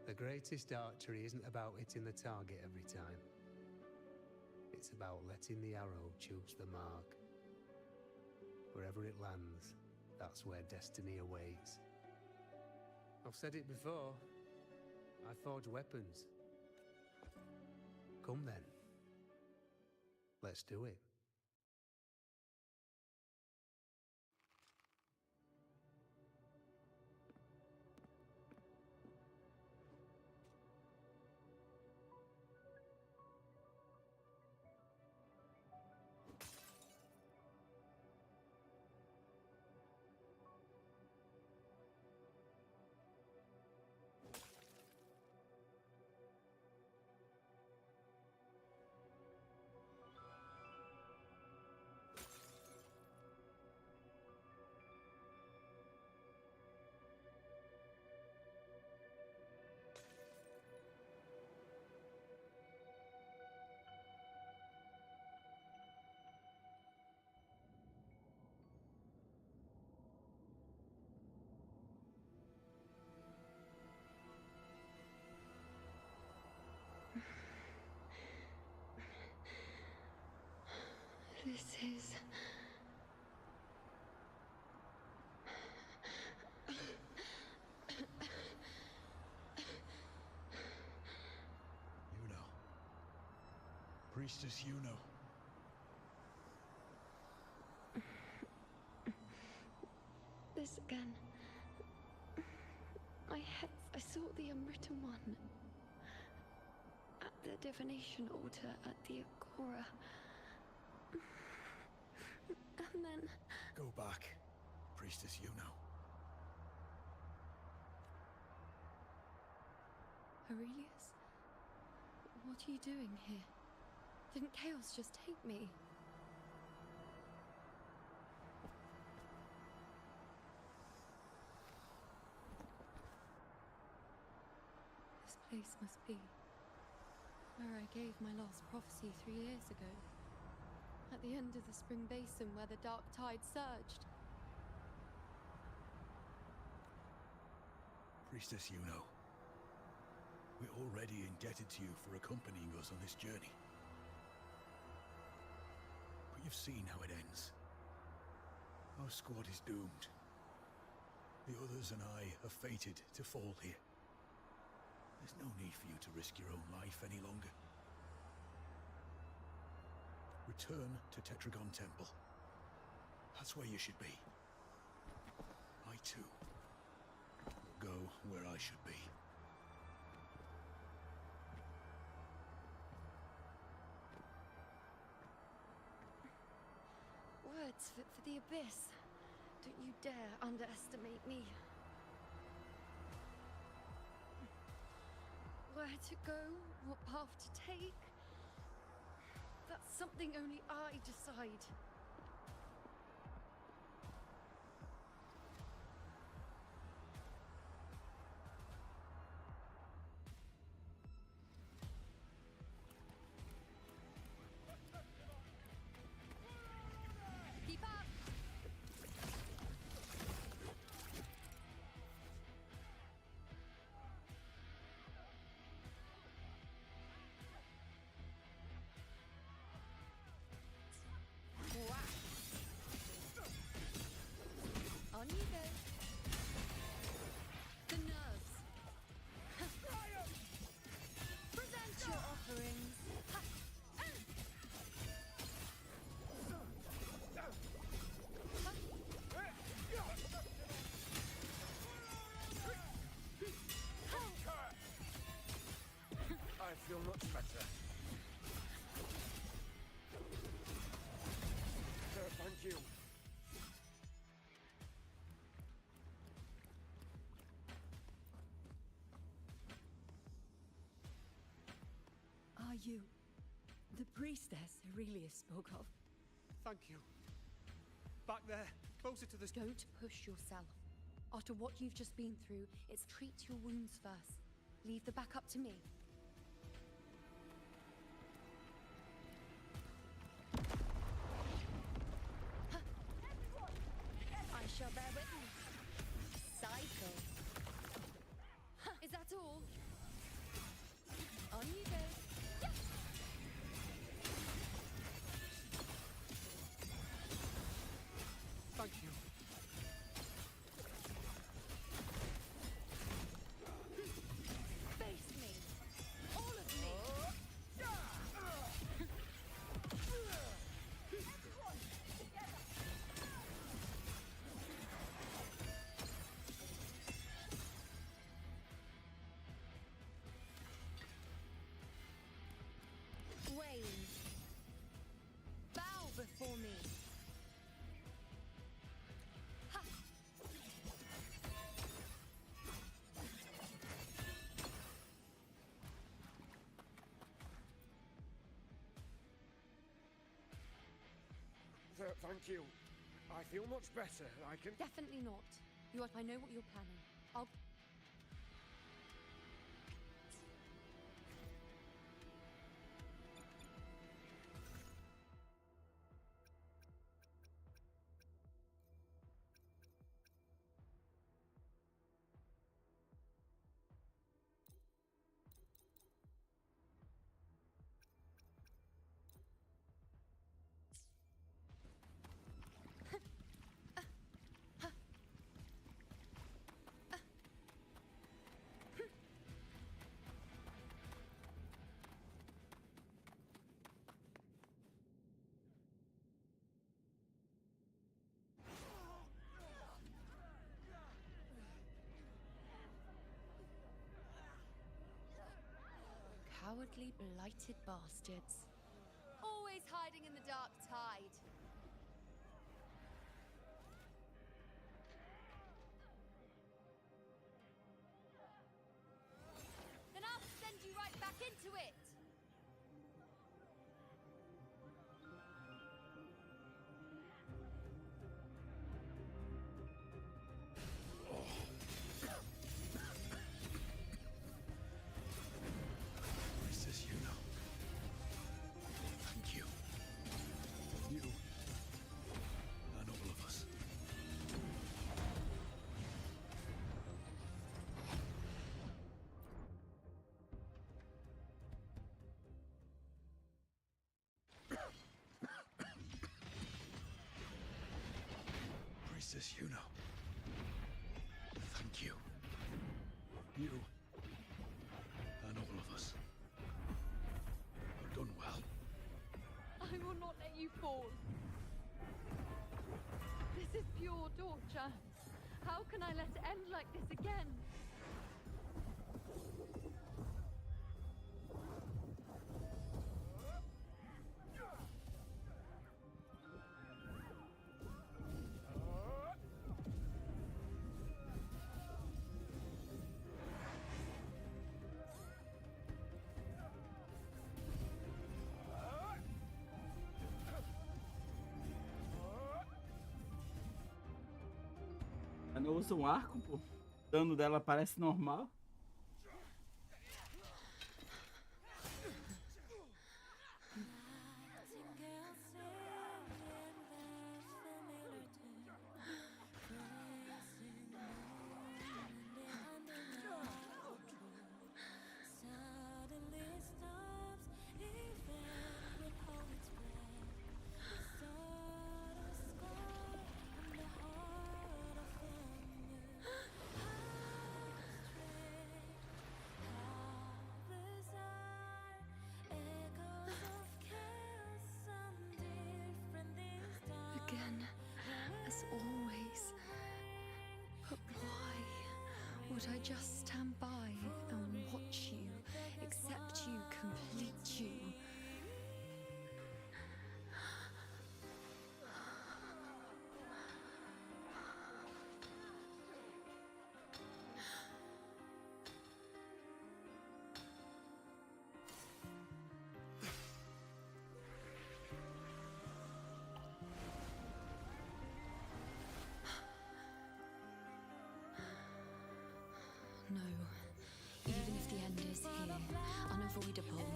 The greatest archery isn't about hitting the target every time. It's about letting the arrow choose the mark. Wherever it lands, that's where destiny awaits. I've said it before. I forge weapons. Come then. Let's do it. This is... Yuno. Priestess Yuno. This again. I sought the unwritten one at the divination altar at the Agora. And then... Go back, Priestess Yuno. Aurelius? What are you doing here? Didn't chaos just take me? This place must be where I gave my last prophecy 3 years ago. At the end of the spring basin where the dark tide surged. Priestess Yuno. We're already indebted to you for accompanying us on this journey. But you've seen how it ends. Our squad is doomed. The others and I are fated to fall here. There's no need for you to risk your own life any longer. Return to Tetragon Temple. That's where you should be. I too will go where I should be. Words fit for the abyss. Don't you dare underestimate me. Where to go, what path to take. That's something only I decide. Keep up! On you go. The nerves. Present your offerings. I feel much better. Thank you. Are you the priestess Aurelius spoke of? Thank you. Back there, closer to the... Don't push yourself. After what you've just been through, it's treat your wounds first. Leave the back up to me. I shall bear witness. Cycle. Is that all? On you go. Thank you. I feel much better. I can... Definitely not. I know what you're planning. I'll... Cowardly, blighted bastards. Always hiding in the dark tide. Then I'll send you right back into it! Princess Yuna. Thank you. You and all of us. Princess Yuna. Thank you. You and all of us have done well. I will not let you fall. This is pure torture. How can I let it end like this again? Ela usa um arco, pô. O dano dela parece normal. Again, as always. But why would I just stand by and watch you, accept you, complete you? No. Even if the end is here, unavoidable,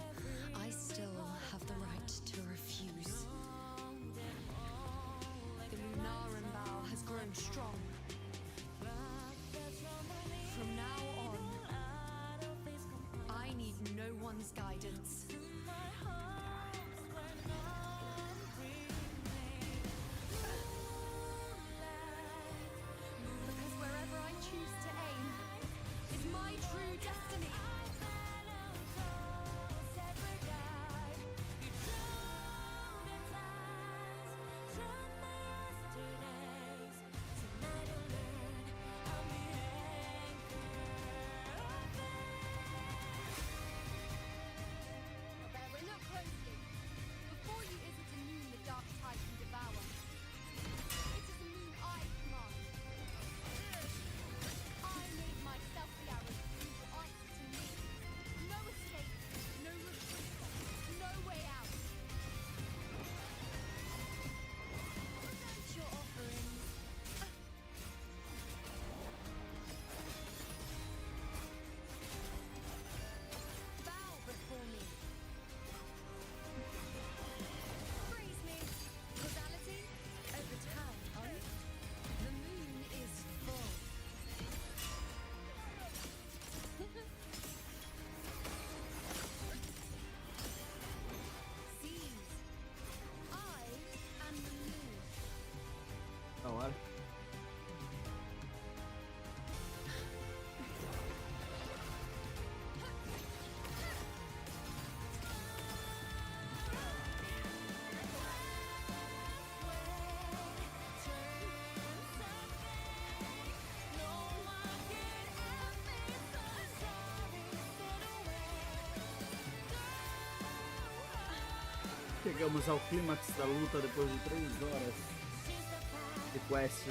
I still have the right to refuse. The Lunaran bow has grown strong. From now on, I need no one's guidance. Because wherever I choose to aim is my true destiny. Chegamos ao clímax da luta depois de 3 horas de quest.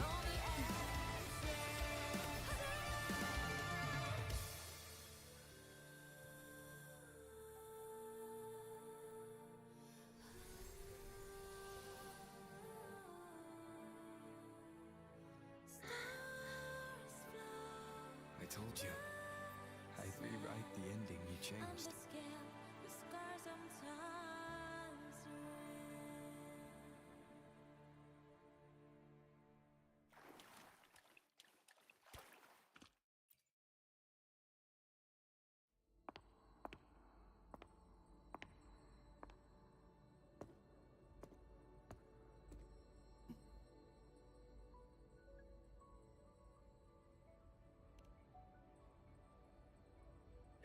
I told you. I'd rewrite the ending you changed.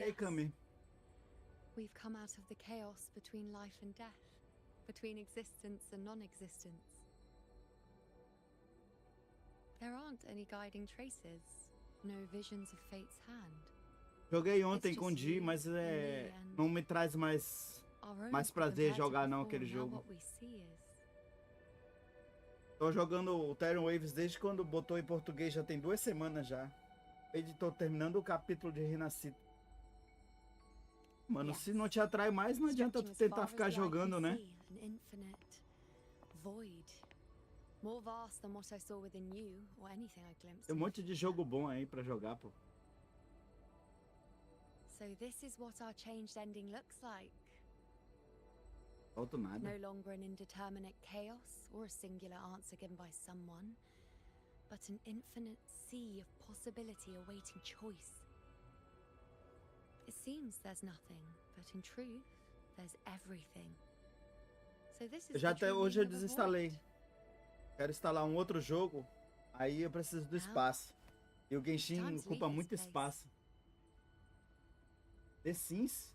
Hey, Kami. We've come out of the chaos between life and death, between existence and non-existence. There aren't any guiding traces, no visions of fate's hand. Joguei ontem com o Di, mas não me traz mais prazer jogar não aquele jogo. Tô jogando o Terran Waves desde quando botou em português, já tem 2 semanas já. Tô terminando o capítulo de Rinacita. Mano, se não te atrai mais, não adianta tu tentar ficar jogando, né? Tem um monte de jogo bom aí pra jogar, pô. So this is what our changed ending looks like. Falta nada. No longer an indeterminate chaos or a singular answer given by someone, but an infinite sea of possibility awaiting choice. It seems there's nothing, but in truth, there's everything. So this is Já até hoje eu desinstalei. Quero instalar um outro jogo, aí eu preciso do espaço. E o Genshin ocupa muito espaço. The Sims?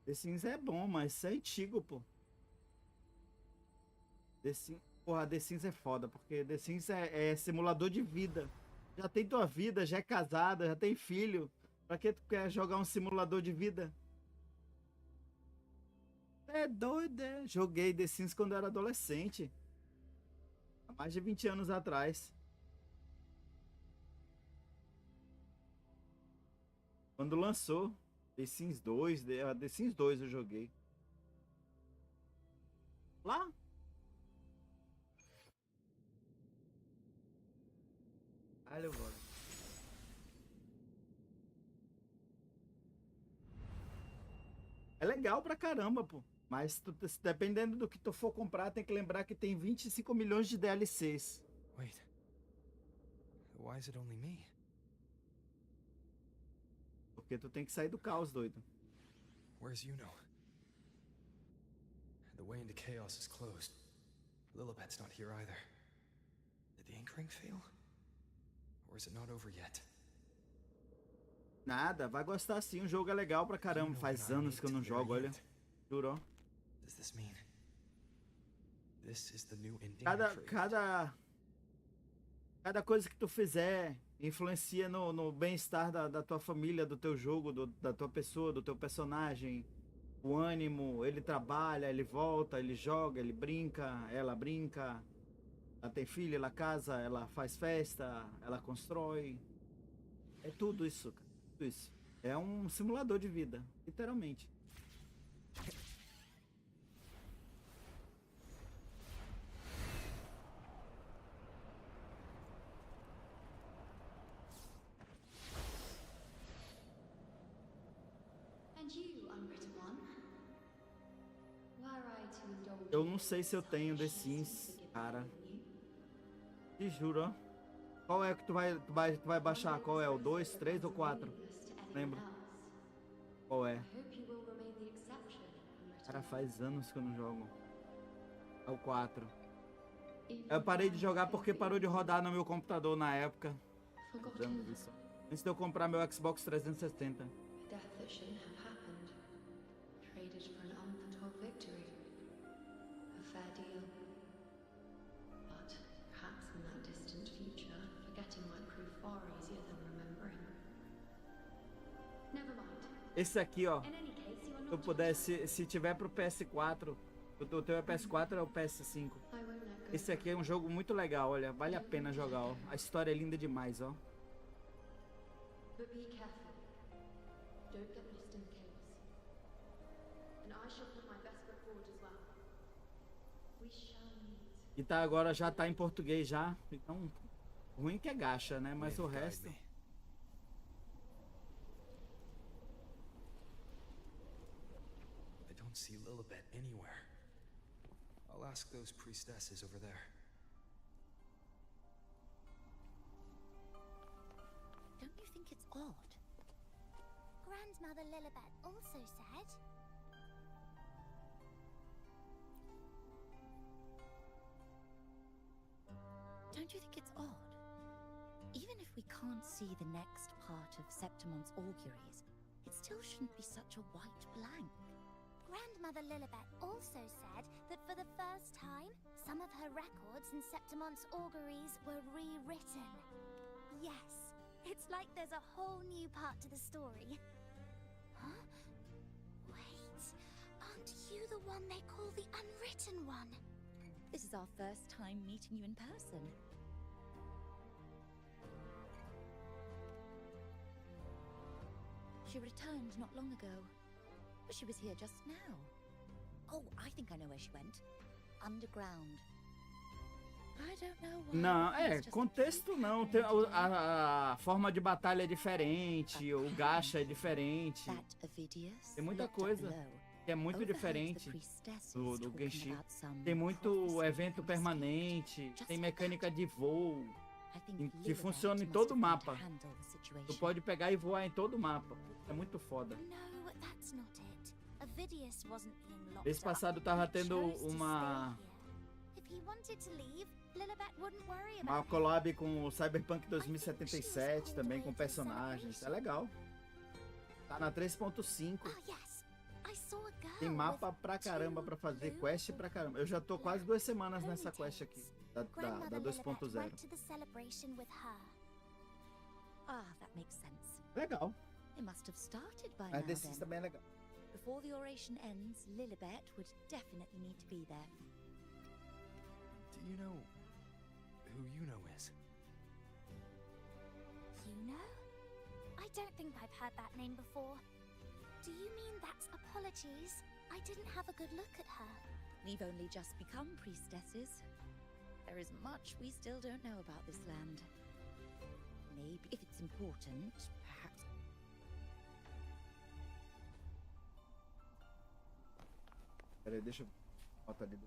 The Sims é bom, mas isso é antigo, pô. The Sims, porra, The Sims é foda, porque The Sims é simulador de vida. Já tem tua vida, já é casada, já tem filho. Pra que tu quer jogar um simulador de vida? É doido, é. Joguei The Sims quando eu era adolescente. Há mais de 20 anos atrás. Quando lançou The Sims 2, The Sims 2 eu joguei. Lá? Olha, bora. É legal pra caramba, pô. Mas dependendo do que tu for comprar, tem que lembrar que tem 25 milhões de DLCs. Wait. Why is it only me? Porque tu tem que sair do caos, doido. Where's Yuno? The way into chaos is closed. Lilibet's not here either. Did the anchoring fail? Or is it not over yet? Nada, vai gostar sim, o jogo é legal pra caramba. Faz anos que eu não jogo, olha. Juro, ó. Does this mean this is the new ending? Cada coisa que tu fizer influencia no bem-estar da tua família, do teu jogo, da tua pessoa, do teu personagem. O ânimo, ele trabalha, ele volta, ele joga, ele brinca, ela brinca. Ela tem filho, ela casa, ela faz festa, ela constrói. É tudo isso, cara. Tudo isso. É um simulador de vida, literalmente. Eu não sei se eu tenho The Sims, cara. Te juro, ó. Qual é que tu vai baixar? Qual é? O 2, 3 ou 4? Lembro. Qual é? Cara, faz anos que eu não jogo. É o 4. Eu parei de jogar porque parou de rodar no meu computador na época. Antes de eu comprar meu Xbox 360. Esse aqui, ó. Se eu pudesse, se tiver pro PS4, o teu é PS4 ou é o PS5? Esse aqui é um jogo muito legal, olha, vale a pena jogar, ó. A história é linda demais, ó. But be careful. Don't get lost in the chaos. And I shall put my best foot forward as well. We shall meet. E tá agora, já tá em português já, então ruim que é gacha, né? Mas o resto... I don't see Lilibet anywhere. I'll ask those priestesses over there. Don't you think it's odd? Grandmother Lilibet also said... Don't you think it's odd? Even if we can't see the next part of Septimon's auguries, it still shouldn't be such a white blank. Grandmother Lilibet also said that for the first time, some of her records in Septimon's auguries were rewritten. Yes, it's like there's a whole new part to the story. Huh? Wait, aren't you the one they call the unwritten one? This is our first time meeting you in person. She returned not long ago, but she was here just now. Oh, I think I know where she went. Underground. I don't know why. Não, contexto não. Tem a forma de batalha é diferente, o gacha é diferente. Tem muita coisa que é muito diferente do Genshin. Tem muito evento permanente, tem mecânica de voo que funciona em todo o mapa. Tu pode pegar e voar em todo o mapa. É muito foda. Esse passado tava tendo uma collab com o Cyberpunk 2077 também, com personagens. É legal. Tá na 3.5. Tem mapa pra caramba pra fazer, quest pra caramba. Eu já tô quase 2 semanas nessa quest aqui, da 2.0. Legal. Mas desses também é legal. Before the oration ends, Lilibet would definitely need to be there. Do you know who Yuno is? Yuno? I don't think I've heard that name before. Do you mean that's Apologies? I didn't have a good look at her. We've only just become priestesses. There is much we still don't know about this land. Maybe if it's important, perhaps... Peraí, deixa eu botar ali.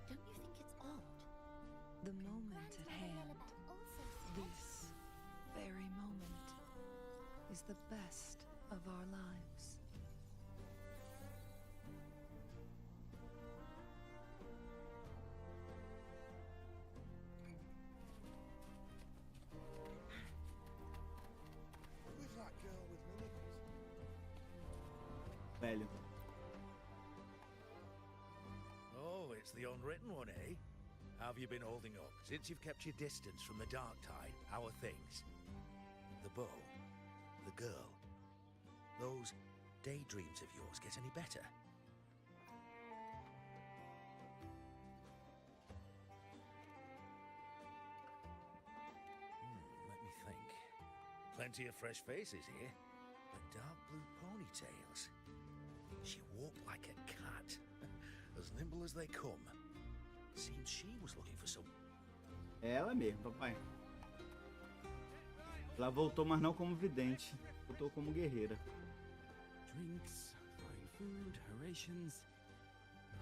Don't you think it's odd? The moment at hand, this very moment, is the best of our lives. Who's that girl with mimics? Velho. Oh, it's the unwritten one, eh? How have you been holding up since you've kept your distance from the dark tide? How are things? The bow, the girl, those daydreams of yours get any better? Let me think. Plenty of fresh faces here, but dark blue ponytails. She walked like a cat, as nimble as they come. Seems she was looking for some... É ela mesmo, papai. Ela voltou, mas não como vidente. Voltou como guerreira. Drinks, fine food, orations,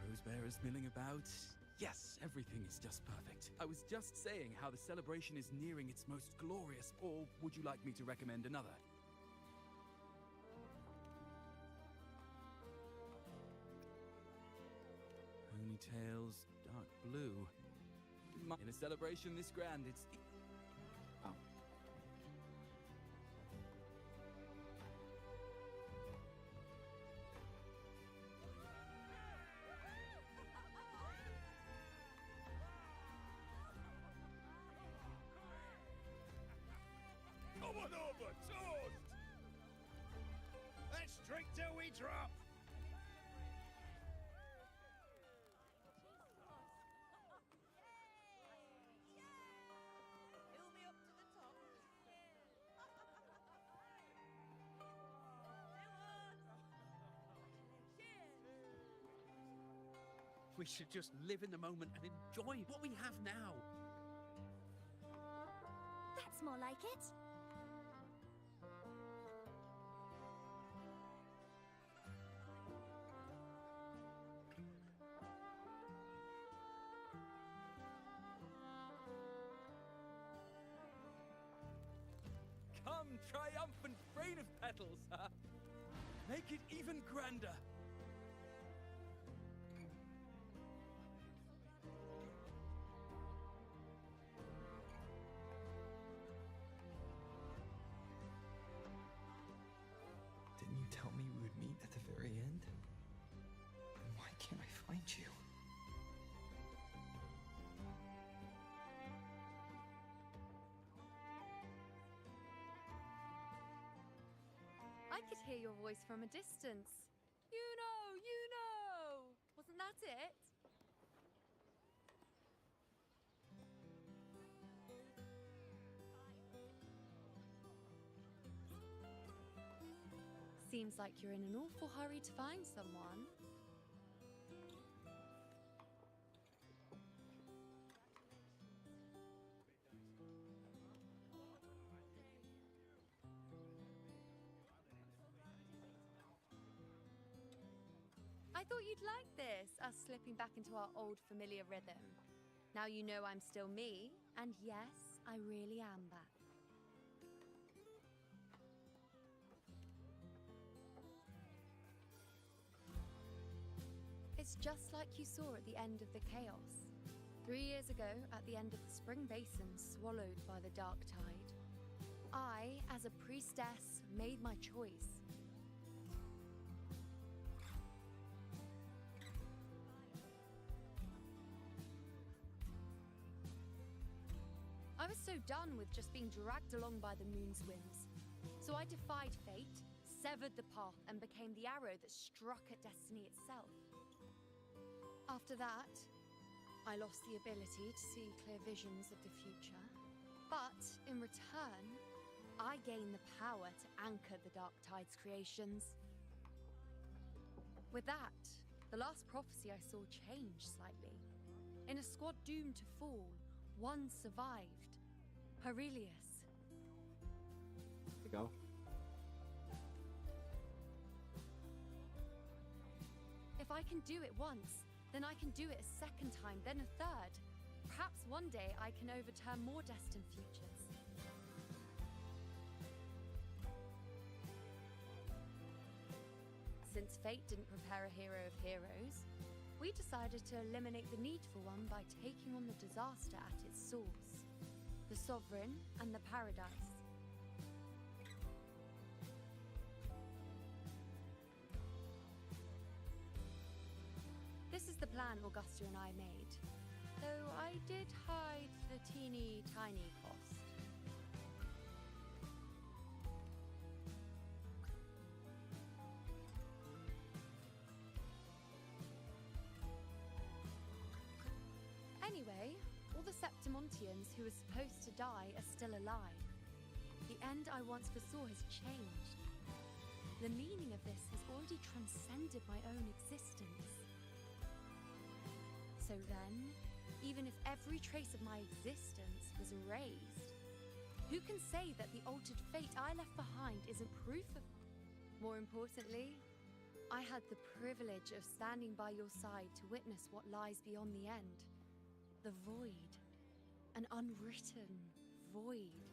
rose bearers milling about. Yes, everything is just perfect. I was just saying how the celebration is nearing its most glorious, or would you like me to recommend another? Ponytails, dark blue. In a celebration this grand, it's... Oh. Come on over, toast! Let's drink till we drop! We should just live in the moment and enjoy what we have now. That's more like it. Come, triumphant rain of petals, huh? Make it even grander. Didn't you tell me we would meet at the very end? Then why can't I find you? I could hear your voice from a distance. You know! Wasn't that it? Seems like you're in an awful hurry to find someone. I thought you'd like this, us slipping back into our old familiar rhythm. Now you know I'm still me, and yes, I really am back. It's just like you saw at the end of the chaos. 3 years ago, at the end of the spring basin swallowed by the dark tide, I, as a priestess, made my choice. I was so done with just being dragged along by the moon's whims. So I defied fate, severed the path, and became the arrow that struck at destiny itself. After that, I lost the ability to see clear visions of the future. But in return, I gained the power to anchor the Dark Tide's creations. With that, the last prophecy I saw changed slightly. In a squad doomed to fall, one survived. Aurelius. There you go. If I can do it once, then I can do it a second time, then a third. Perhaps one day I can overturn more destined futures. Since fate didn't prepare a hero of heroes, we decided to eliminate the need for one by taking on the disaster at its source. The Sovereign and the Paradise. This is the plan Augusta and I made, though I did hide the teeny tiny cost. Anyway, all the Septimontians who were supposed to die are still alive. The end I once foresaw has changed. The meaning of this has already transcended my own existence. So then, even if every trace of my existence was erased, who can say that the altered fate I left behind isn't proof of... More importantly, I had the privilege of standing by your side to witness what lies beyond the end. The void. An unwritten void.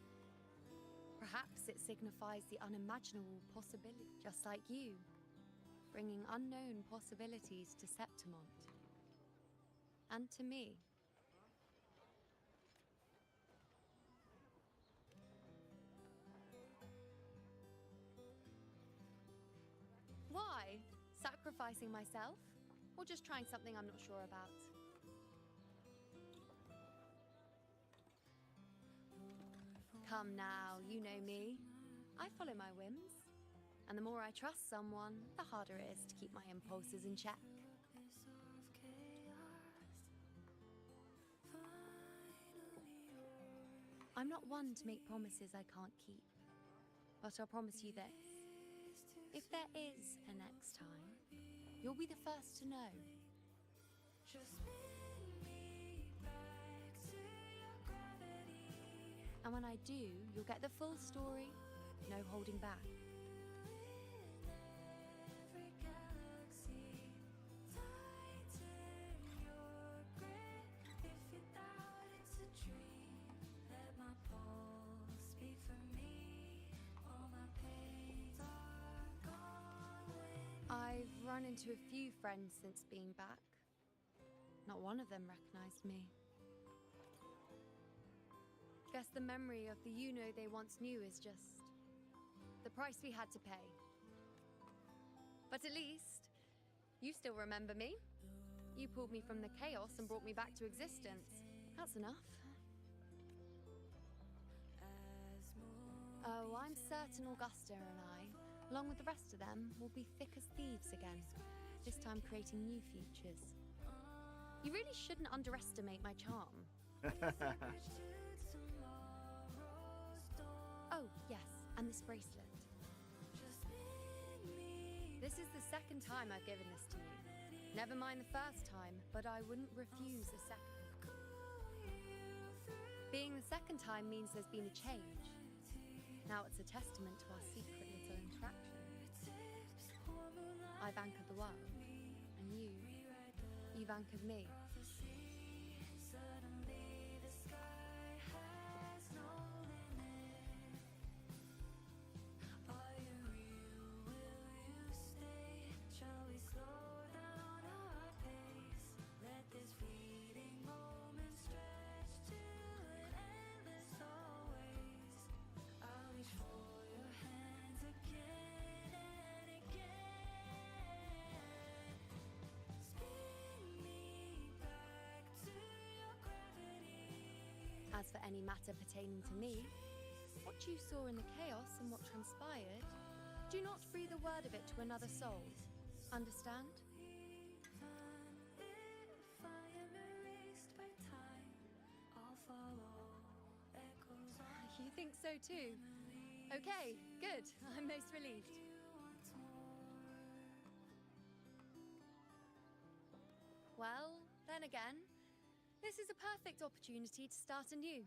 Perhaps it signifies the unimaginable possibility, just like you, bringing unknown possibilities to Septimont. And to me. sacrificing myself, or just trying something I'm not sure about. Come now, you know me. I follow my whims. And the more I trust someone, the harder it is to keep my impulses in check. I'm not one to make promises I can't keep. But I'll promise you this. If there is a next time, you'll be the first to know. And when I do, you'll get the full story, no holding back. I've run into a few friends since being back. Not one of them recognized me. Guess the memory of the you-know they once knew is just the price we had to pay. But at least, you still remember me. You pulled me from the chaos and brought me back to existence. That's enough. Oh, I'm certain Augusta and I, along with the rest of them, will be thick as thieves again, this time creating new futures. You really shouldn't underestimate my charm. Oh, yes, and this bracelet. This is the second time I've given this to you. Never mind the first time, but I wouldn't refuse a second. Being the second time means there's been a change. Now it's a testament to our secret little interaction. I've anchored the world, and you've anchored me. As for any matter pertaining to me, what you saw in the chaos and what transpired, do not breathe a word of it to another soul. Understand? You think so too? Okay, good. I'm most relieved. Well, then again, this is a perfect opportunity to start anew.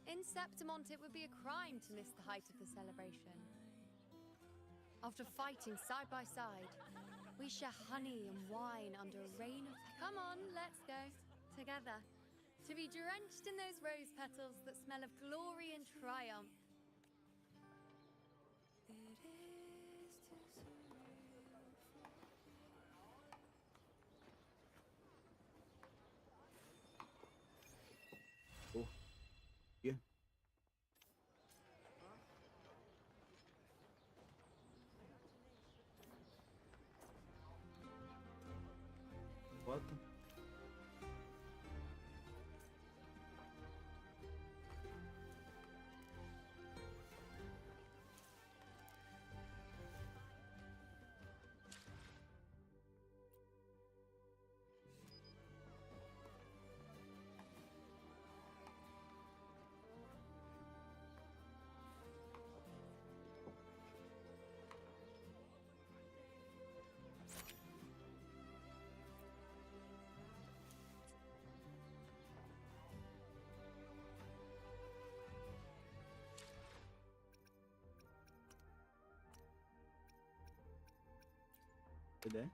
In Septimont, it would be a crime to miss the height of the celebration. After fighting side by side, we share honey and wine under a rain of... Come on, let's go. Together. To be drenched in those rose petals that smell of glory and triumph. Oh, yeah. What? You there?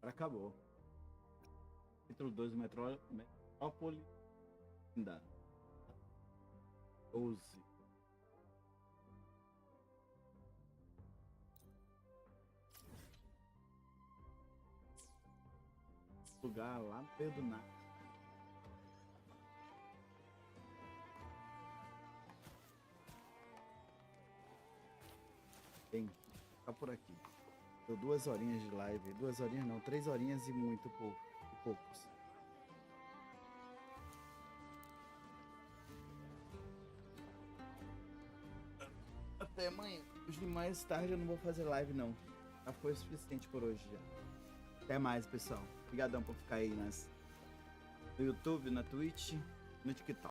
Acabou. Capítulo 2 do Metrópole. Ainda. 12. Lugar lá no meio do nada. Tem. Tá por aqui. Deu 2 horinhas de live. 2 horinhas não, 3 horinhas e muito pouco. E poucos. Até amanhã. Hoje mais tarde eu não vou fazer live não. Já foi o suficiente por hoje já. Até mais, pessoal. Obrigadão por ficar aí no YouTube, na Twitch, no TikTok.